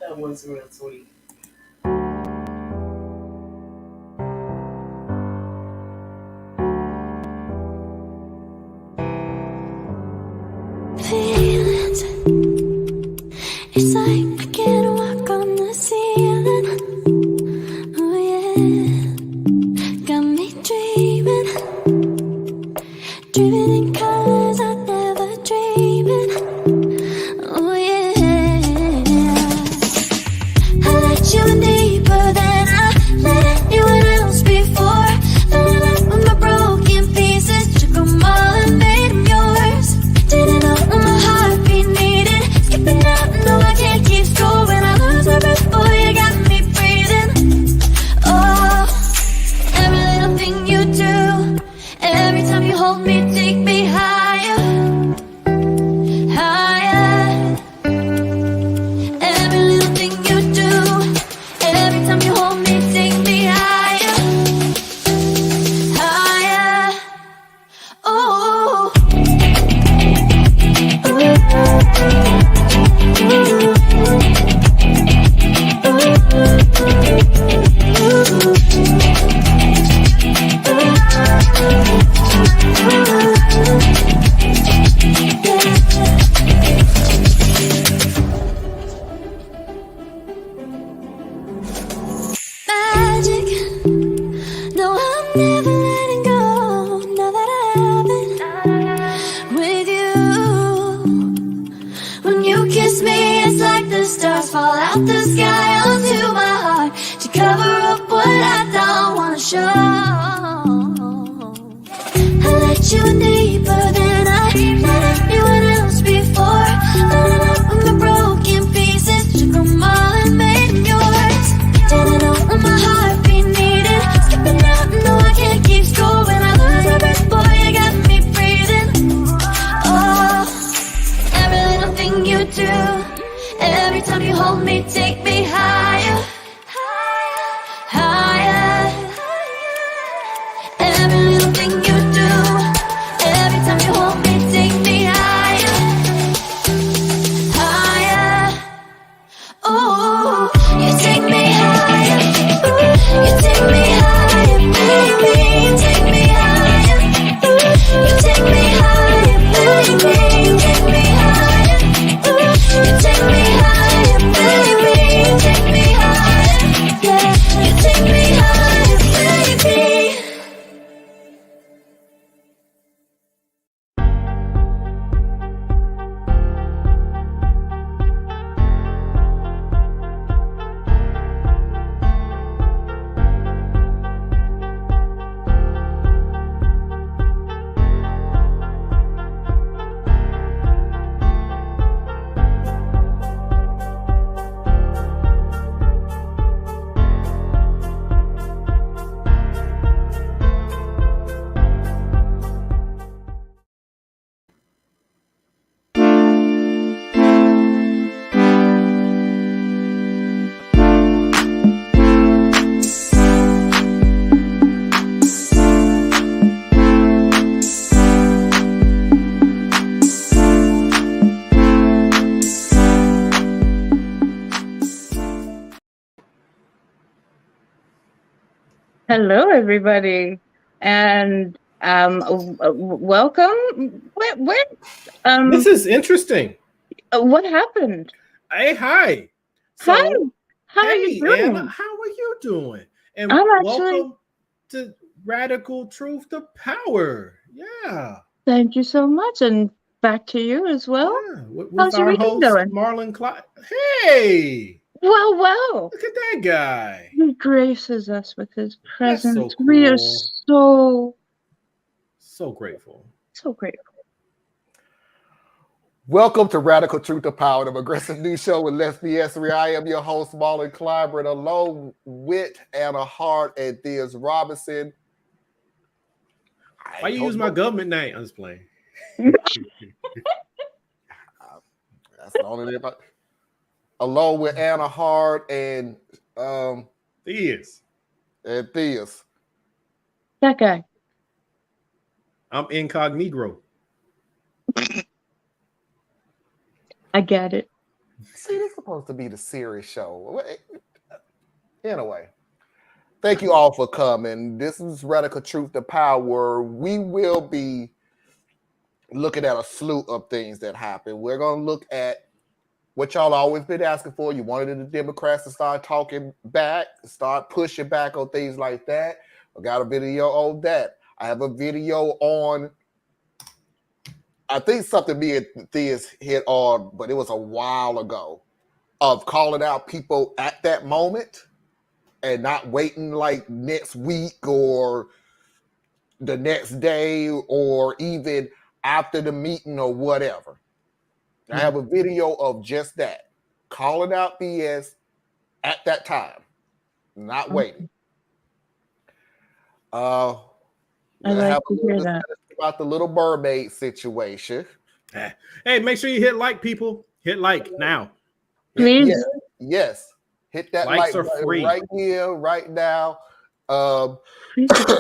That was real sweet. Feelings, it's like I can't walk on the ceiling. Oh yeah, got me dreaming in colors I never dreamed. Oh yeah, I let you in deeper than I let anyone else before. Filling up with my broken pieces, took them all and made them yours. Didn't know what my heartbeat needed. Skipping out, no I can't keep score. When I lose my breath, boy, you got me breathing. Oh, every little thing you do, every time you hold me, take me higher, higher. Every little thing you do, every time you hold me, take me higher, higher. Oh. Magic, no, I'm never letting go. Now that I have it with you. When you kiss me, it's like the stars fall out the sky onto my heart to cover up what I don't wanna show. I let you in deeper than I let anyone else before. Filling up with my broken pieces, took them all and made them yours. Didn't know what my heartbeat needed. Skipping out, no I can't keep score. When I lose my breath, boy, you got me breathing. Oh, every little thing you do, every time you hold me, take me higher, higher. Every little thing you do, every time you hold me, take me higher, higher. Oh, you take me higher, you take me higher, baby, take me higher. You take me higher, baby, take me higher. You take me higher, baby, take me higher. Yeah, you take me higher, baby. Hello, everybody, and welcome. This is interesting. What happened? Hey, hi. Hi, So, how are you hey, Anna, doing? how are you doing? And I'm actually. welcome to Radical Truth to Power. Yeah, Thank you so much, and back to you as well. yeah. With How's your our weekend host, going? Marlon Clyde. Hey, Well, look at that guy. he graces us with his That's so presence. We are cool. so grateful. grateful. Welcome to Radical Truth to Power, the progressive news show with Les BS. I am your host, Marlon Clyburn, along with Anna Hart and Theus Robinson. Why you use my government name? I'm just playing. That's the only thing about. Along with Anna Hart and Theus. That guy. I'm incognito. I get it. See, this is supposed to be the serious show. Anyway, thank you all for coming. This is Radical Truth to Power. We will be looking at a slew of things that happen. We're going to look at what y'all always been asking for. You wanted the Democrats to start talking back, start pushing back on things like that. I got a video on that. I have a video on, I think something me and Theus hit on, but it was a while ago, of calling out people at that moment and not waiting like next week or the next day or even after the meeting or whatever. I have a video of just that, calling out BS at that time, not waiting. I We'll like have a to hear little that. discussion about the Little Mermaid situation. Hey, make sure you hit like, people. Hit like now. Please. Yes. Hit that Likes like are button free. right here, right now. Free support.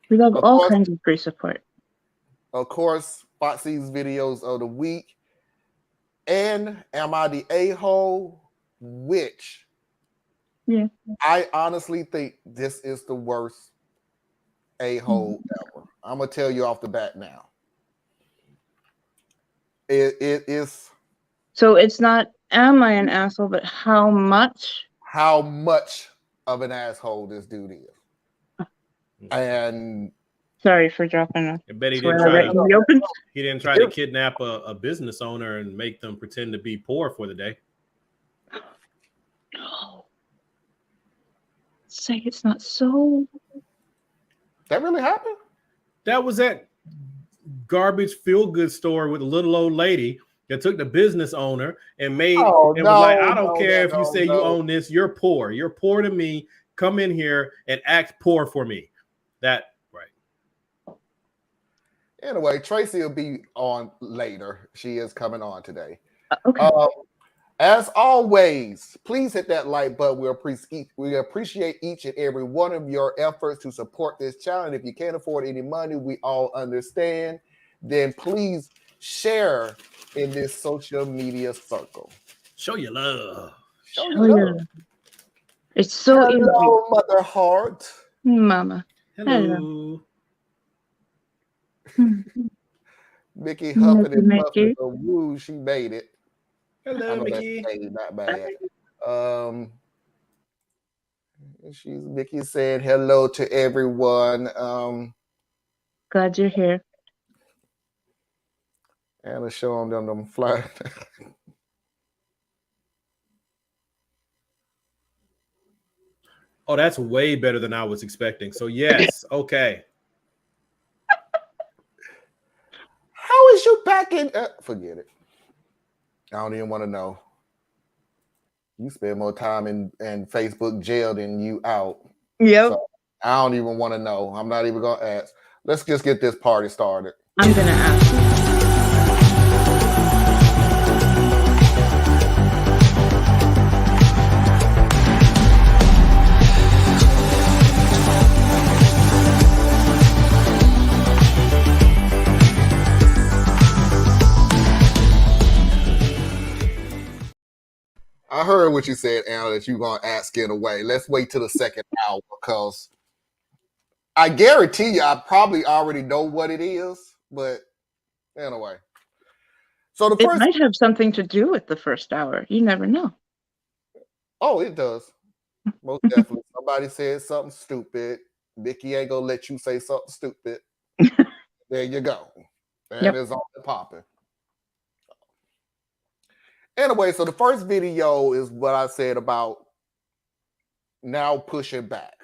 We love Of all course. kinds of free support. Of course, Foxy's videos of the week. And Am I the A-hole? Which I honestly think this is the worst a-hole ever. I'm gonna tell you off the bat now. It is. So it's not am I an asshole, but how much? How much of an asshole this dude is. And sorry for dropping a I bet he swear didn't try right in the open. He didn't try to kidnap a business owner and make them pretend to be poor for the day. No. Say it's not so. That really happened? That was that garbage feel-good store with a little old lady that took the business owner and made was like, I don't care if you say you own this, you're poor. You're poor to me. Come in here and act poor for me. That right. Anyway, Tracy will be on later. She is coming on today. Okay. As always, please hit that like button. We appreciate each and every one of your efforts to support this channel. And if you can't afford any money, we all understand. Then please share in this social media circle. Show your love. Show your love. It's so easy. Hello, Mother Heart. Mama. Hello. Mickey huffing and Mickey. puffing. Oh, woo, she made it. Hello, Mickey. Not bad. Mickey said hello to everyone. Glad you're here. And to show them fly. Oh, that's way better than I was expecting. So yes, okay. How is you back in? Forget it. I don't even want to know. You spend more time in Facebook jail than you out. Yep. So I don't even want to know. I'm not even gonna ask. Let's just get this party started. I'm gonna ask you. I heard what you said, Anna, that you're going to ask in a way. Let's wait till the second hour because I guarantee you I probably already know what it is, but anyway. So the first... It might have something to do with the first hour. You never know. Oh, it does. Most definitely. Somebody said something stupid. Mickey ain't going to let you say something stupid. There you go. And it's all popping. Anyway, so the first video is what I said about now pushing back.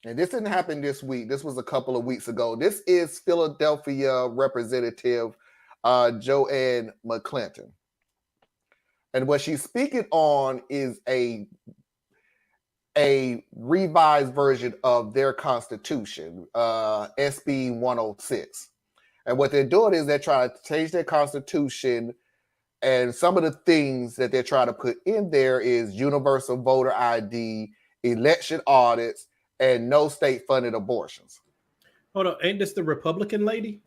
And this didn't happen this week. This was a couple of weeks ago. This is Philadelphia Representative Joanne McClinton. And what she's speaking on is a revised version of their Constitution, SB 106. And what they're doing is they're trying to change their Constitution. And some of the things that they're trying to put in there is universal voter ID, election audits, and no state-funded abortions. Hold on, ain't this the Republican lady?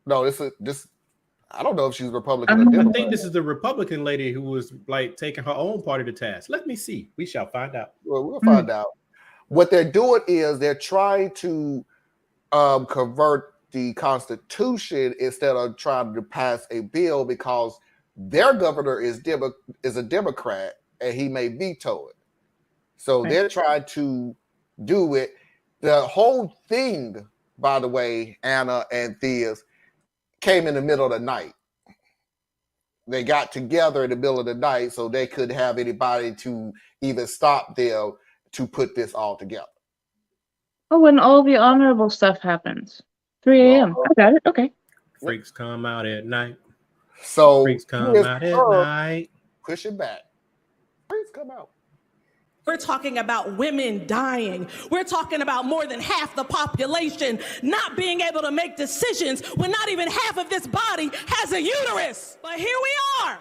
No, this I don't know if she's Republican or Democrat. I think this is the Republican lady who was like taking her own party to task. Let me see. We shall find out. Well, we'll find out. What they're doing is they're trying to convert the Constitution instead of trying to pass a bill because their governor is a Democrat and he may veto it. So they're trying to do it. The whole thing, by the way, Anna and Theus, came in the middle of the night. They got together in the middle of the night so they couldn't have anybody to even stop them to put this all together. Oh, when all the honorable stuff happens. 3 a.m. I got it. Okay. Freaks come out at night. So freaks come out at night. Push it back. Freaks come out. We're talking about women dying. We're talking about more than half the population not being able to make decisions when not even half of this body has a uterus. But here we are,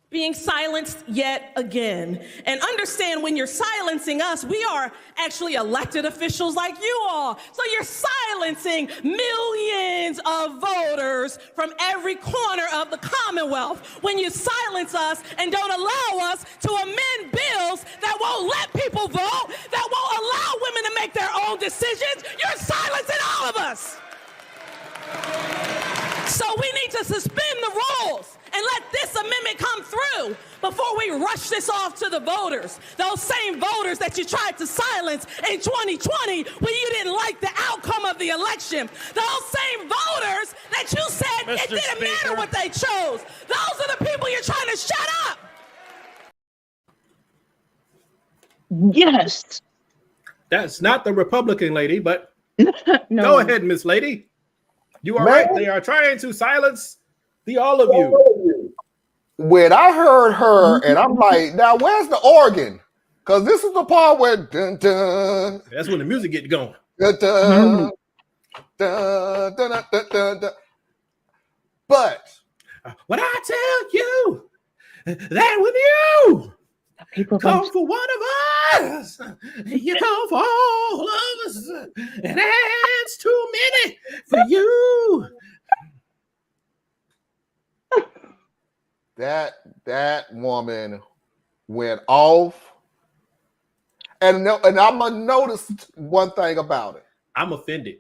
being silenced yet again. And understand, when you're silencing us, we are actually elected officials like you all. So you're silencing millions of voters from every corner of the Commonwealth when you silence us and don't allow us to amend bills that won't let people vote, that won't allow women to make their own decisions. You're silencing all of us. So we need to suspend the rules and let this amendment come through before we rush this off to the voters. Those same voters that you tried to silence in 2020 when you didn't like the outcome of the election. Those same voters that you said it didn't matter what they chose. Those are the people you're trying to shut up. Yes. That's not the Republican lady, but No. go ahead, Miss Lady. You are right. They are trying to silence all of you. When I heard her, and I'm like, now where's the organ? Because this is the part where dun, dun, that's when the music gets going. Dun, dun, dun, dun, dun, dun, dun. But when I tell you that when you people come for one of us, you come for all of us, and that's too many for you. That woman went off, and I'm gonna notice one thing about it. I'm offended.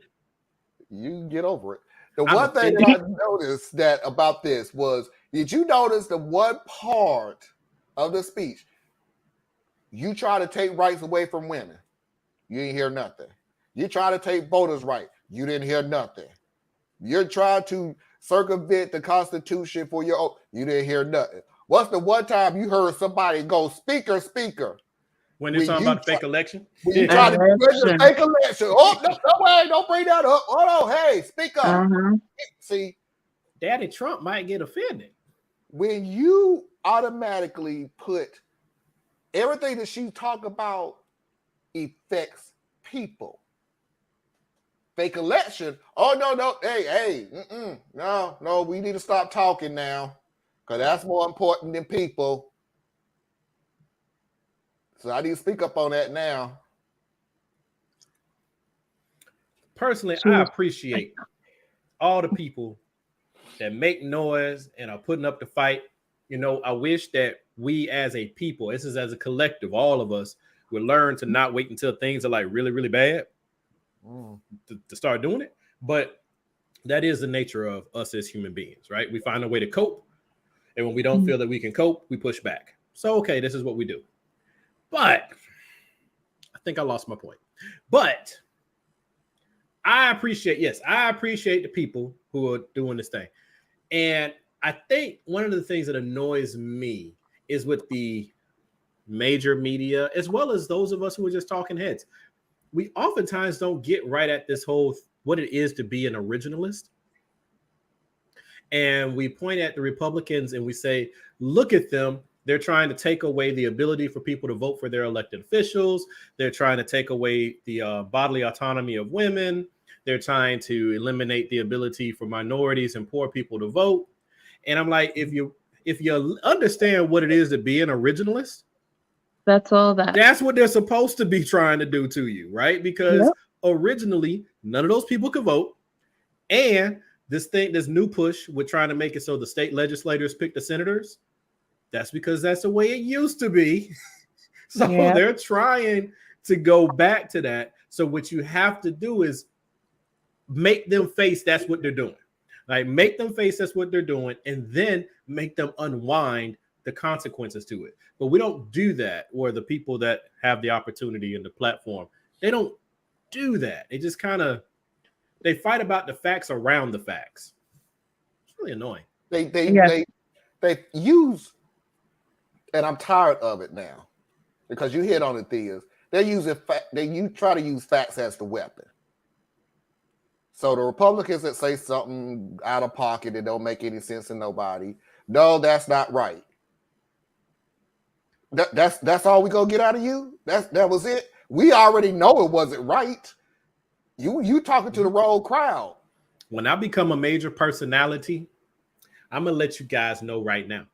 You can get over it. The one thing that I noticed about this was, did you notice the one part of the speech? You try to take rights away from women, you didn't hear nothing. You try to take voters' right, you didn't hear nothing. You're trying to circumvent the Constitution for your own, you didn't hear nothing. What's the one time you heard somebody go speaker? When they're talking about the fake election? When you try to do the fake election. Oh, no way, don't bring that up. Oh, no, hey, speak up. See, Daddy Trump might get offended. When you automatically put everything that she talk about affects people. Fake election. Oh, no. Hey. No. We need to stop talking now, because that's more important than people. So I need to speak up on that now. Personally, I appreciate all the people that make noise and are putting up the fight. You know, I wish that we as a people, this is as a collective, all of us would learn to not wait until things are like really, really bad to start doing it. But that is the nature of us as human beings, right? We find a way to cope. And when we don't feel that we can cope, we push back. So, okay, this is what we do. But I think I lost my point. But I appreciate the people who are doing this thing. And I think one of the things that annoys me is with the major media, as well as those of us who are just talking heads. We oftentimes don't get right at this whole what it is to be an originalist. And we point at the Republicans and we say, look at them. They're trying to take away the ability for people to vote for their elected officials. They're trying to take away the bodily autonomy of women. They're trying to eliminate the ability for minorities and poor people to vote. And I'm like, if you understand what it is to be an originalist, that's what they're supposed to be trying to do to you, right? Because originally, none of those people could vote. And this new push with trying to make it so the state legislators pick the senators, that's because that's the way it used to be. So they're trying to go back to that. So what you have to do is make them face that's what they're doing. Like, make them face that's what they're doing, and then make them unwind the consequences to it. But we don't do that, or the people that have the opportunity and the platform, they don't do that. They just kind of, they fight about the facts around the facts. It's really annoying. They use, and I'm tired of it now, because you hit on it, Theas. You try to use facts as the weapon. So the Republicans that say something out of pocket that don't make any sense to nobody, no, that's not right. That's all we gonna get out of you? That was it? We already know it wasn't right. You talking to the wrong crowd. When I become a major personality, I'm gonna let you guys know right now.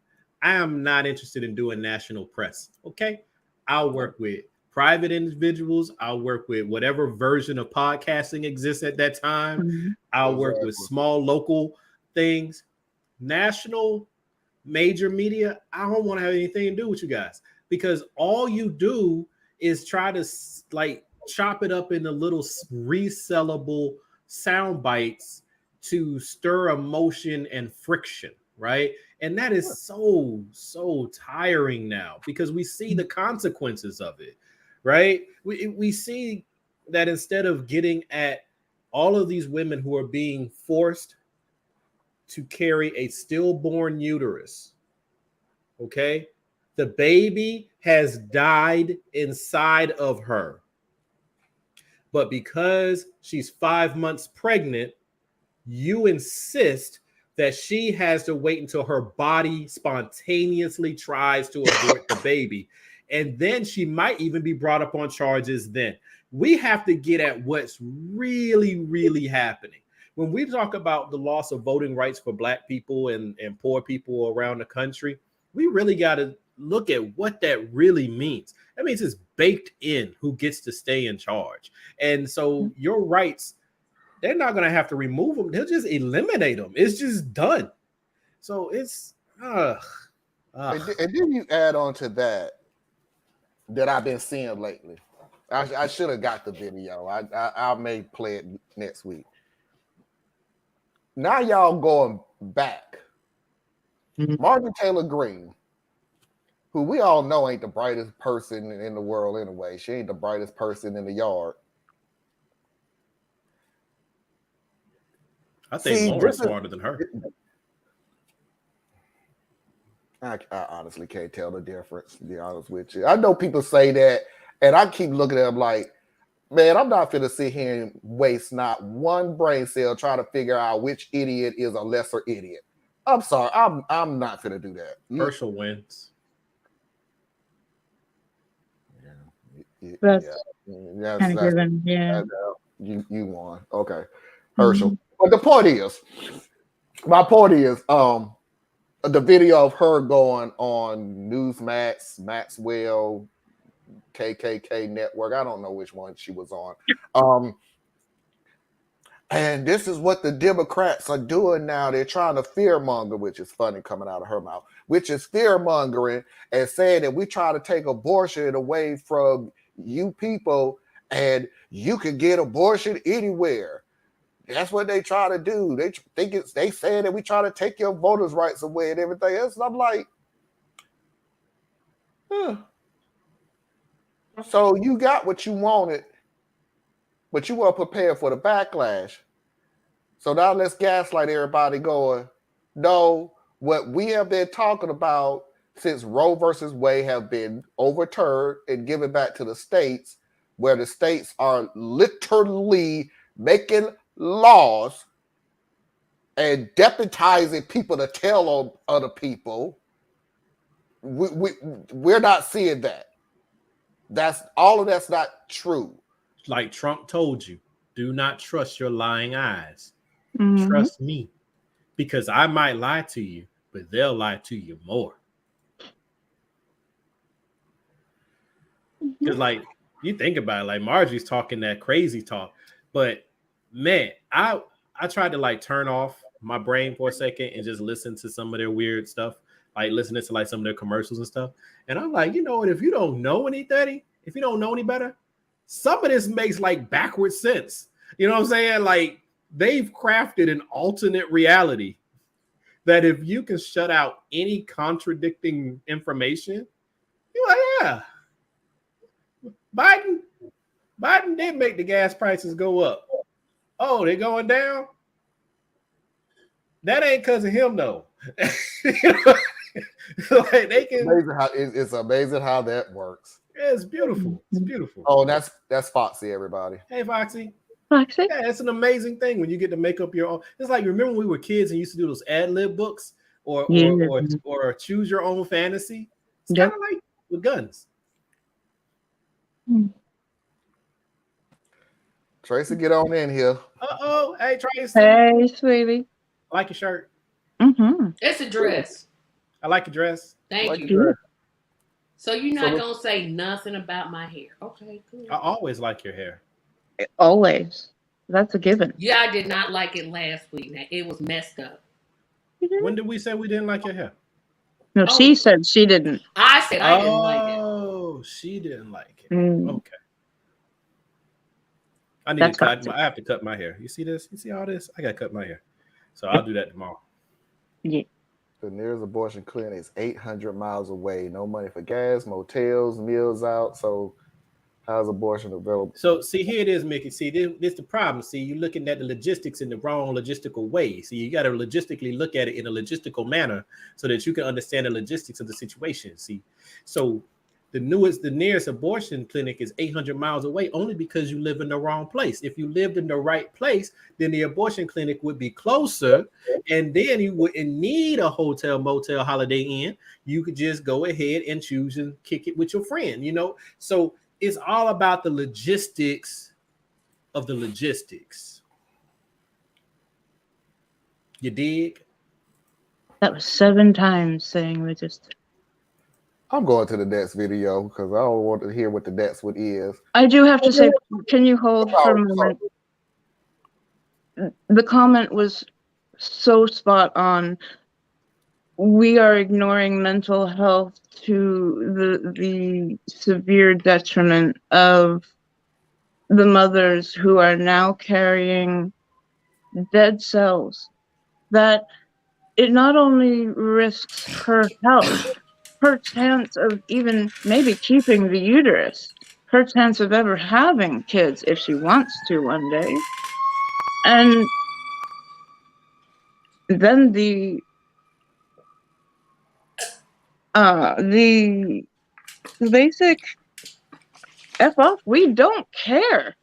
I am not interested in doing national press. Okay, I'll work with private individuals. I'll work with whatever version of podcasting exists at that time. Mm-hmm. I'll work with small local things. National major media, I don't want to have anything to do with you guys, because all you do is try to like chop it up into little resellable sound bites to stir emotion and friction, right? And that is so tiring now, because we see the consequences of it, right? We see that instead of getting at all of these women who are being forced to carry a stillborn uterus, okay? The baby has died inside of her. But because she's 5 months pregnant, you insist that she has to wait until her body spontaneously tries to abort the baby. And then she might even be brought up on charges then. We have to get at what's really, really happening. When we talk about the loss of voting rights for Black people and poor people around the country, we really got to look at what that really means. That means it's baked in who gets to stay in charge. And so your rights, they're not going to have to remove them. They'll just eliminate them. It's just done. So it's, And then you add on to that I've been seeing lately. I should have got the video. I may play it next week. Now y'all going back. Mm-hmm. Marjorie Taylor Greene, who we all know ain't the brightest person in the world anyway. She ain't the brightest person in the yard. I think Lauren's smarter than her. I honestly can't tell the difference, to be honest with you. I know people say that, and I keep looking at them like, man, I'm not finna sit here and waste not one brain cell trying to figure out which idiot is a lesser idiot. I'm sorry, I'm not finna do that. Herschel wins. That's kind of given. Yeah. You won. Okay. Herschel. But my point is, the video of her going on Newsmax, Maxwell, KKK network. I don't know which one she was on. And this is what the Democrats are doing now. They're trying to fearmonger, which is funny coming out of her mouth, which is fearmongering and saying that we try to take abortion away from you people and you can get abortion anywhere. That's what they try to do. They think they saying that we try to take your voters' rights away and everything else. And I'm like, So you got what you wanted, but you weren't prepared for the backlash. So now let's gaslight everybody going, no, what we have been talking about since Roe versus Wade have been overturned and given back to the states, where the states are literally making laws and deputizing people to tell on other people. We're not seeing that. That's not true. Like Trump told you, do not trust your lying eyes. Mm-hmm. Trust me, because I might lie to you, but they'll lie to you more. Because like you think about it, like Marjorie's talking that crazy talk, but man, I tried to like turn off my brain for a second and just listen to some of their weird stuff, like listening to like some of their commercials and stuff. And I'm like, you know what? If you don't know any better, some of this makes like backward sense. You know what I'm saying? Like they've crafted an alternate reality that if you can shut out any contradicting information, you're like, yeah, Biden did make the gas prices go up. Oh, they're going down? That ain't because of him, though. Like they can. It's amazing how that works. Yeah, it's beautiful. It's beautiful. Oh, that's Foxy, everybody. Hey, Foxy. Foxy? Yeah, it's an amazing thing when you get to make up your own. It's like, remember when we were kids and used to do those ad lib books or choose your own fantasy? It's kind of like with guns. Tracy, get on in here. Uh-oh. Hey, Tracy. Hey, sweetie. I like your shirt. Mm-hmm. It's a dress. I like your dress. Thank you. So you're not going to say nothing about my hair. Okay, cool. I always like your hair. Always. That's a given. Yeah, I did not like it last week. Now, it was messed up. When did we say we didn't like your hair? No, she said she didn't. I said I didn't like it. Oh, she didn't like it. Mm. Okay. I have to cut my hair. You see this? You see all this? I got to cut my hair. So I'll do that tomorrow. Yeah. The nearest abortion clinic is 800 miles away. No money for gas, motels, meals out. So how's abortion available? So see, here it is, Mickey. See, this is the problem. See, you're looking at the logistics in the wrong logistical way. See, you got to logistically look at it in a logistical manner so that you can understand the logistics of the situation. See, so the nearest abortion clinic is 800 miles away only because you live in the wrong place. If you lived in the right place, then the abortion clinic would be closer, and then you wouldn't need a hotel, motel, Holiday Inn. You could just go ahead and choose and kick it with your friend, you know? So it's all about the logistics of the logistics. You dig? That was 7 times saying logistics. I'm going to the next video because I don't want to hear what the next one is. I do have to say, can you hold for a moment? The comment was so spot on. We are ignoring mental health to the severe detriment of the mothers who are now carrying dead cells. That it not only risks her health, her chance of even maybe keeping the uterus, her chance of ever having kids if she wants to one day. And then the basic F off, we don't care.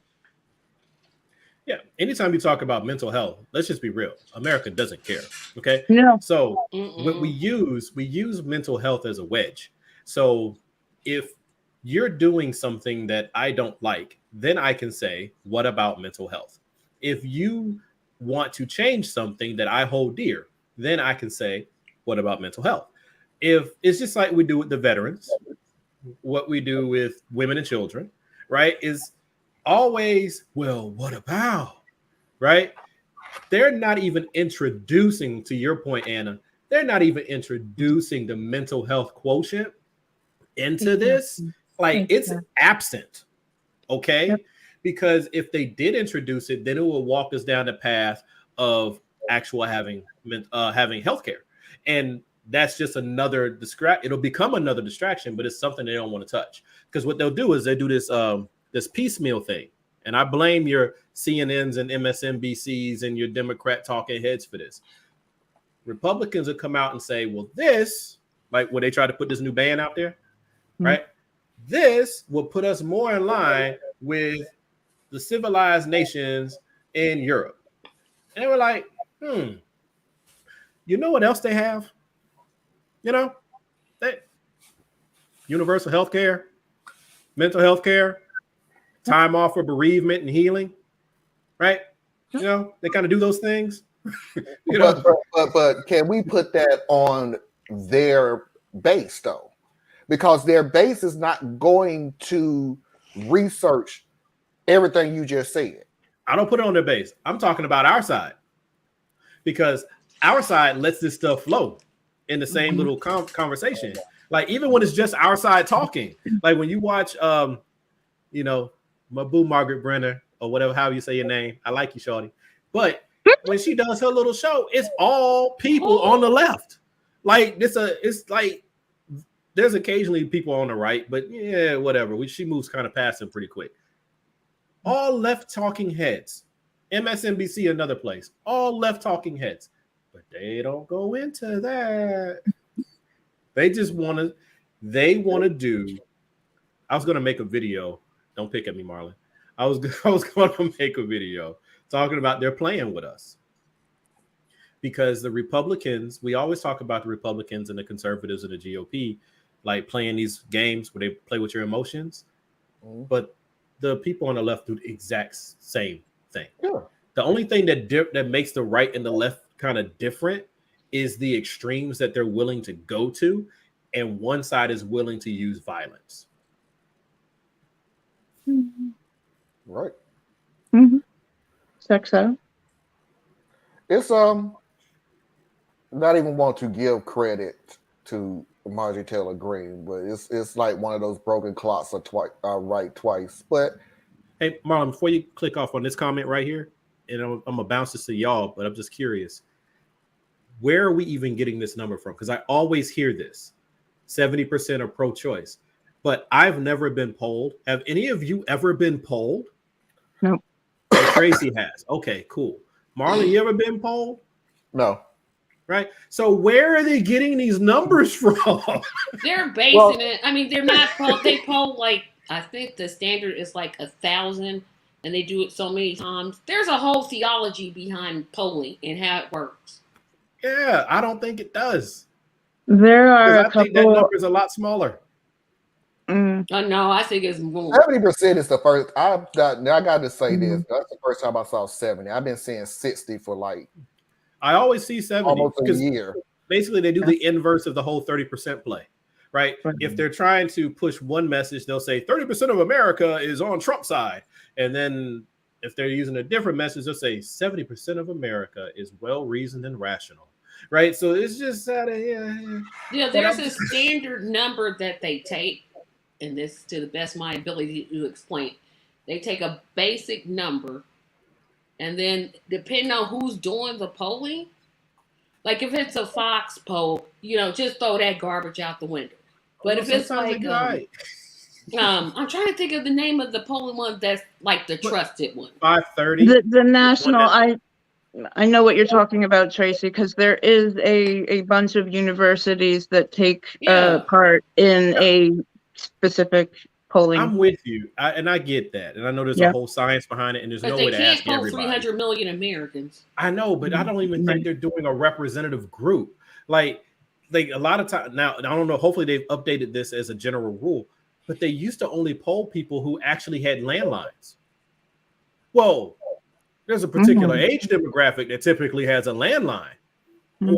Yeah. Anytime you talk about mental health, let's just be real. America doesn't care. Okay. No. So what we use mental health as a wedge. So if you're doing something that I don't like, then I can say, what about mental health? If you want to change something that I hold dear, then I can say, what about mental health? If it's just like we do with the veterans, what we do with women and children, right, is always, well, what about, right? They're not even introducing, to your point, Anna, they're not even introducing the mental health quotient into this. Like it's absent, okay? Yep. Because if they did introduce it, then it will walk us down the path of actual having healthcare. And that's just another distraction. It'll become another distraction, but it's something they don't want to touch. Because what they'll do is they do this this piecemeal thing. And I blame your CNNs and MSNBCs and your Democrat talking heads for this. Republicans will come out and say, well, this, like when they try to put this new ban out there, right? This will put us more in line with the civilized nations in Europe. And they were like, you know what else they have? You know, they universal health care, mental health care, time off for bereavement and healing, right? You know, they kind of do those things. You know? But can we put that on their base, though? Because their base is not going to research everything you just said. I don't put it on their base. I'm talking about our side. because our side lets this stuff flow in the same little conversation. Like even when it's just our side talking, like when you watch, you know, my boo Margaret Brenner or whatever, how you say your name. I like you, shorty. But when she does her little show, it's all people on the left. Like it's like there's occasionally people on the right, but yeah, whatever. She moves kind of past them pretty quick. All left talking heads. MSNBC, another place. All left talking heads. But they don't go into that. They just want to do. I was going to make a video. Don't pick at me, Marlon. I was going to make a video talking about they're playing with us. Because the Republicans, we always talk about the Republicans and the conservatives and the GOP, like playing these games where they play with your emotions. But the people on the left do the exact same thing. Yeah. The only thing that makes the right and the left kind of different is the extremes that they're willing to go to, and one side is willing to use violence. Right. Sex out. It's not even want to give credit to Marjorie Taylor Greene, but it's like one of those broken clocks are right twice. But hey, Marlon, before you click off on this comment right here, and I'm gonna bounce this to y'all, but I'm just curious, where are we even getting this number from? Because I always hear this: 70% are pro-choice, but I've never been polled. Have any of you ever been polled? No. Tracy has. Okay, cool. Marlon, you ever been polled? No. Right. So where are they getting these numbers from? They're basing it. I mean, they're not polled. They poll like, I think the standard is like 1,000, and they do it so many times. There's a whole theology behind polling and how it works. Yeah, I don't think it does. There are I think that number is a lot smaller. No, I think it's more. 70% is the first. I got to say this. That's the first time I saw 70. I've been seeing 60 for like. I always see 70 almost a year. Basically, they do the inverse of the whole 30% play, right? If they're trying to push one message, they'll say 30% of America is on Trump's side, and then if they're using a different message, they'll say 70% of America is well-reasoned and rational, right? So it's just yeah. There's a standard number that they take. And this, to the best of my ability to explain, they take a basic number, and then depending on who's doing the polling, like if it's a Fox poll, just throw that garbage out the window. But if it's like, I'm trying to think of the name of the polling one that's like the trusted one. 530. The national. I know what you're talking about, Tracy, because there is a bunch of universities that take part in a specific polling. I'm with you, and I get that, and I know there's a whole science behind it, and there's no way to ask everybody. 300 million Americans. I know, but I don't even think they're doing a representative group. Like a lot of times now, I don't know. Hopefully, they've updated this as a general rule, but they used to only poll people who actually had landlines. Well, there's a particular age demographic that typically has a landline.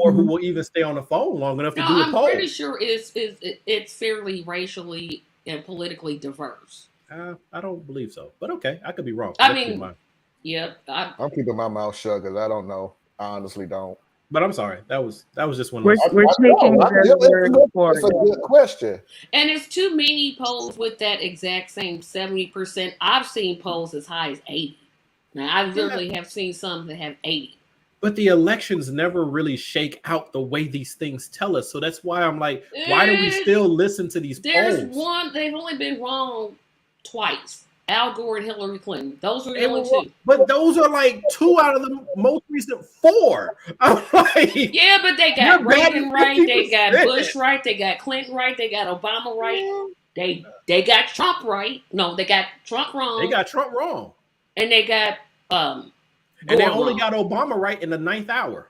Or who will even stay on the phone long enough to do a poll. I'm pretty sure it's fairly racially and politically diverse. I don't believe so, but okay, I could be wrong. I mean, I'm keeping my mouth shut because I don't know. I honestly don't. But I'm sorry. That was just one. We're taking it's a good question. And it's too many polls with that exact same 70%. I've seen polls as high as 80. Now I literally have seen some that have 80. But the elections never really shake out the way these things tell us. So that's why I'm like, why do we still listen to these polls? They've only been wrong twice. Al Gore and Hillary Clinton. Those are the only two. But those are like 2 out of the most recent 4. I'm like, yeah, but they got Reagan right. They got Bush right. They got Clinton right. They got Obama right. They got Trump right. No, they got Trump wrong. They got Trump wrong. And they got and they only got Obama right in the 9th hour.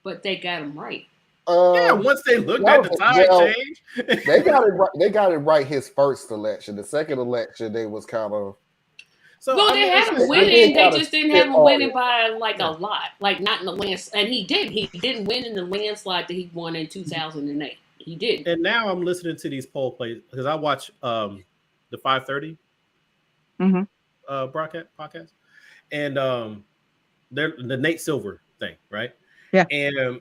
But they got him right. Once they looked at the tide change. They got it right. They got it right his first election. The second election, they was kind of. They had him winning. They just didn't have him winning by like a lot. Like not in the landslide. And he did. He didn't win in the landslide that he won in 2008. He did. And now I'm listening to these poll plays because I watch the 530 broadcast podcast. And the Nate Silver thing, right? Yeah. And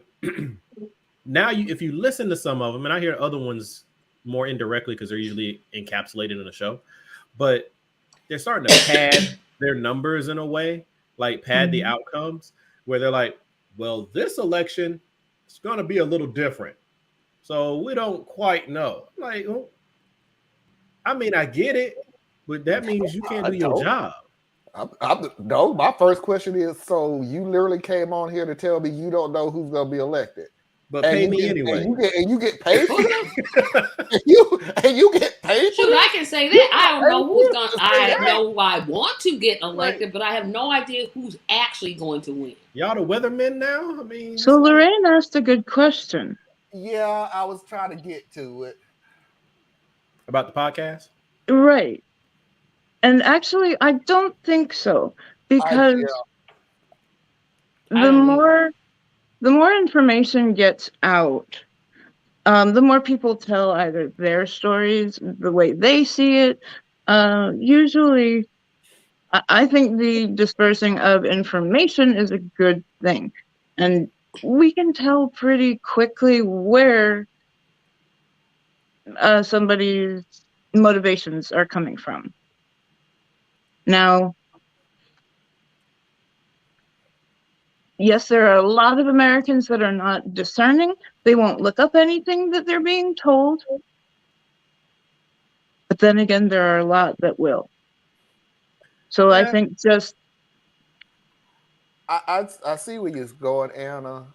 now if you listen to some of them, and I hear other ones more indirectly because they're usually encapsulated in a show, but they're starting to pad their numbers in a way, like pad the outcomes, where they're like, well, this election is going to be a little different. So we don't quite know. Like, well, I mean, I get it, but that means you can't do your job. No, my first question is, so you literally came on here to tell me you don't know who's going to be elected. But pay me anyway. And you get paid for that? and you get paid for Shoot, that? I can say that. I don't know who's going to, I know who I want to get elected, but I have no idea who's actually going to win. Y'all the weathermen now? I mean. So Lorraine asked a good question. Yeah, I was trying to get to it. About the podcast? Right. And actually, I don't think so. Because the more information gets out, the more people tell either their stories, the way they see it. Usually, I think the dispersing of information is a good thing. And we can tell pretty quickly where somebody's motivations are coming from. Now, yes, there are a lot of Americans that are not discerning. They won't look up anything that they're being told. But then again, there are a lot that will. So I think just... I see where you're going, Anna.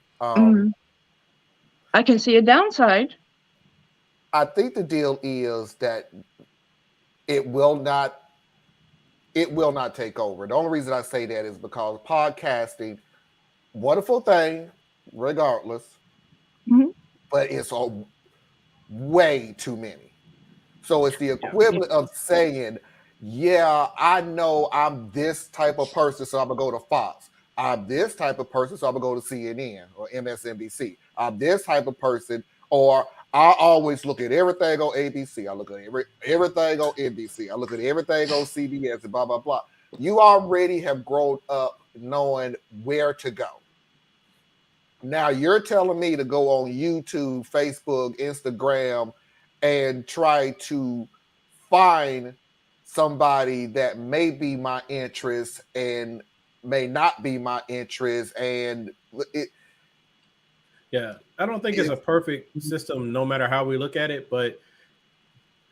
I can see a downside. I think the deal is that it will not take over. The only reason I say that is because podcasting, wonderful thing, regardless, but it's way too many. So it's the equivalent of saying, yeah, I know I'm this type of person, so I'm going to go to Fox. I'm this type of person, so I'm going to go to CNN or MSNBC. I'm this type of person, or I always look at everything on ABC. I look at everything on NBC. I look at everything on CBS and blah, blah, blah. You already have grown up knowing where to go. Now you're telling me to go on YouTube, Facebook, Instagram, and try to find somebody that may be my interest and may not be my interest. And yeah, I don't think it's a perfect system no matter how we look at it, but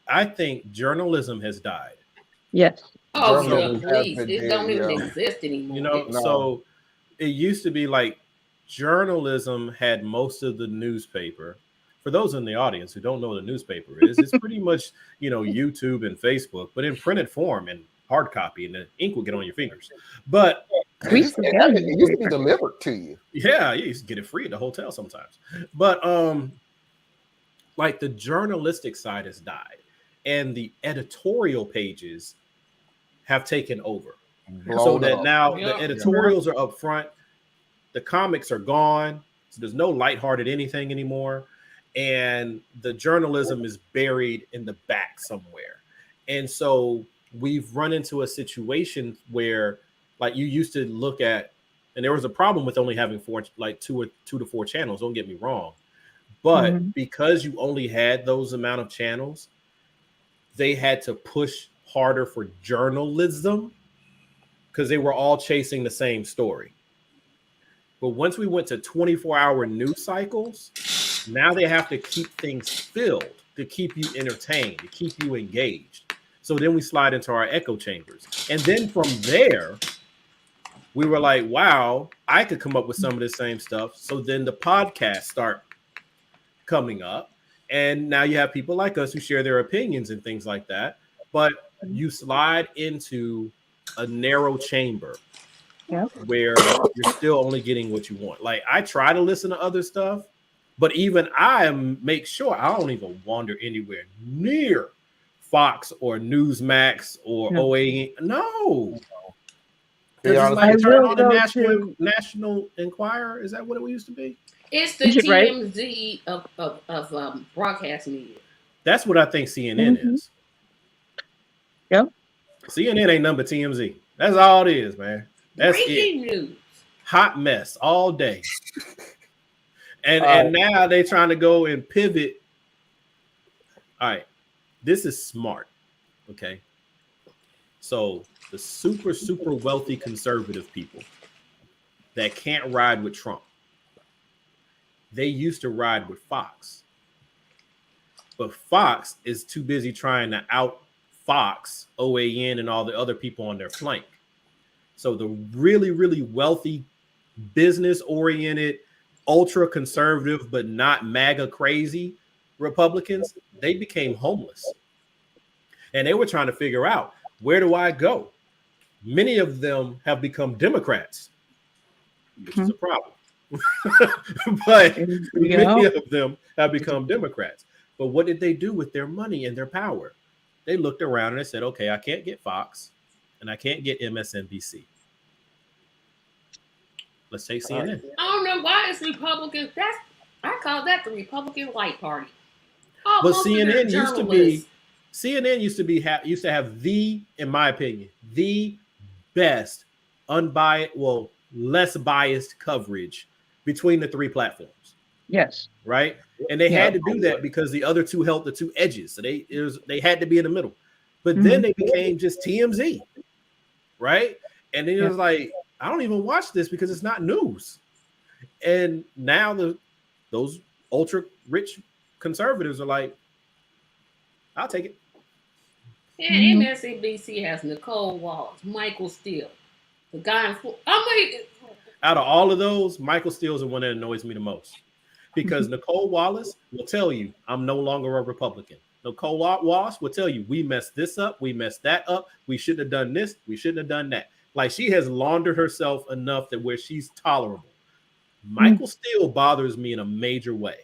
I think journalism has died. Yes. Oh, yeah, please. It don't even exist anymore. You know, so it used to be like journalism had most of the newspaper. For those in the audience who don't know what a newspaper is, it's pretty much, you know, YouTube and Facebook, but in printed form and hard copy, and the ink will get on your fingers. But it used to be delivered to you. Yeah, you used to get it free at the hotel sometimes. But like the journalistic side has died, and the editorial pages have taken over. So that now the editorials are up front, the comics are gone, so there's no lighthearted anything anymore. And the journalism is buried in the back somewhere. And so we've run into a situation where, like, you used to look at, and there was a problem with only having two to four channels, don't get me wrong. But because you only had those amount of channels, they had to push harder for journalism because they were all chasing the same story. But once we went to 24-hour news cycles, now they have to keep things filled to keep you entertained, to keep you engaged. So then we slide into our echo chambers. And then from there, we were like, wow, I could come up with some of the same stuff. So then the podcasts start coming up. And now you have people like us who share their opinions and things like that. But you slide into a narrow chamber where you're still only getting what you want. Like, I try to listen to other stuff, but even I make sure I don't even wander anywhere near Fox or Newsmax or OA. No. Like, turn on the National Enquirer. Is that what it used to be? It's the TMZ of broadcast media. That's what I think CNN is. Yep. CNN ain't number TMZ. That's all it is, man. That's breaking news. hot mess all day. And now they're trying to go and pivot. All right, this is smart. Okay. So the super, super wealthy conservative people that can't ride with Trump, they used to ride with Fox. But Fox is too busy trying to out Fox, OAN, and all the other people on their flank. So the really, really wealthy, business-oriented, ultra-conservative, but not MAGA crazy Republicans, they became homeless. And they were trying to figure out, where do I go? Many of them have become Democrats, which is a problem. But many of them have become Democrats. But what did they do with their money and their power? They looked around and they said, okay, I can't get Fox and I can't get MSNBC. Let's take CNN. I don't know why it's Republicans. I call that the Republican Light Party. But CNN used to have the, in my opinion, the best unbiased, well, less biased coverage between the three platforms. Yes. Right. And they had to do that because the other two held the two edges. So they had to be in the middle. But then they became just TMZ. Right. And then it was like, I don't even watch this because it's not news. And now those ultra rich conservatives are like, I'll take it. And MSNBC has Nicole Wallace, Michael Steele, the guy out of all of those, Michael Steele is the one that annoys me the most. Because Nicole Wallace will tell you, I'm no longer a Republican. Nicole Wallace will tell you, we messed this up. We messed that up. We shouldn't have done this. We shouldn't have done that. Like, she has laundered herself enough that where she's tolerable. Michael Steele bothers me in a major way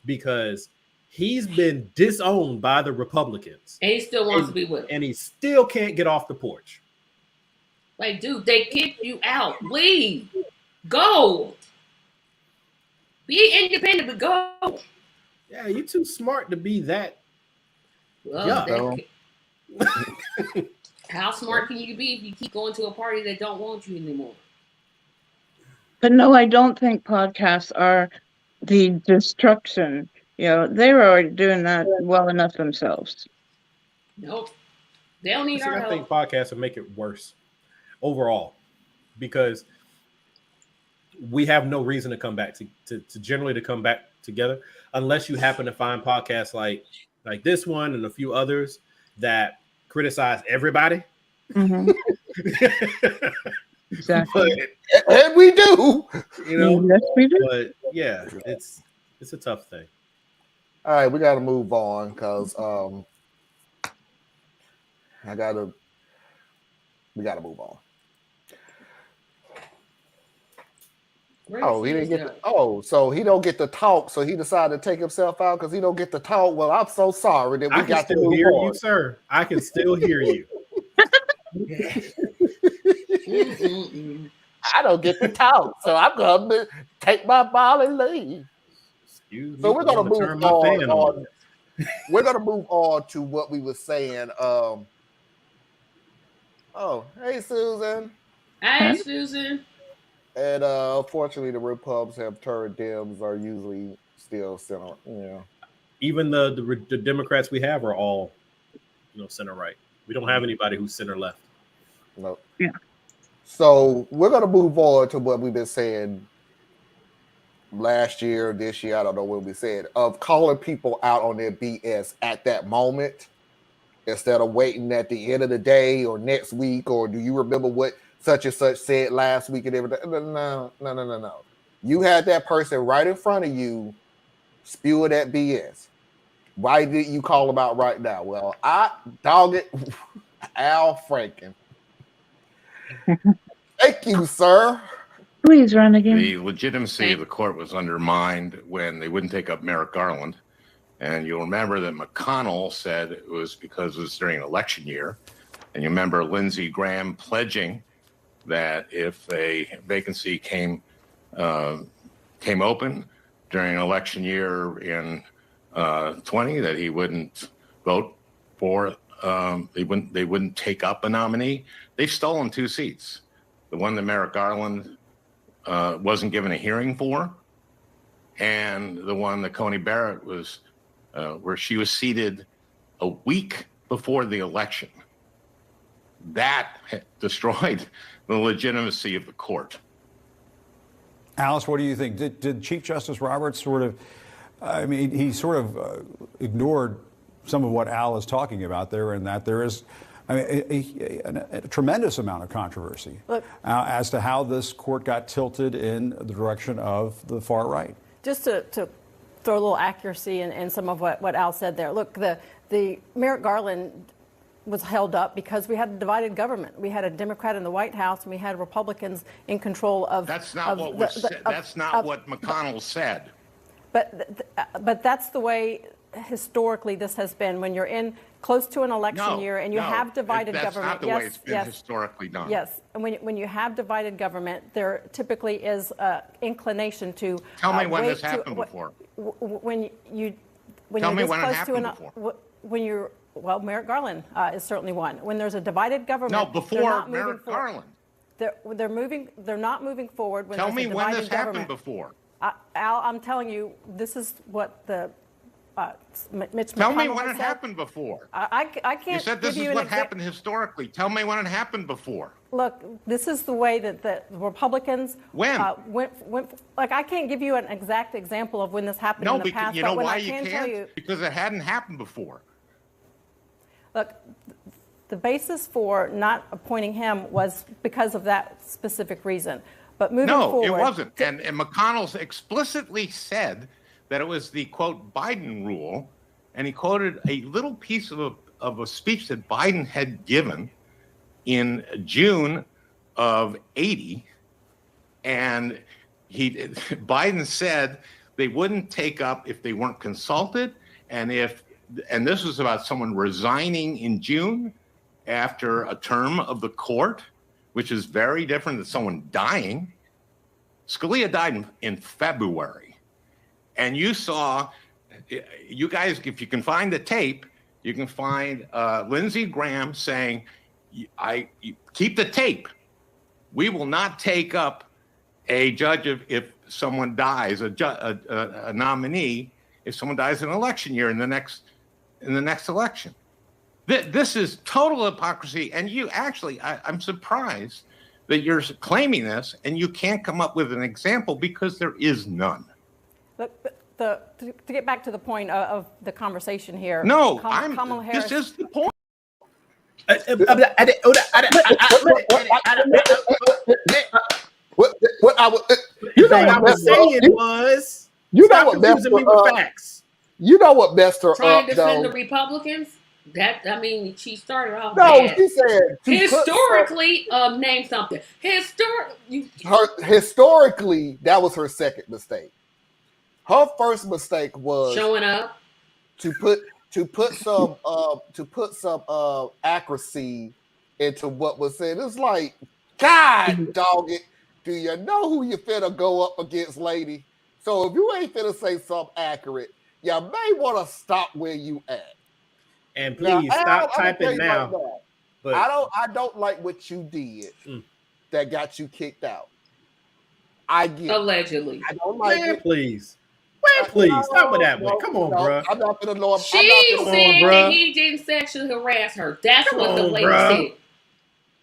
because he's been disowned by the Republicans. And he still wants to be with them. And he still can't get off the porch. Like, dude, they kicked you out. Leave. Go. Be independent, but go. Yeah, you're too smart to be that. How smart can you be if you keep going to a party that don't want you anymore? But no, I don't think podcasts are the destruction. They're already doing that well enough themselves. Nope. They don't need our help. I think podcasts will make it worse overall because we have no reason to come back to generally to come back together unless you happen to find podcasts like this one and a few others that criticize everybody. Mm-hmm. Exactly. And we do. Yes, we do. But yeah, it's a tough thing. All right, we got to move on because we got to move on. He didn't get. So he don't get to talk. So he decided to take himself out because he don't get to talk. Well, I'm so sorry that we got to move hear on. You, sir. I can still hear you. I don't get to talk, so I'm gonna take my ball and leave. So we're gonna move on. We're gonna move on to what we were saying. Hey Susan. Hey Susan. And unfortunately, the Repubs have turned Dems are usually still center. Even the Democrats we have are all, center right. We don't have anybody who's center left. No. Yeah. So we're gonna move on to what we've been saying last year, this year. I don't know what we said of calling people out on their BS at that moment instead of waiting at the end of the day or next week. Or do you remember what such and such said last week and everything? No. You had that person right in front of you spewing that BS. Why didn't you call them out right now? Well, I dog it, Al Franken. Thank you, sir. Please run again. The legitimacy of the court was undermined when they wouldn't take up Merrick Garland. And you'll remember that McConnell said it was because it was during an election year. And you remember Lindsey Graham pledging that if a vacancy came open during an election year in 20, that he wouldn't vote for. They wouldn't take up a nominee. They've stolen 2 seats. The one that Merrick Garland wasn't given a hearing for, and the one that Coney Barrett was, where she was seated a week before the election. That destroyed the legitimacy of the court. Alice, what do you think? Did Chief Justice Roberts sort of, I mean, he sort of ignored some of what Al is talking about there, and that there is, I mean, a tremendous amount of controversy as to how this court got tilted in the direction of the far right. Just to throw a little accuracy in some of what Al said there. Look, the Merrick Garland was held up because we had a divided government. We had a Democrat in the White House, and we had Republicans in control of. That's not what was said. That's not what McConnell said. But that's the way historically this has been. When you're in close to an election year and you have divided government. That's not the way it's been historically done. Yes, and when you have divided government, there typically is inclination to. Tell me when this happened before. When you. Tell me when it happened before. When you're. Well, Merrick Garland is certainly one. When there's a divided government, no, before Merrick Garland, they're moving. They're not moving forward. When tell me when this government. happened before. Al, I'm telling you, this is what the Mitch McConnell Tell me when it happened before. I can't. You said this is what happened historically. Tell me when it happened before. Look, this is the way that the Republicans went. Like, I can't give you an exact example of when this happened in the past. You know but why you can't? Because it hadn't happened before. Look, the basis for not appointing him was because of that specific reason. But moving forward... No, it wasn't. And McConnell explicitly said that it was the, quote, Biden rule, and he quoted a little piece of a speech that Biden had given in June of '80, and Biden said they wouldn't take up if they weren't consulted, and this was about someone resigning in June after a term of the court, which is very different than someone dying. Scalia died in February. And you saw, you guys, if you can find the tape, you can find Lindsey Graham saying, keep the tape. We will not take up a judge if someone dies, a nominee, if someone dies in an election year in the next election. This is total hypocrisy. And you actually, I'm surprised that you're claiming this and you can't come up with an example because there is none. To get back to the point of the conversation here. No, Kamala Harris, this is the point. What I was, what I was saying was, what messed me with facts. You know what messed her Trying up, to defend though? the Republicans. She started off No, bad. she said historically. Name something. Historically, that was her second mistake. Her first mistake was showing up to put some accuracy into what was said. It's like, God dog it. Do you know who you finna go up against, lady? So if you ain't finna say something accurate, you may want to stop where you at. And please stop typing now. But I don't like what you did that got you kicked out. I get allegedly. It. I don't like it. Please. Please stop with that one. Come on, bro. I'm not gonna know. She said that he didn't sexually harass her. That's what the lady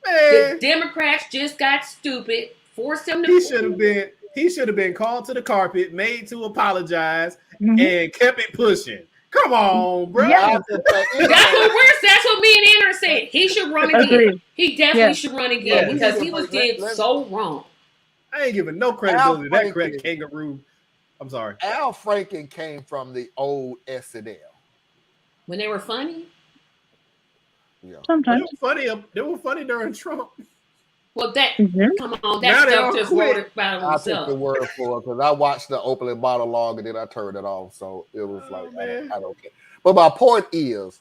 said. The Democrats just got stupid, forced him to. He should have been called to the carpet, made to apologize, and kept it pushing. Come on, bro. Yeah. That's what me and Anna said. He should run again. Agreed. He definitely should run again because he was getting so wrong. I ain't giving no credibility to that correct kangaroo. I'm sorry. Al Franken came from the old SNL. When they were funny? Yeah. Sometimes. They were funny during Trump. Well, come on, that stuff just wrote about I himself. took the word for it because I watched the opening monologue and then I turned it off. So it was I don't care. But my point is,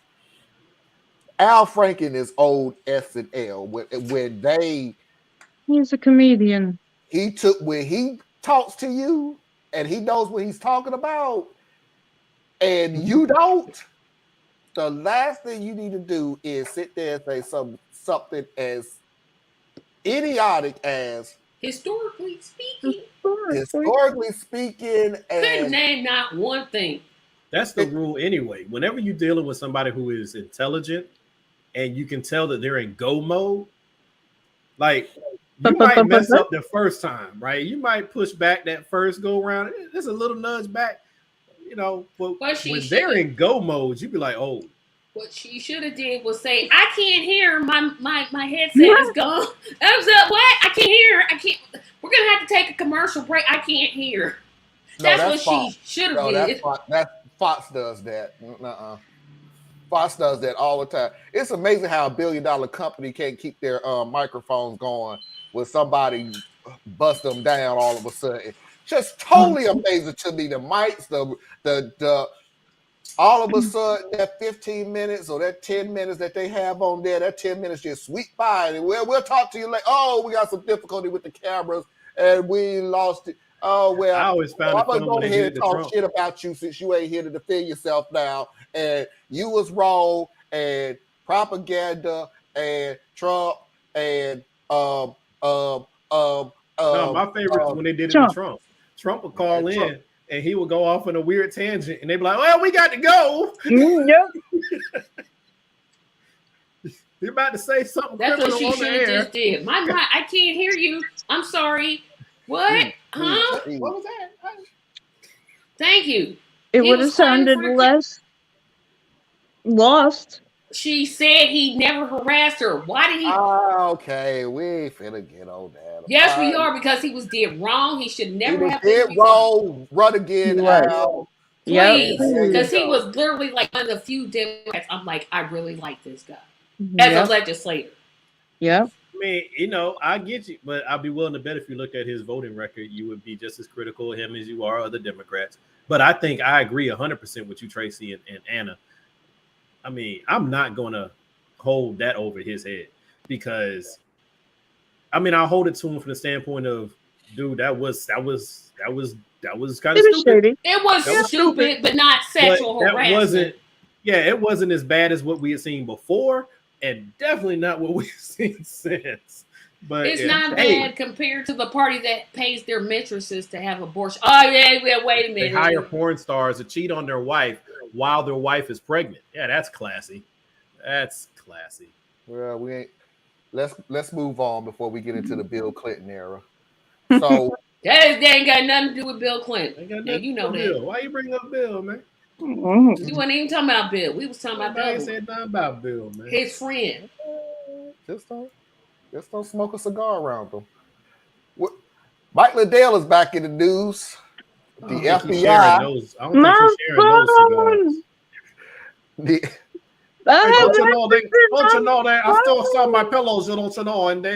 Al Franken is old SNL. When he's a comedian. When he talks to you and he knows what he's talking about, and you don't, the last thing you need to do is sit there and say something as idiotic as Historically speaking, and couldn't name not one thing. That's the rule anyway. Whenever you're dealing with somebody who is intelligent and you can tell that they're in go mode, like you might mess up the first time, right? You might push back that first go around. There's a little nudge back, you know. But when they're in go mode, you'd be like, oh. What she should have did was say, I can't hear. My headset is gone. I was up. What? I can't hear. I can't. We're gonna have to take a commercial break. I can't hear. That's what Fox. She should have did. Fox does that. Fox does that all the time. It's amazing how $1 billion company can't keep their microphones going when somebody busts them down all of a sudden. Just totally amazing to me. The mics, the all of a sudden that 15 minutes or that 10 minutes that they have on there, that 10 minutes just sweep by. And we'll talk to you later. Oh, we got some difficulty with the cameras and we lost it. Oh, well, I always found I'm going to go ahead and talk shit about you since you ain't here to defend yourself now. And you was wrong and propaganda and Trump and no, my favorite is when they did it to Trump. Trump would call in and he would go off on a weird tangent and they'd be like, well, we got to go. Yep. You're about to say something. That's what she should have just did. I can't hear you. I'm sorry. What? Huh? What was that? Thank you. It would have sounded less lost. She said he never harassed her. Why did he? Okay, we finna get on that. Yes, we are, because he was did wrong. He should never have did wrong. Run again. Please, because he was literally like one of the few Democrats. I'm like, I really like this guy as a legislator. Yeah. I mean, you know, I get you, but I'd be willing to bet if you looked at his voting record, you would be just as critical of him as you are other Democrats. But I think I agree 100% with you, Tracy and Anna. I mean, I'm not going to hold that over his head because, I mean, I'll hold it to him from the standpoint of, dude, that was kind of stupid. It was stupid, but not sexual harassment. It wasn't as bad as what we had seen before. And definitely not what we've seen since. But it's not bad compared to the party that pays their mistresses to have abortion. Oh, yeah, wait a minute. They hire porn stars to cheat on their wife while their wife is pregnant. Yeah, that's classy. That's classy. Well, we ain't. Let's move on before we get into the Bill Clinton era. So that ain't got nothing to do with Bill Clinton. You know that. Bill. Why you bring up Bill, man? We wasn't even talking about Bill. We was talking about Bill. Said nothing about Bill, man. His friend. Just don't smoke a cigar around them. Mike Liddell is back in the news. The FBI. I don't think he's sharing those cigars. Don't you know that I still sell my pillows? You don't know, and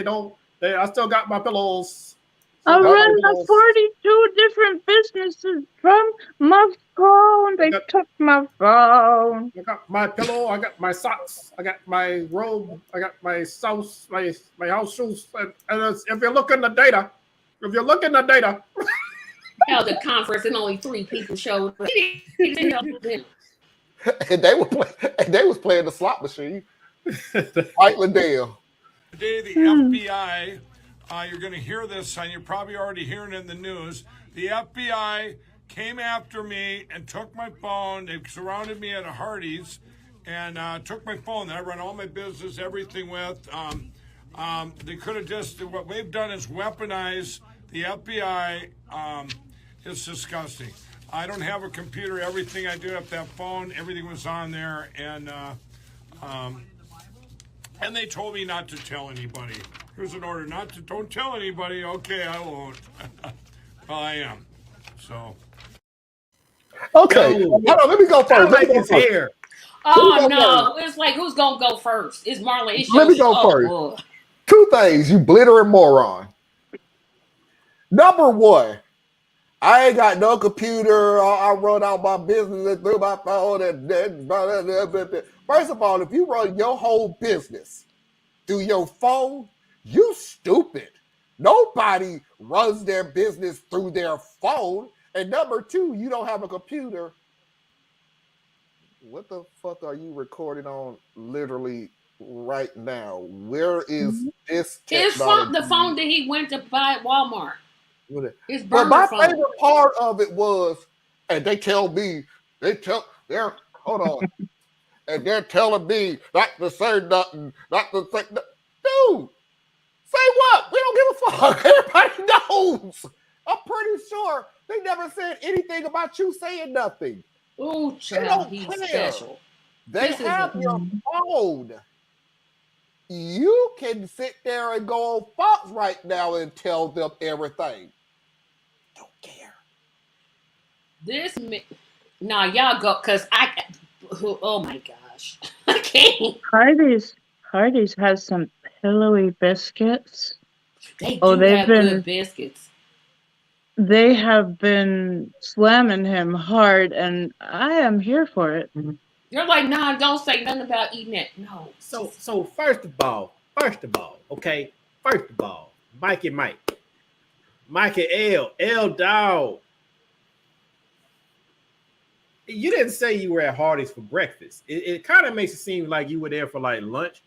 I still got my pillows. I run 42 different businesses from my phone. They took my phone. I got my pillow. I got my socks. I got my robe. I got my house, my house shoes. And if you look in the data, held a conference and only 3 people showed. And they was playing the slot machine. Mike Liddell. Today, the FBI. You're going to hear this, and you're probably already hearing it in the news. The FBI came after me and took my phone. They surrounded me at a Hardee's and took my phone that I run all my business, everything with. They could have just, what they've done is weaponize the FBI. It's disgusting. I don't have a computer. Everything I did up that phone, everything was on there. And they told me not to tell anybody. Here's an order don't tell anybody. Okay, I won't. Well, I am. So. Okay. Hold on, let me go first. Let me go first. Oh, no. It's like, who's going to go first? It's Marlon. Let me go first. Whoa. 2 things, you blittering moron. Number 1, I ain't got no computer. I run out my business through my phone. First of all, if you run your whole business through your phone, you stupid. Nobody runs their business through their phone. And number 2, you don't have a computer. What the fuck are you recording on literally right now. Where is this His technology? phone, the phone that he went to buy at Walmart. His But burner my phone. favorite part of it was, and they're hold on, and they're telling me not to say nothing, not to say, dude, say what? We don't give a fuck. Everybody knows. I'm pretty sure they never said anything about you saying nothing. Oh, child, They don't he's care. special. They have your phone. You can sit there and go on Fox right now and tell them everything. Don't care. Nah, y'all go, because oh my gosh. I can't. Hardee's has some pillowy biscuits. They do have good biscuits. They have been slamming him hard, and I am here for it. You're like, nah, don't say nothing about eating it. No. So first of all, okay. First of all, Mike and L dog. You didn't say you were at Hardee's for breakfast. It kind of makes it seem like you were there for like lunch.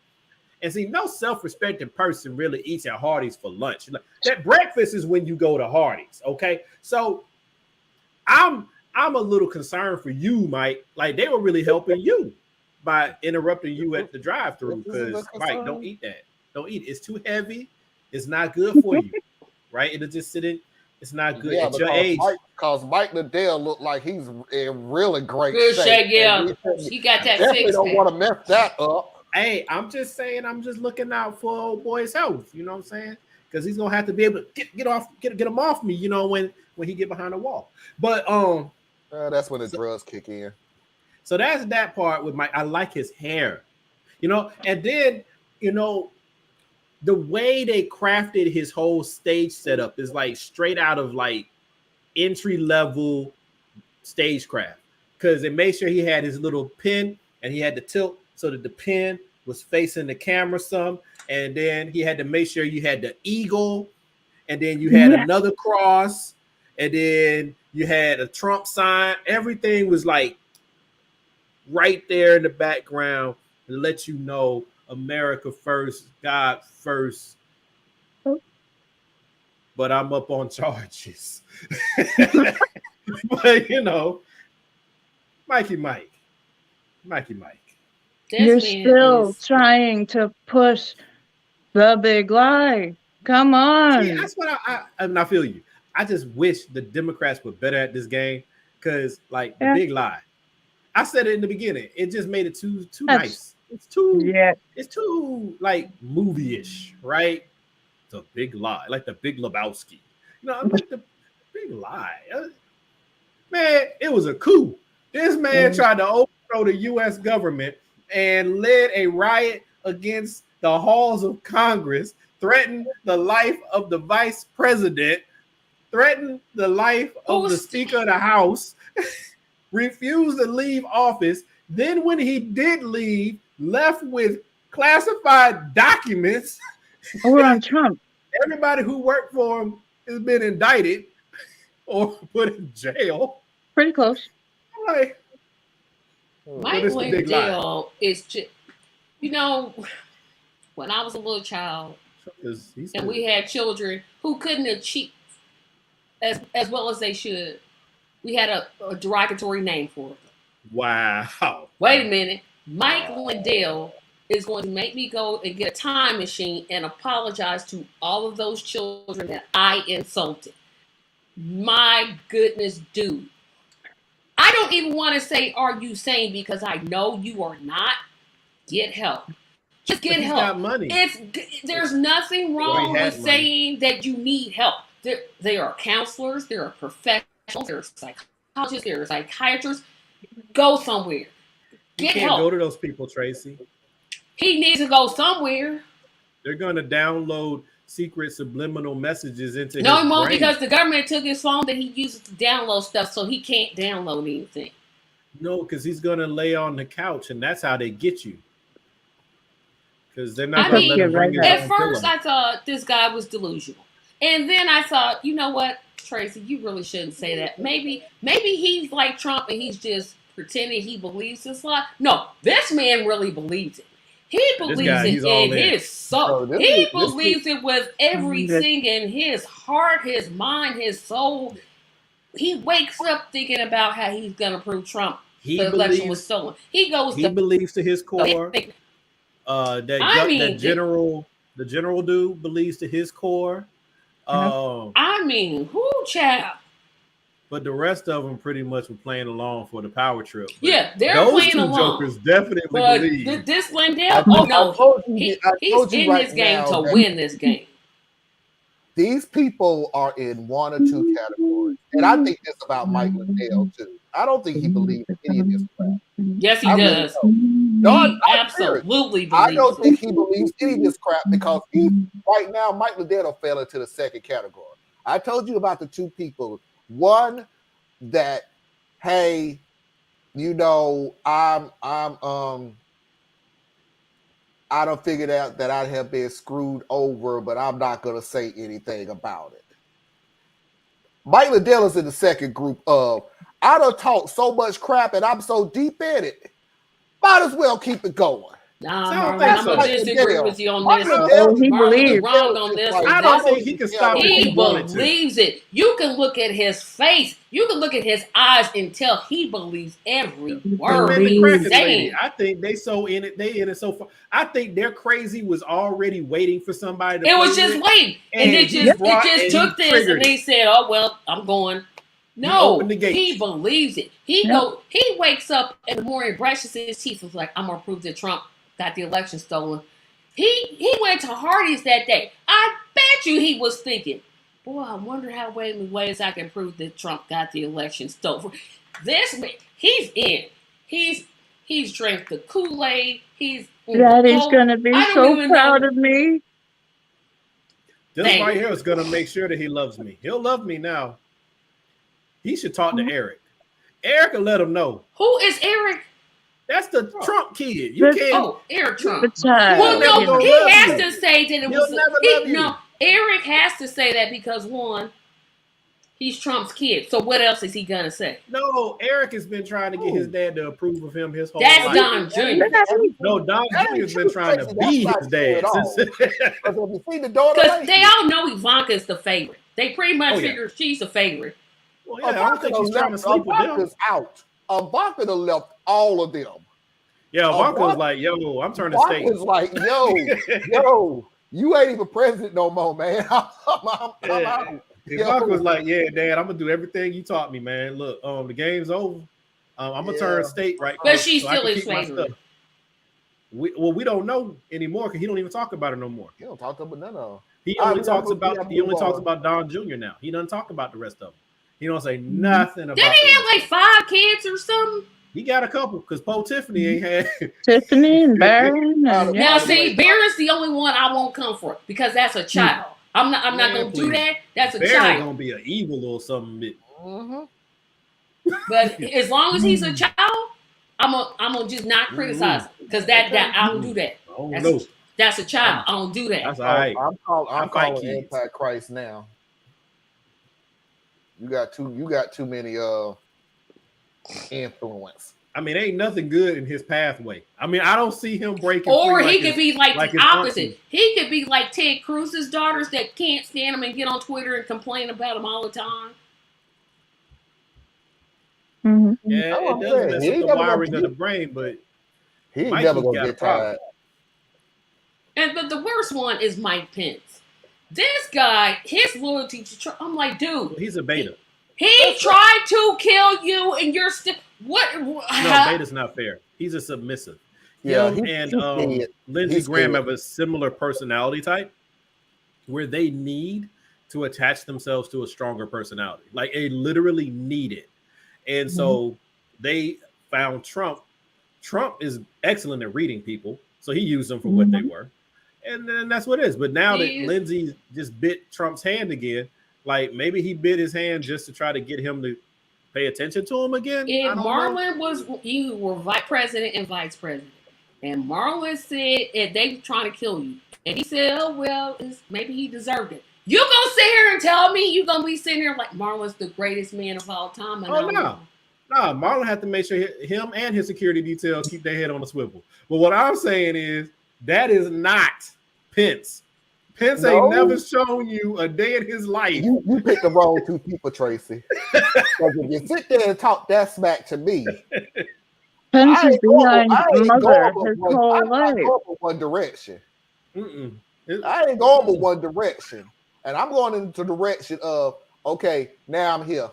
And see, no self-respecting person really eats at Hardee's for lunch. That breakfast is when you go to Hardee's, okay? So I'm a little concerned for you, Mike. Like they were really helping you by interrupting you at the drive-thru because Mike, don't eat that. Don't eat it. It's too heavy. It's not good for you, right? It'll just sit in. It's not good at your age. Because Mike Liddell looked like he's in really great shape. Yeah, he got that definitely don't want to mess that up. Hey, I'm just saying, I'm just looking out for old boy's health. You know what I'm saying? Because he's gonna have to be able to get him off me. You know when he get behind the wall. But that's when the drugs kick in. So that's that part with Mike. I like his hair, and then the way they crafted his whole stage setup is like straight out of like entry level stagecraft because they made sure he had his little pin and he had to tilt so that the pin was facing the camera some, and then he had to make sure you had the eagle, and then you had another cross, and then you had a Trump sign. Everything was like right there in the background to let you know America first, God first. But I'm up on charges. But Mikey Mike. You're still trying to push the big lie. Come on. See, that's what I feel you. I just wish the Democrats were better at this game because, like, the big lie. I said it in the beginning. It just made it too nice. It's too like movie-ish, right? It's a big lie, like the Big Lebowski. I'm like the big lie. Man, it was a coup. This man tried to overthrow the U.S. government and led a riot against the halls of Congress, threatened the life of the vice president, threatened the life of the Speaker of the House, refused to leave office. Then when he did leave, left with classified documents. We're on Trump. Everybody who worked for him has been indicted or put in jail. Pretty close. I'm like, Mike Lindell is just, when I was a little child and we had children who couldn't achieve as well as they should, we had a derogatory name for them. Wow. Wait a minute. Mike Lindell is going to make me go and get a time machine and apologize to all of those children that I insulted. My goodness, dude. I don't even want to say, are you sane? Because I know you are not. Get help. Just get help. Got money. There's nothing wrong with saying that you need help. There are counselors, there are professionals, there are psychologists, there are psychiatrists. Go somewhere. Get help. You can't go to those people, Tracy. He needs to go somewhere. They're going to download secret subliminal messages into his No, he won't, brain. because the government took his phone that he uses to download stuff, so he can't download anything. No, because he's going to lay on the couch, and that's how they get you. Because they're not going to let him bring his at own first, pillow. I thought this guy was delusional. And then I thought, you know what, Tracy, you really shouldn't say that. Maybe he's like Trump and he's just pretending he believes this lie. No, this man really believes it. He believes it in his soul. He believes it with everything in his heart, his mind, his soul. He wakes up thinking about how he's going to prove Trump the election was stolen. He believes to his core. The general dude believes to his core. Who, child? But the rest of them pretty much were playing along for the power trip. But yeah, they're those playing two along. Jokers definitely believe. This Lindell, he's in this game to win this game. These people are in one or two categories. And I think that's about Mike Lindell, too. I don't think he believes in any of this crap. Yes, he does. Really he absolutely believes I don't think he believes any of this crap because right now, Mike Lindell fell into the second category. I told you about the two people. One that, hey, you know, I done figured out that I have been screwed over, but I'm not going to say anything about it. Mike Lindell is in the second group of, I done talked so much crap and I'm so deep in it, might as well keep it going. I'm going to disagree with you on this. He believes wrong on this. I don't think he can stop it. He believes it. You can look at his face. You can look at his eyes and tell he believes every word he's saying. I think they so in it. They in it so far. I think their crazy was already waiting for somebody to. It was just waiting, and it just took this, and they said, "Oh well, I'm going." No, he believes it. He wakes up in the morning, brushes his teeth, was like, "I'm gonna prove that Trump got the election stolen." He went to Hardee's that day. I bet you he was thinking, boy, I wonder how many ways I can prove that Trump got the election stolen. This man, he's in. He's drank the Kool-Aid. Daddy's gonna be so proud of me. This right here is gonna make sure that he loves me. He'll love me now. He should talk to Eric. Eric will let him know. Who is Eric? That's the Trump kid. You can't. Oh, Eric Trump. Well, no, he has to say that it was. No, Eric has to say that because one, he's Trump's kid. So what else is he gonna say? No, Eric has been trying to get his dad to approve of him his whole life. That's Don Jr. No, Don Jr.'s been trying to be his dad. Because they all know Ivanka's the favorite. They pretty much figure she's the favorite. Well, yeah, I don't think she's trying to sleep with them. Out. Ivanka left all of them. Yeah, Ivanka was like, yo, I'm turning state. Ivanka was like, yo, you ain't even president no more, man. I'm out. Ivanka was like, yeah, Dad, I'm going to do everything you taught me, man. Look, the game's over. I'm going to turn state right quick. But she's still his favorite. We don't know anymore because he don't even talk about it no more. He don't talk about none of them. He only talks about Don Jr. now. He doesn't talk about the rest of them. He don't say nothing about. Didn't he have like 5 kids or something? He got a couple because Poe Tiffany ain't had. Tiffany and Barron. Now see, Barron's the only one I won't come for because that's a child. I'm not gonna do that. That's a child. Barron's gonna be an evil or something. But as long as he's a child, I'm gonna just not criticize him because that I don't do that. That's a child. I don't do that. That's all right. I'm calling Antichrist now. You got too many influence. I mean, ain't nothing good in his pathway. I mean, I don't see him breaking. Or he could be like the opposite. He could be like Ted Cruz's daughters that can't stand him and get on Twitter and complain about him all the time. Yeah, it does mess up the wiring of the brain, but he ain't never gonna get tired. But the worst one is Mike Pence. This guy, his loyalty to Trump, I'm like, dude. He's a beta. He tried to kill you and you're still... What? No, beta's not fair. He's a submissive. Yeah, him and Lindsey Graham have a similar personality type where they need to attach themselves to a stronger personality. Like, they literally need it. And so they found Trump. Trump is excellent at reading people. So he used them for what they were. And then that's what it is. But now that Lindsey just bit Trump's hand again, like maybe he bit his hand just to try to get him to pay attention to him again. If Marlon you were vice president and vice president, and Marlon said they were trying to kill you, and he said, "Oh well, maybe he deserved it." You gonna sit here and tell me you gonna be sitting here like Marlon's the greatest man of all time? No, Marlon had to make sure him and his security details keep their head on the swivel. But what I'm saying is, That is not Pence. Pence ain't never shown you a day in his life. You picked the wrong two people, Tracy. Because if you sit there and talk that smack to me, Pence is behind mother his whole life. Going but one direction. Mm-mm. I ain't going but one direction. And I'm going into the direction of, okay, now I'm here.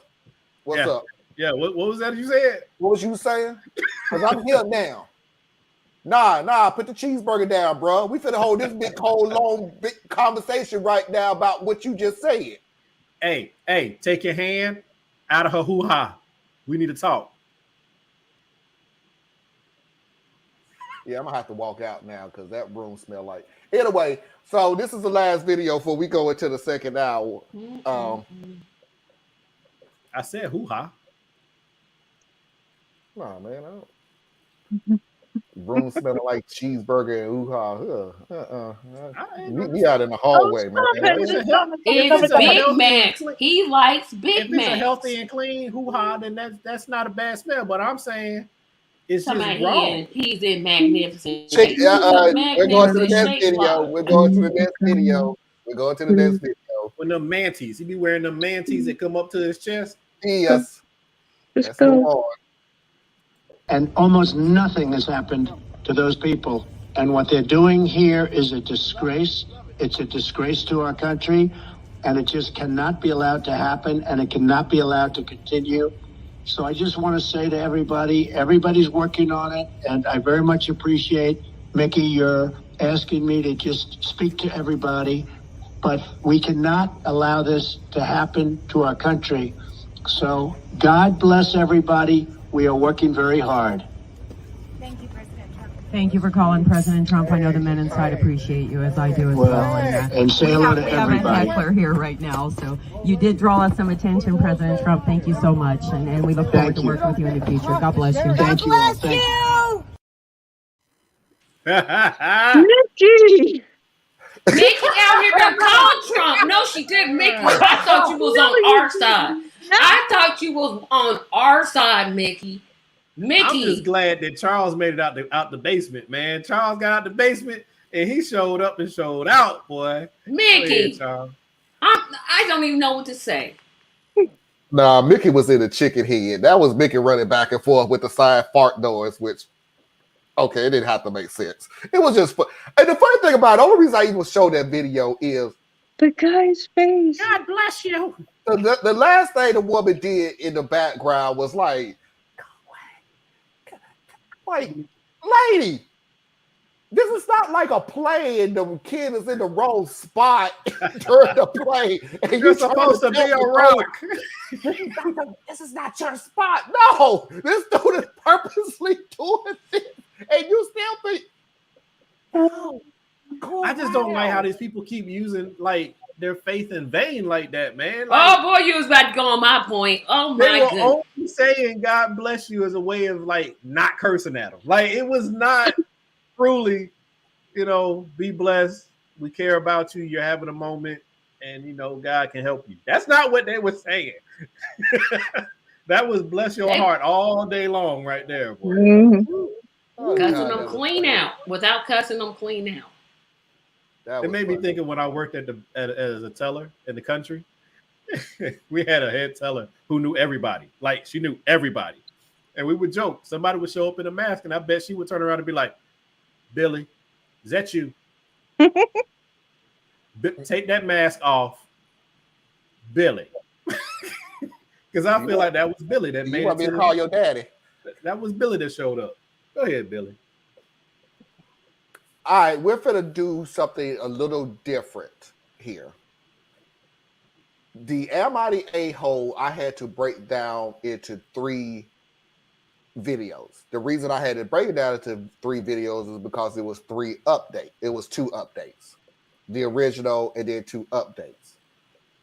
What's up? Yeah, what was that you said? What was you saying? Because I'm here now. Nah, put the cheeseburger down, bro. We finna hold this big, long conversation right now about what you just said. Hey, take your hand out of her hoo-ha. We need to talk. Yeah, I'm gonna have to walk out now because that room smell like. Anyway, so this is the last video before we go into the second hour. I said hoo-ha. Nah, man, I don't. Room smelling like cheeseburger and hoo-ha. Meet me out in the hallway, man. It's Big Macs. He likes Big Macs. If it's a healthy and clean hoo-ha, then that's not a bad smell. But I'm saying it's just wrong. He's in magnificent. We're going to the next video. We're going to the next video. When the manties, he be wearing the manties that come up to his chest. Yes. Let's go. And almost nothing has happened to those people. And what they're doing here is a disgrace. It's a disgrace to our country, and it just cannot be allowed to happen, and it cannot be allowed to continue. So I just want to say to everybody, everybody's working on it, and I very much appreciate, Mickey, you're asking me to just speak to everybody, but we cannot allow this to happen to our country. So God bless everybody. We are working very hard. Thank you, President Trump. Thank you for calling President Trump. I know the men inside appreciate you, as I do as well. And say hello to everybody. We have a heckler here right now, so you did draw us some attention, President Trump. Thank you so much, and we look forward to working with you in the future. God bless you. Thank you all. Thank you. Mickey! Mickey out here gonna call Trump. No, she didn't, Mickey. I thought you was on our side. I thought you was on our side, Mickey. I'm just glad that Charles made it out the basement, man. Charles got out the basement and he showed up and showed out, boy. Mickey, Charles. I don't even know what to say. Nah, Mickey was in the chicken head. That was Mickey running back and forth with the side fart noise, which, okay, it didn't have to make sense. It was just fun. And the funny thing about it, the only reason I even showed that video is the guy's face. God bless you. The last thing the woman did in the background was like, lady, this is not like a play and the kid is in the wrong spot during the play. And you're supposed to be a rock. This is not your spot. No, this dude is purposely doing this. And you still think, I just don't like how these people keep using like their faith in vain like that, man. Like, oh boy, you was about to go on my point. Oh my goodness. They were only saying God bless you as a way of like not cursing at them. Like it was not truly, be blessed. We care about you. You're having a moment, and God can help you. That's not what they were saying. That was bless your heart all day long, right there, boy. Mm-hmm. Cussing them clean out without cussing them clean out. It made me think of when I worked as a teller in the country. We had a head teller who knew everybody. Like she knew everybody. And we would joke. Somebody would show up in a mask and I bet she would turn around and be like, Billy, is that you? Take that mask off. Billy. Because I feel like that was Billy that made it. You want me to call your daddy? That was Billy that showed up. Go ahead, Billy. All right, we're going to do something a little different here. The Am I the A-hole, I had to break down into 3 videos. The reason I had to break it down into 3 videos is because it was 3 updates. It was 2 updates. The original and then 2 updates.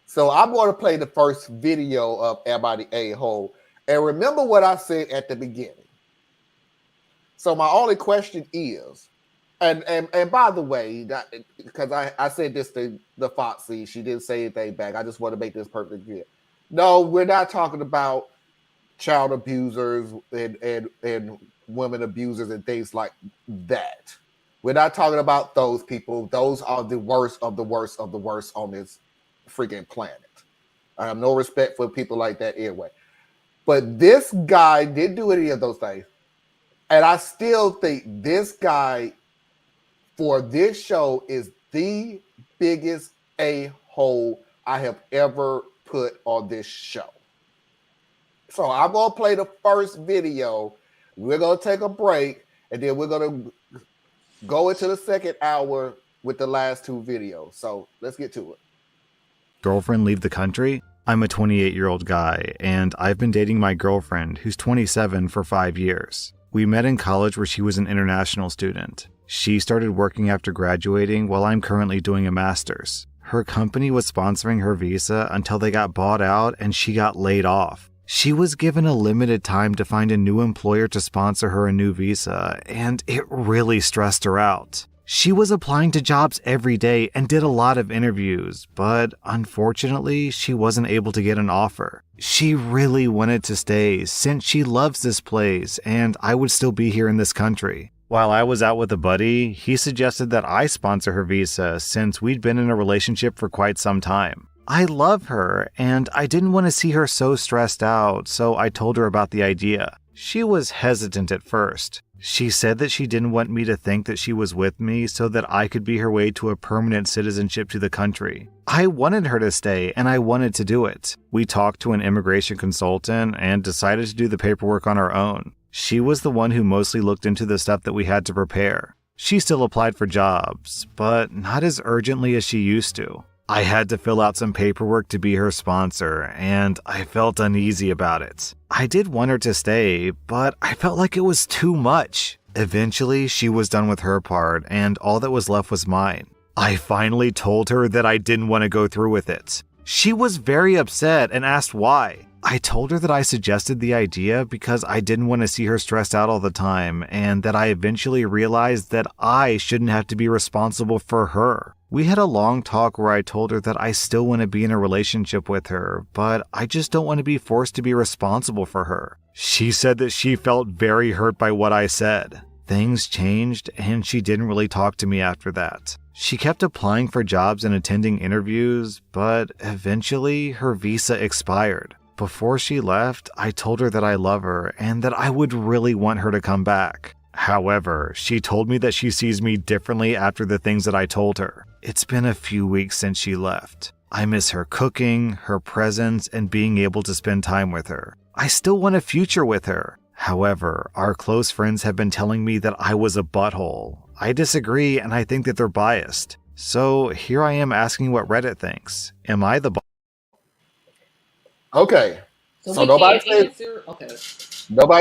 So I'm going to play the first video of Am I the A-hole. And remember what I said at the beginning. So my only question is, and by the way, because I said this to the Foxy, she didn't say anything back. I just want to make this perfect clear. No, we're not talking about child abusers and women abusers and things like that. We're not talking about those people. Those are the worst of the worst of the worst on this freaking planet. I have no respect for people like that anyway. But this guy didn't do any of those things. And I still think this guy for this show is the biggest a-hole I have ever put on this show. So I'm going to play the first video. We're going to take a break, and then we're going to go into the second hour with the last two videos. So let's get to it. Girlfriend leave the country? I'm a 28-year-old guy, and I've been dating my girlfriend, who's 27, for 5 years. We met in college where she was an international student. She started working after graduating while I'm currently doing a master's. Her company was sponsoring her visa until they got bought out and she got laid off. She was given a limited time to find a new employer to sponsor her a new visa, and it really stressed her out. She was applying to jobs every day and did a lot of interviews, but unfortunately, she wasn't able to get an offer. She really wanted to stay since she loves this place and I would still be here in this country. While I was out with a buddy, he suggested that I sponsor her visa since we'd been in a relationship for quite some time. I love her, and I didn't want to see her so stressed out, so I told her about the idea. She was hesitant at first. She said that she didn't want me to think that she was with me so that I could be her way to a permanent citizenship to the country. I wanted her to stay, and I wanted to do it. We talked to an immigration consultant and decided to do the paperwork on our own. She was the one who mostly looked into the stuff that we had to prepare. She still applied for jobs, but not as urgently as she used to. I had to fill out some paperwork to be her sponsor, and I felt uneasy about it. I did want her to stay, but I felt like it was too much. Eventually, she was done with her part, and all that was left was mine. I finally told her that I didn't want to go through with it. She was very upset and asked why. I told her that I suggested the idea because I didn't want to see her stressed out all the time, and that I eventually realized that I shouldn't have to be responsible for her. We had a long talk where I told her that I still want to be in a relationship with her, but I just don't want to be forced to be responsible for her. She said that she felt very hurt by what I said. Things changed, and she didn't really talk to me after that. She kept applying for jobs and attending interviews, but eventually her visa expired. Before she left, I told her that I love her and that I would really want her to come back. However, she told me that she sees me differently after the things that I told her. It's been a few weeks since she left. I miss her cooking, her presence, and being able to spend time with her. I still want a future with her. However, our close friends have been telling me that I was a butthole. I disagree, and I think that they're biased. So here I am asking what Reddit thinks. Am I the Okay. So nobody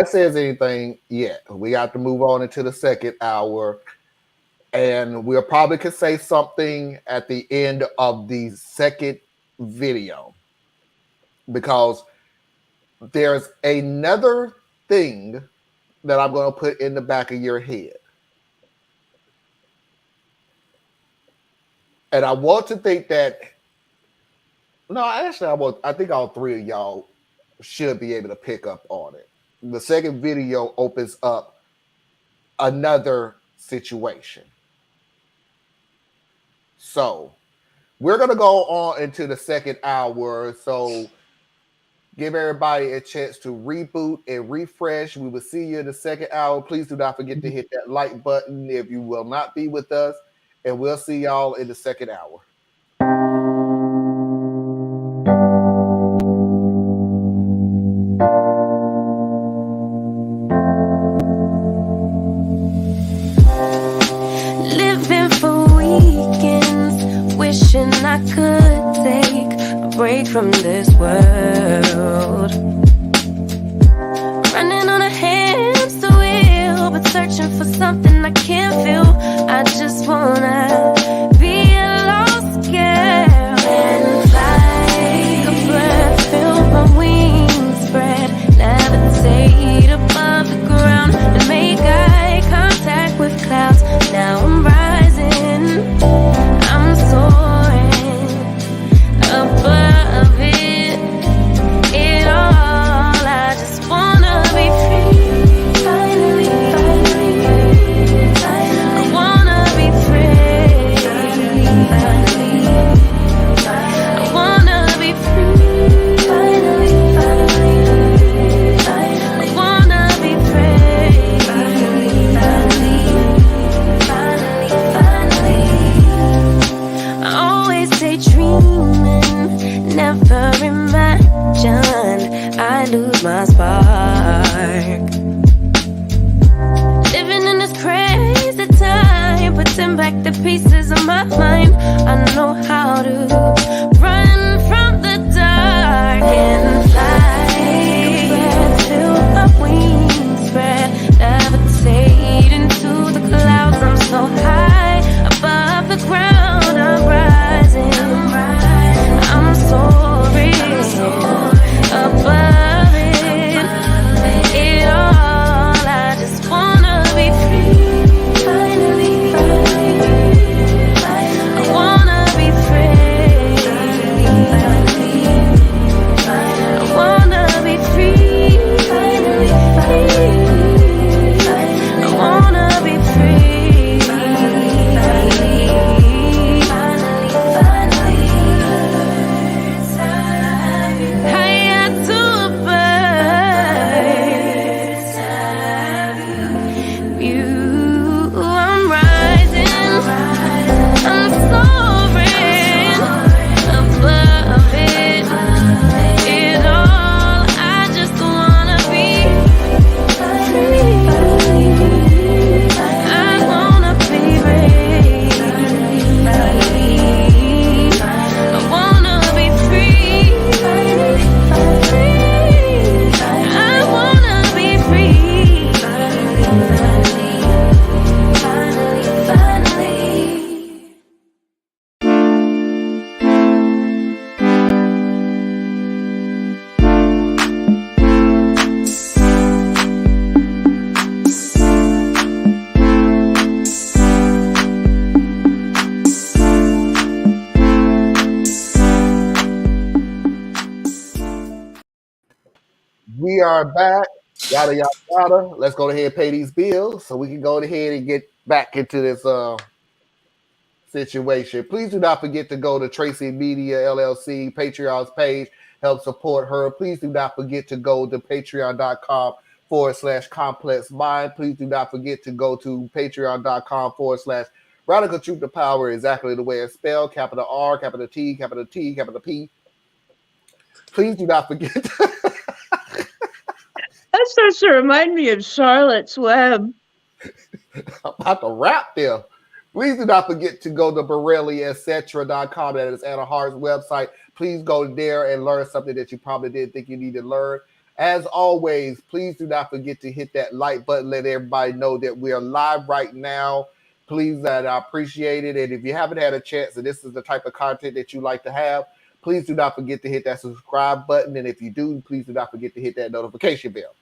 says anything yet. We have to move on into the second hour. And we'll probably could say something at the end of the second video. Because there's another thing that I'm going to put in the back of your head. And I want to think that I think all three of y'all should be able to pick up on it. The second video opens up another situation. So we're going to go on into the second hour. So give everybody a chance to reboot and refresh. We will see you in the second hour. Please do not forget to hit that like button if you will not be with us. And we'll see y'all in the second hour. I could take a break from this world. Running on a hamster wheel, but searching for something I can't feel. I just wanna be a lost girl and fly. Take a breath, feel my wings spread, levitate above the ground and make eye contact with clouds. Now I'm rising, I'm soaring above it all. I just wanna be free. Finally, I wanna piecing back the pieces of my mind. I know how to run from the dark and fly. Till my wings spread, levitate into the clouds. I'm so high above the ground. I'm rising. I'm soaring above it all. I just wanna be free. Finally, I wanna be free. I wanna be free. Finally, I wanna be free. Higher to a bird. You, I'm rising. I'm soaring above it all. I just wanna be free. I wanna be free. I wanna be free. I wanna be free. We are back. Yada, yada, yada. Let's go ahead and pay these bills so we can go ahead and get back into this situation. Please do not forget to go to Tracy Media LLC Patreon's page. Help support her. Please do not forget to go to patreon.com/complex mind. Please do not forget to go to patreon.com/radical truth to power, exactly the way it's spelled. Capital R, capital T, capital T, capital P. Please do not forget That starts to remind me of Charlotte's Web. I'm about to wrap there. Please do not forget to go to BorelliEtc.com. That is Anna Hart's website. Please go there and learn something that you probably didn't think you needed to learn. As always, please do not forget to hit that like button. Let everybody know that we are live right now. Please, I appreciate it. And if you haven't had a chance, and this is the type of content that you like to have, please do not forget to hit that subscribe button. And if you do, please do not forget to hit that notification bell.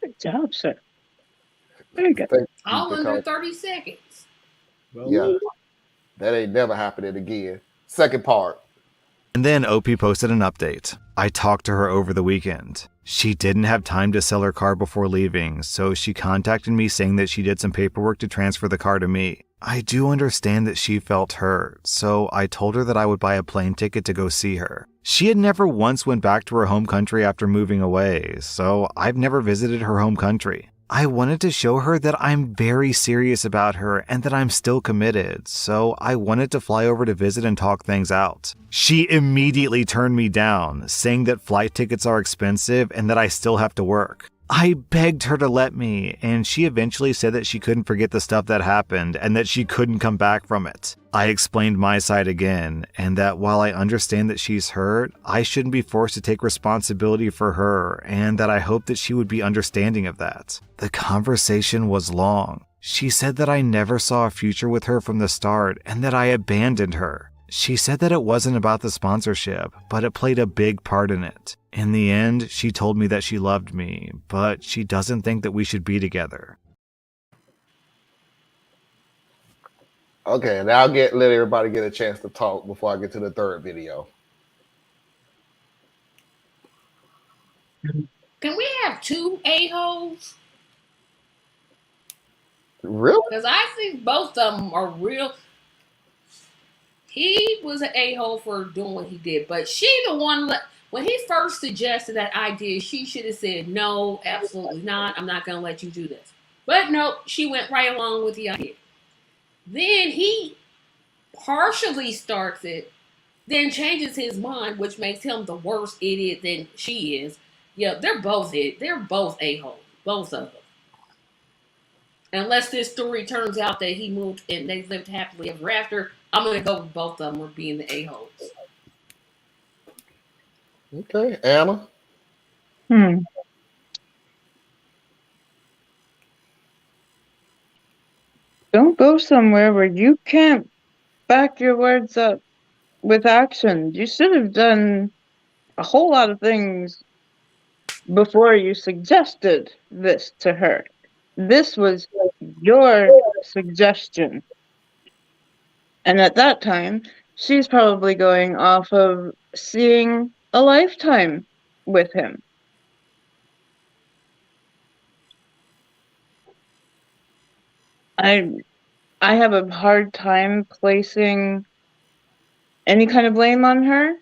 Good job, sir. Very good. All under 30 seconds. Well, Yeah, that ain't never happening again. Second part. And then OP posted an update. I talked to her over the weekend. She didn't have time to sell her car before leaving, so she contacted me saying that she did some paperwork to transfer the car to me. I do understand that she felt hurt, so I told her that I would buy a plane ticket to go see her. She had never once went back to her home country after moving away, so I've never visited her home country. I wanted to show her that I'm very serious about her and that I'm still committed, so I wanted to fly over to visit and talk things out. She immediately turned me down, saying that flight tickets are expensive and that I still have to work. I begged her to let me, and she eventually said that she couldn't forget the stuff that happened and that she couldn't come back from it. I explained my side again, and that while I understand that she's hurt, I shouldn't be forced to take responsibility for her, and that I hope that she would be understanding of that. The conversation was long. She said that I never saw a future with her from the start and that I abandoned her. She said that it wasn't about the sponsorship, but it played a big part in it. In the end, she told me that she loved me, but she doesn't think that we should be together. Okay, now let everybody get a chance to talk before I get to the third video. Can we have two a-holes? Really? Because I think both of them are real. He was an a-hole for doing what he did, but she the one, when he first suggested that idea, she should have said, no, absolutely not. I'm not going to let you do this. But no, she went right along with the idea. Then he partially starts it, then changes his mind, which makes him the worst idiot than she is. Yeah, they're both a-holes. Both of them. Unless this story turns out that he moved and they lived happily ever after, I'm going to go with both of them or being the a-holes. Okay, Anna. Don't go somewhere where you can't back your words up with action. You should have done a whole lot of things before you suggested this to her. This was your suggestion. And at that time, she's probably going off of seeing a lifetime with him. I have a hard time placing any kind of blame on her,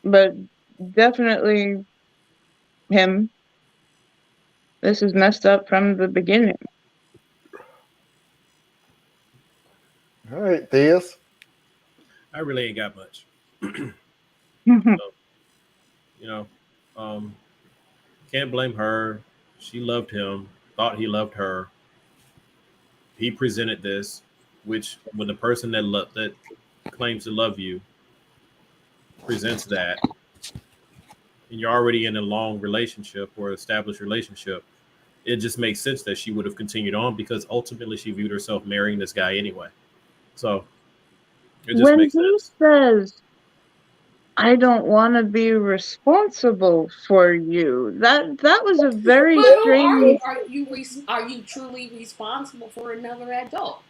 but definitely him. This is messed up from the beginning. All right, Theus. I really ain't got much. Can't blame her. She loved him, thought he loved her. He presented this, which when the person that claims to love you presents that, and you're already in a long relationship or established relationship, it just makes sense that she would have continued on because ultimately she viewed herself marrying this guy anyway. So it just makes sense. Says, I don't want to be responsible for you. That was a very strange. Are you truly responsible for another adult?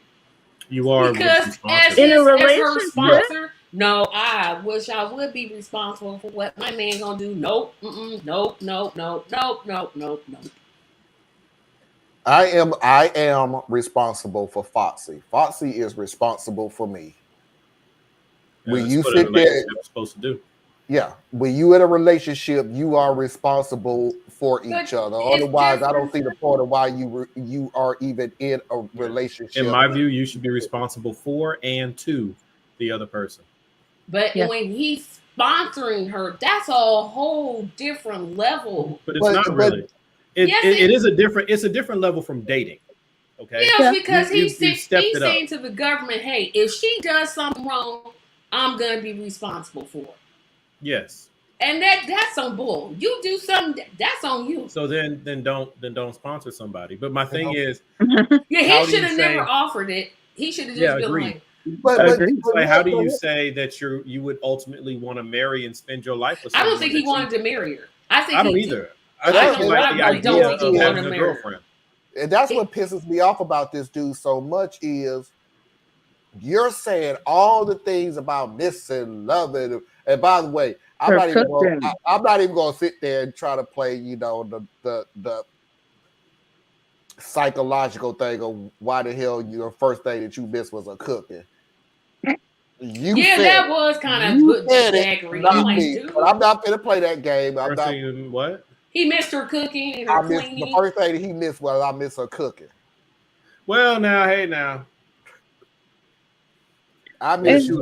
You are because as her sponsor. No, I wish I would be responsible for what my man gonna do. Nope, nope. I am responsible for Foxy. Foxy is responsible for me. When you sit there, supposed to do. Yeah, when you in a relationship, you are responsible for each other. Otherwise, I don't see the point of why you are even in a relationship. In my view, you should be responsible for and to the other person. But when he's sponsoring her, that's a whole different level. But it's not really. It is a different. It's a different level from dating. Okay. Yes, because he's saying to the government, "Hey, if she does something wrong, I'm gonna be responsible for it." Yes. And that's on bull. You do something, that's on you. So then don't sponsor somebody. But my thing is, he should have never offered it. He should have just been agreed. like. How do you say that you would ultimately want to marry and spend your life with someone? I don't think he wanted to marry her. I don't either. I think he liked the idea of having a girlfriend. And that's what pisses me off about this dude so much is you're saying all the things about missing, loving, and by the way, I'm not even going to sit there and try to play, the psychological thing of why the hell your first thing that you missed was a cooking. That was kind of good. But I'm not going to play that game. I'm not. What? He missed her cooking and her cleaning. The first thing that he missed was I miss her cooking. Well, now. I miss you.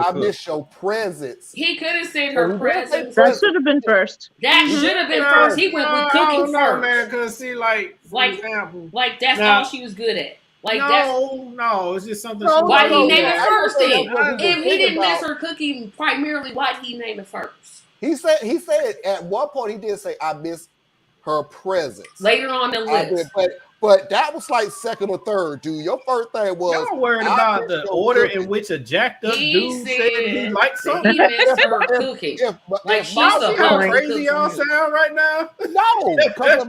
I miss your presence. He could have said her presence. That should have been first. That should have been first. He went with cooking first. Man, because see, for example, that's all she was good at. No, it's just something. Why he named it first? Then, if he didn't miss her cooking primarily, why did he name it first? He said at one point he did say I miss her presence. Later on the list. But that was like second or third, dude. Your first thing was y'all worried about the order in which a jacked up dude said he liked something. He missed her cooking. How crazy y'all sound right now? No, because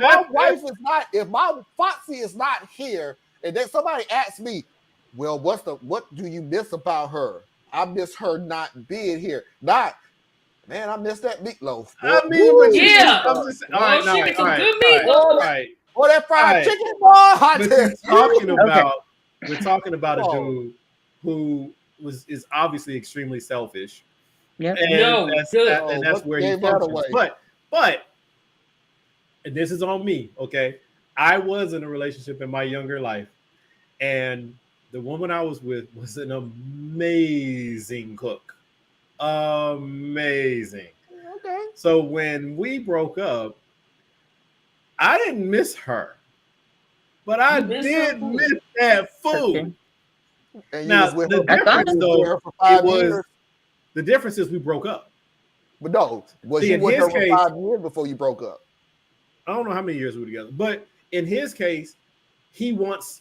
if my Foxy is not here, and then somebody asks me, well, what do you miss about her? I miss her not being here. Man, I miss that meatloaf. I mean, all right. Or that fried chicken, boy. We're talking about a dude who is obviously extremely selfish. Yeah, and that's where he functions. But and this is on me, okay? I was in a relationship in my younger life, and the woman I was with was an amazing cook. Amazing. Okay. So when we broke up, I didn't miss her, but I did miss that food. And now you was with the her, difference though, for 5 years. The difference is we broke up. But no, was See, you in with his her for case, 5 years before you broke up? I don't know how many years we were together, but in his case, he wants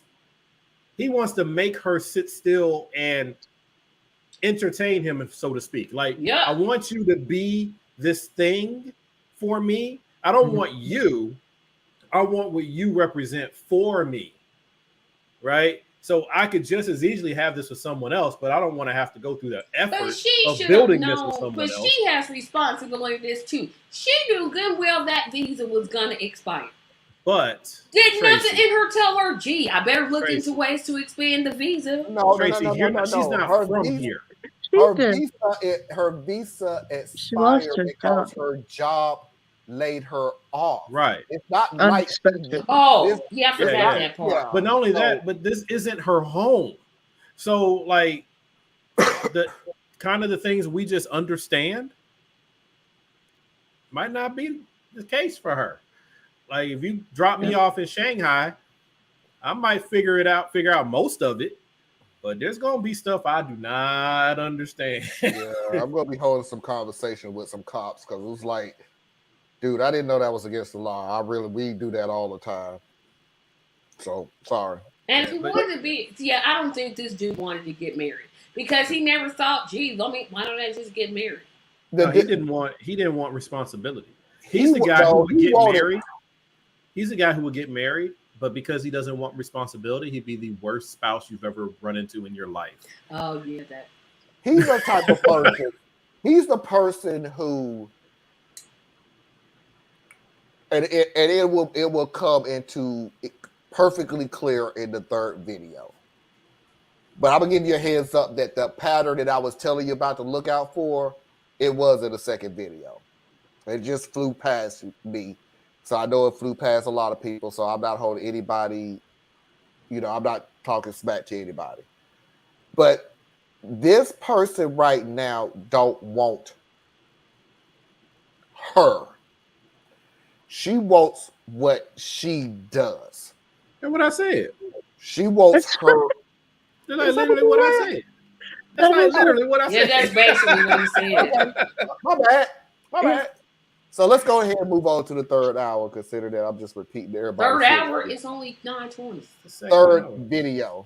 to make her sit still and entertain him, so to speak. Like, I want you to be this thing for me. I don't want you. I want what you represent for me. Right? So I could just as easily have this with someone else, but I don't want to have to go through the effort of building this with someone else. But she has responsibility to this too. She knew good well that visa was going to expire. But did nothing in her tell her, gee, I better look into ways to expand the visa? No. She's not from here. Her visa expired because her job laid her off. Right. It's not like I forgot that part. But not only that, but this isn't her home. So like the kind of the things we just understand might not be the case for her. Like if you drop me off in Shanghai, I might figure out most of it. But there's gonna be stuff I do not understand. Yeah, I'm gonna be holding some conversation with some cops because it was like, dude, I didn't know that was against the law. We do that all the time. So sorry. And if he wanted to be, I don't think this dude wanted to get married because he never thought, gee, why don't I just get married? No, he didn't want responsibility. He's the guy who would get married. He's the guy who would get married, but because he doesn't want responsibility, he'd be the worst spouse you've ever run into in your life. Oh yeah, that. He's the type of person. He's the person who, and it will come into perfectly clear in the third video. But I'm gonna give you a heads up that the pattern that I was telling you about to look out for, it was in the second video. It just flew past me. So I know it flew past a lot of people. So I'm not holding anybody, I'm not talking smack to anybody. But this person right now don't want her. She wants what she does. That's what I said. She wants her. That's literally what I said. That's literally what I said. Yeah, that's basically what he said. My bad. So let's go ahead and move on to the third hour. Consider that I'm just repeating everybody. Third hour is only 9:20. Third video.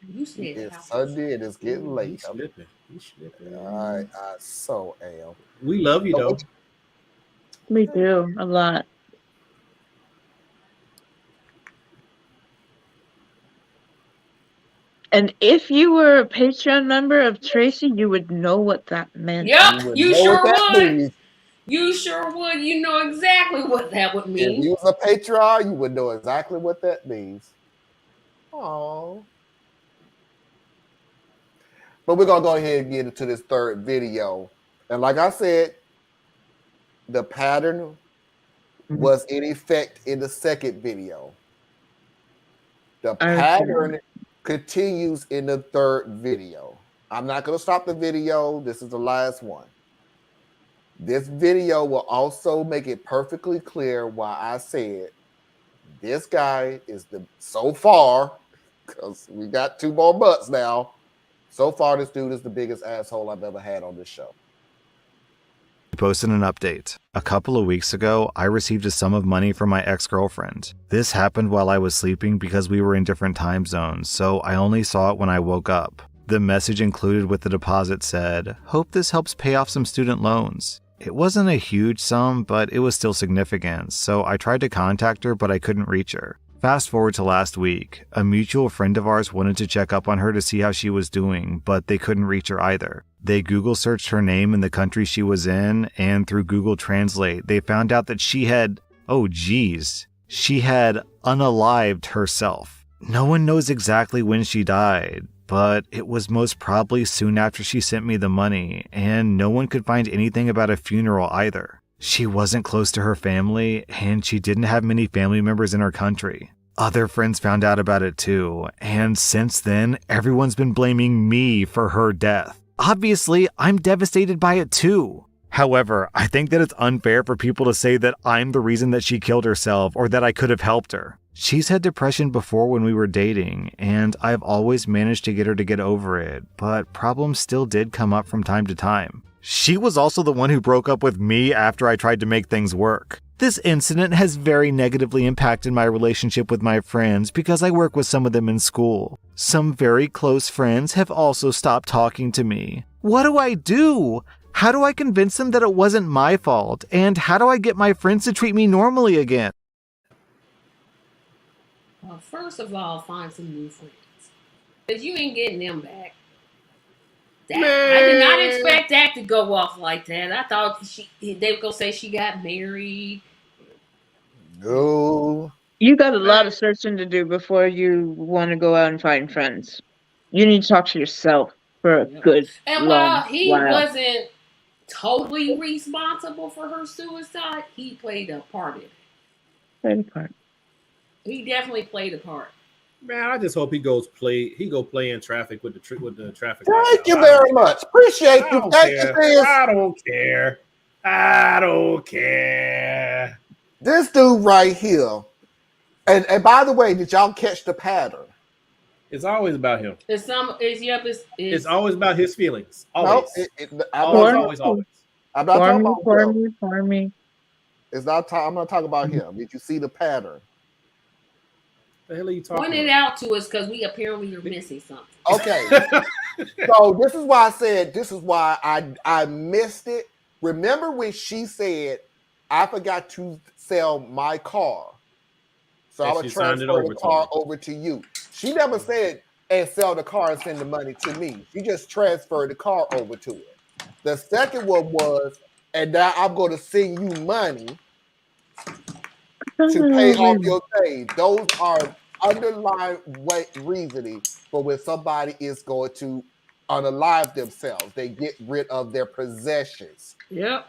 You said it's Sunday and it's getting late. I so am. We love you though. We do a lot. And if you were a Patreon member of Tracy, you would know what that meant. Yep, you sure would. You sure would. You know exactly what that would mean. If you was a Patreon, you would know exactly what that means. Oh. But we're going to go ahead and get into this third video. And like I said, the pattern was in effect in the second video. The pattern continues in the third video. I'm not going to stop the video. This is the last one. This video will also make it perfectly clear why I said this guy is so far, because we got 2 more months now. So far, this dude is the biggest asshole I've ever had on this show. Posted an update. A couple of weeks ago, I received a sum of money from my ex-girlfriend. This happened while I was sleeping because we were in different time zones, so I only saw it when I woke up. The message included with the deposit said, "Hope this helps pay off some student loans." It wasn't a huge sum, but it was still significant, so I tried to contact her, but I couldn't reach her. Fast forward to last week. A mutual friend of ours wanted to check up on her to see how she was doing, but they couldn't reach her either. They Google searched her name and the country she was in, and through Google Translate, they found out that she had unalived herself. No one knows exactly when she died, but it was most probably soon after she sent me the money, and no one could find anything about a funeral either. She wasn't close to her family, and she didn't have many family members in her country. Other friends found out about it too, and since then, everyone's been blaming me for her death. Obviously, I'm devastated by it too. However, I think that it's unfair for people to say that I'm the reason that she killed herself or that I could have helped her. She's had depression before when we were dating, and I've always managed to get her to get over it, but problems still did come up from time to time. She was also the one who broke up with me after I tried to make things work. This incident has very negatively impacted my relationship with my friends because I work with some of them in school. Some very close friends have also stopped talking to me. What do I do? How do I convince them that it wasn't my fault? And how do I get my friends to treat me normally again? Well, first of all, find some new friends. Because you ain't getting them back. I did not expect that to go off like that. I thought they were going to say she got married. No. You got a lot of searching to do before you want to go out and find friends. You need to talk to yourself for a good And long while he while. wasn't totally responsible for her suicide, he played a part in it. Played a part. He definitely played a part. Man, I just hope he go play in traffic with the traffic. Thank you very much. Appreciate you. Thank you, Chris. I don't care. I don't care. This dude right here. And by the way, did y'all catch the pattern? It's always about him. It's always about his feelings. Always. No, always. I'm not talking about for me. It's not. I'm not talking about him. Did you see the pattern? The hell are you talking Point it out to us because we apparently are missing something. Okay. So this is why I said this is why I missed it. Remember when she said, I forgot to sell my car. So I would transfer the car over to you. She never said, and sell the car and send the money to me. She just transferred the car over to her. The second one was, and now I'm going to send you money to pay off your thing. Those are underlying reasoning for when somebody is going to unalive themselves. They get rid of their possessions. Yep.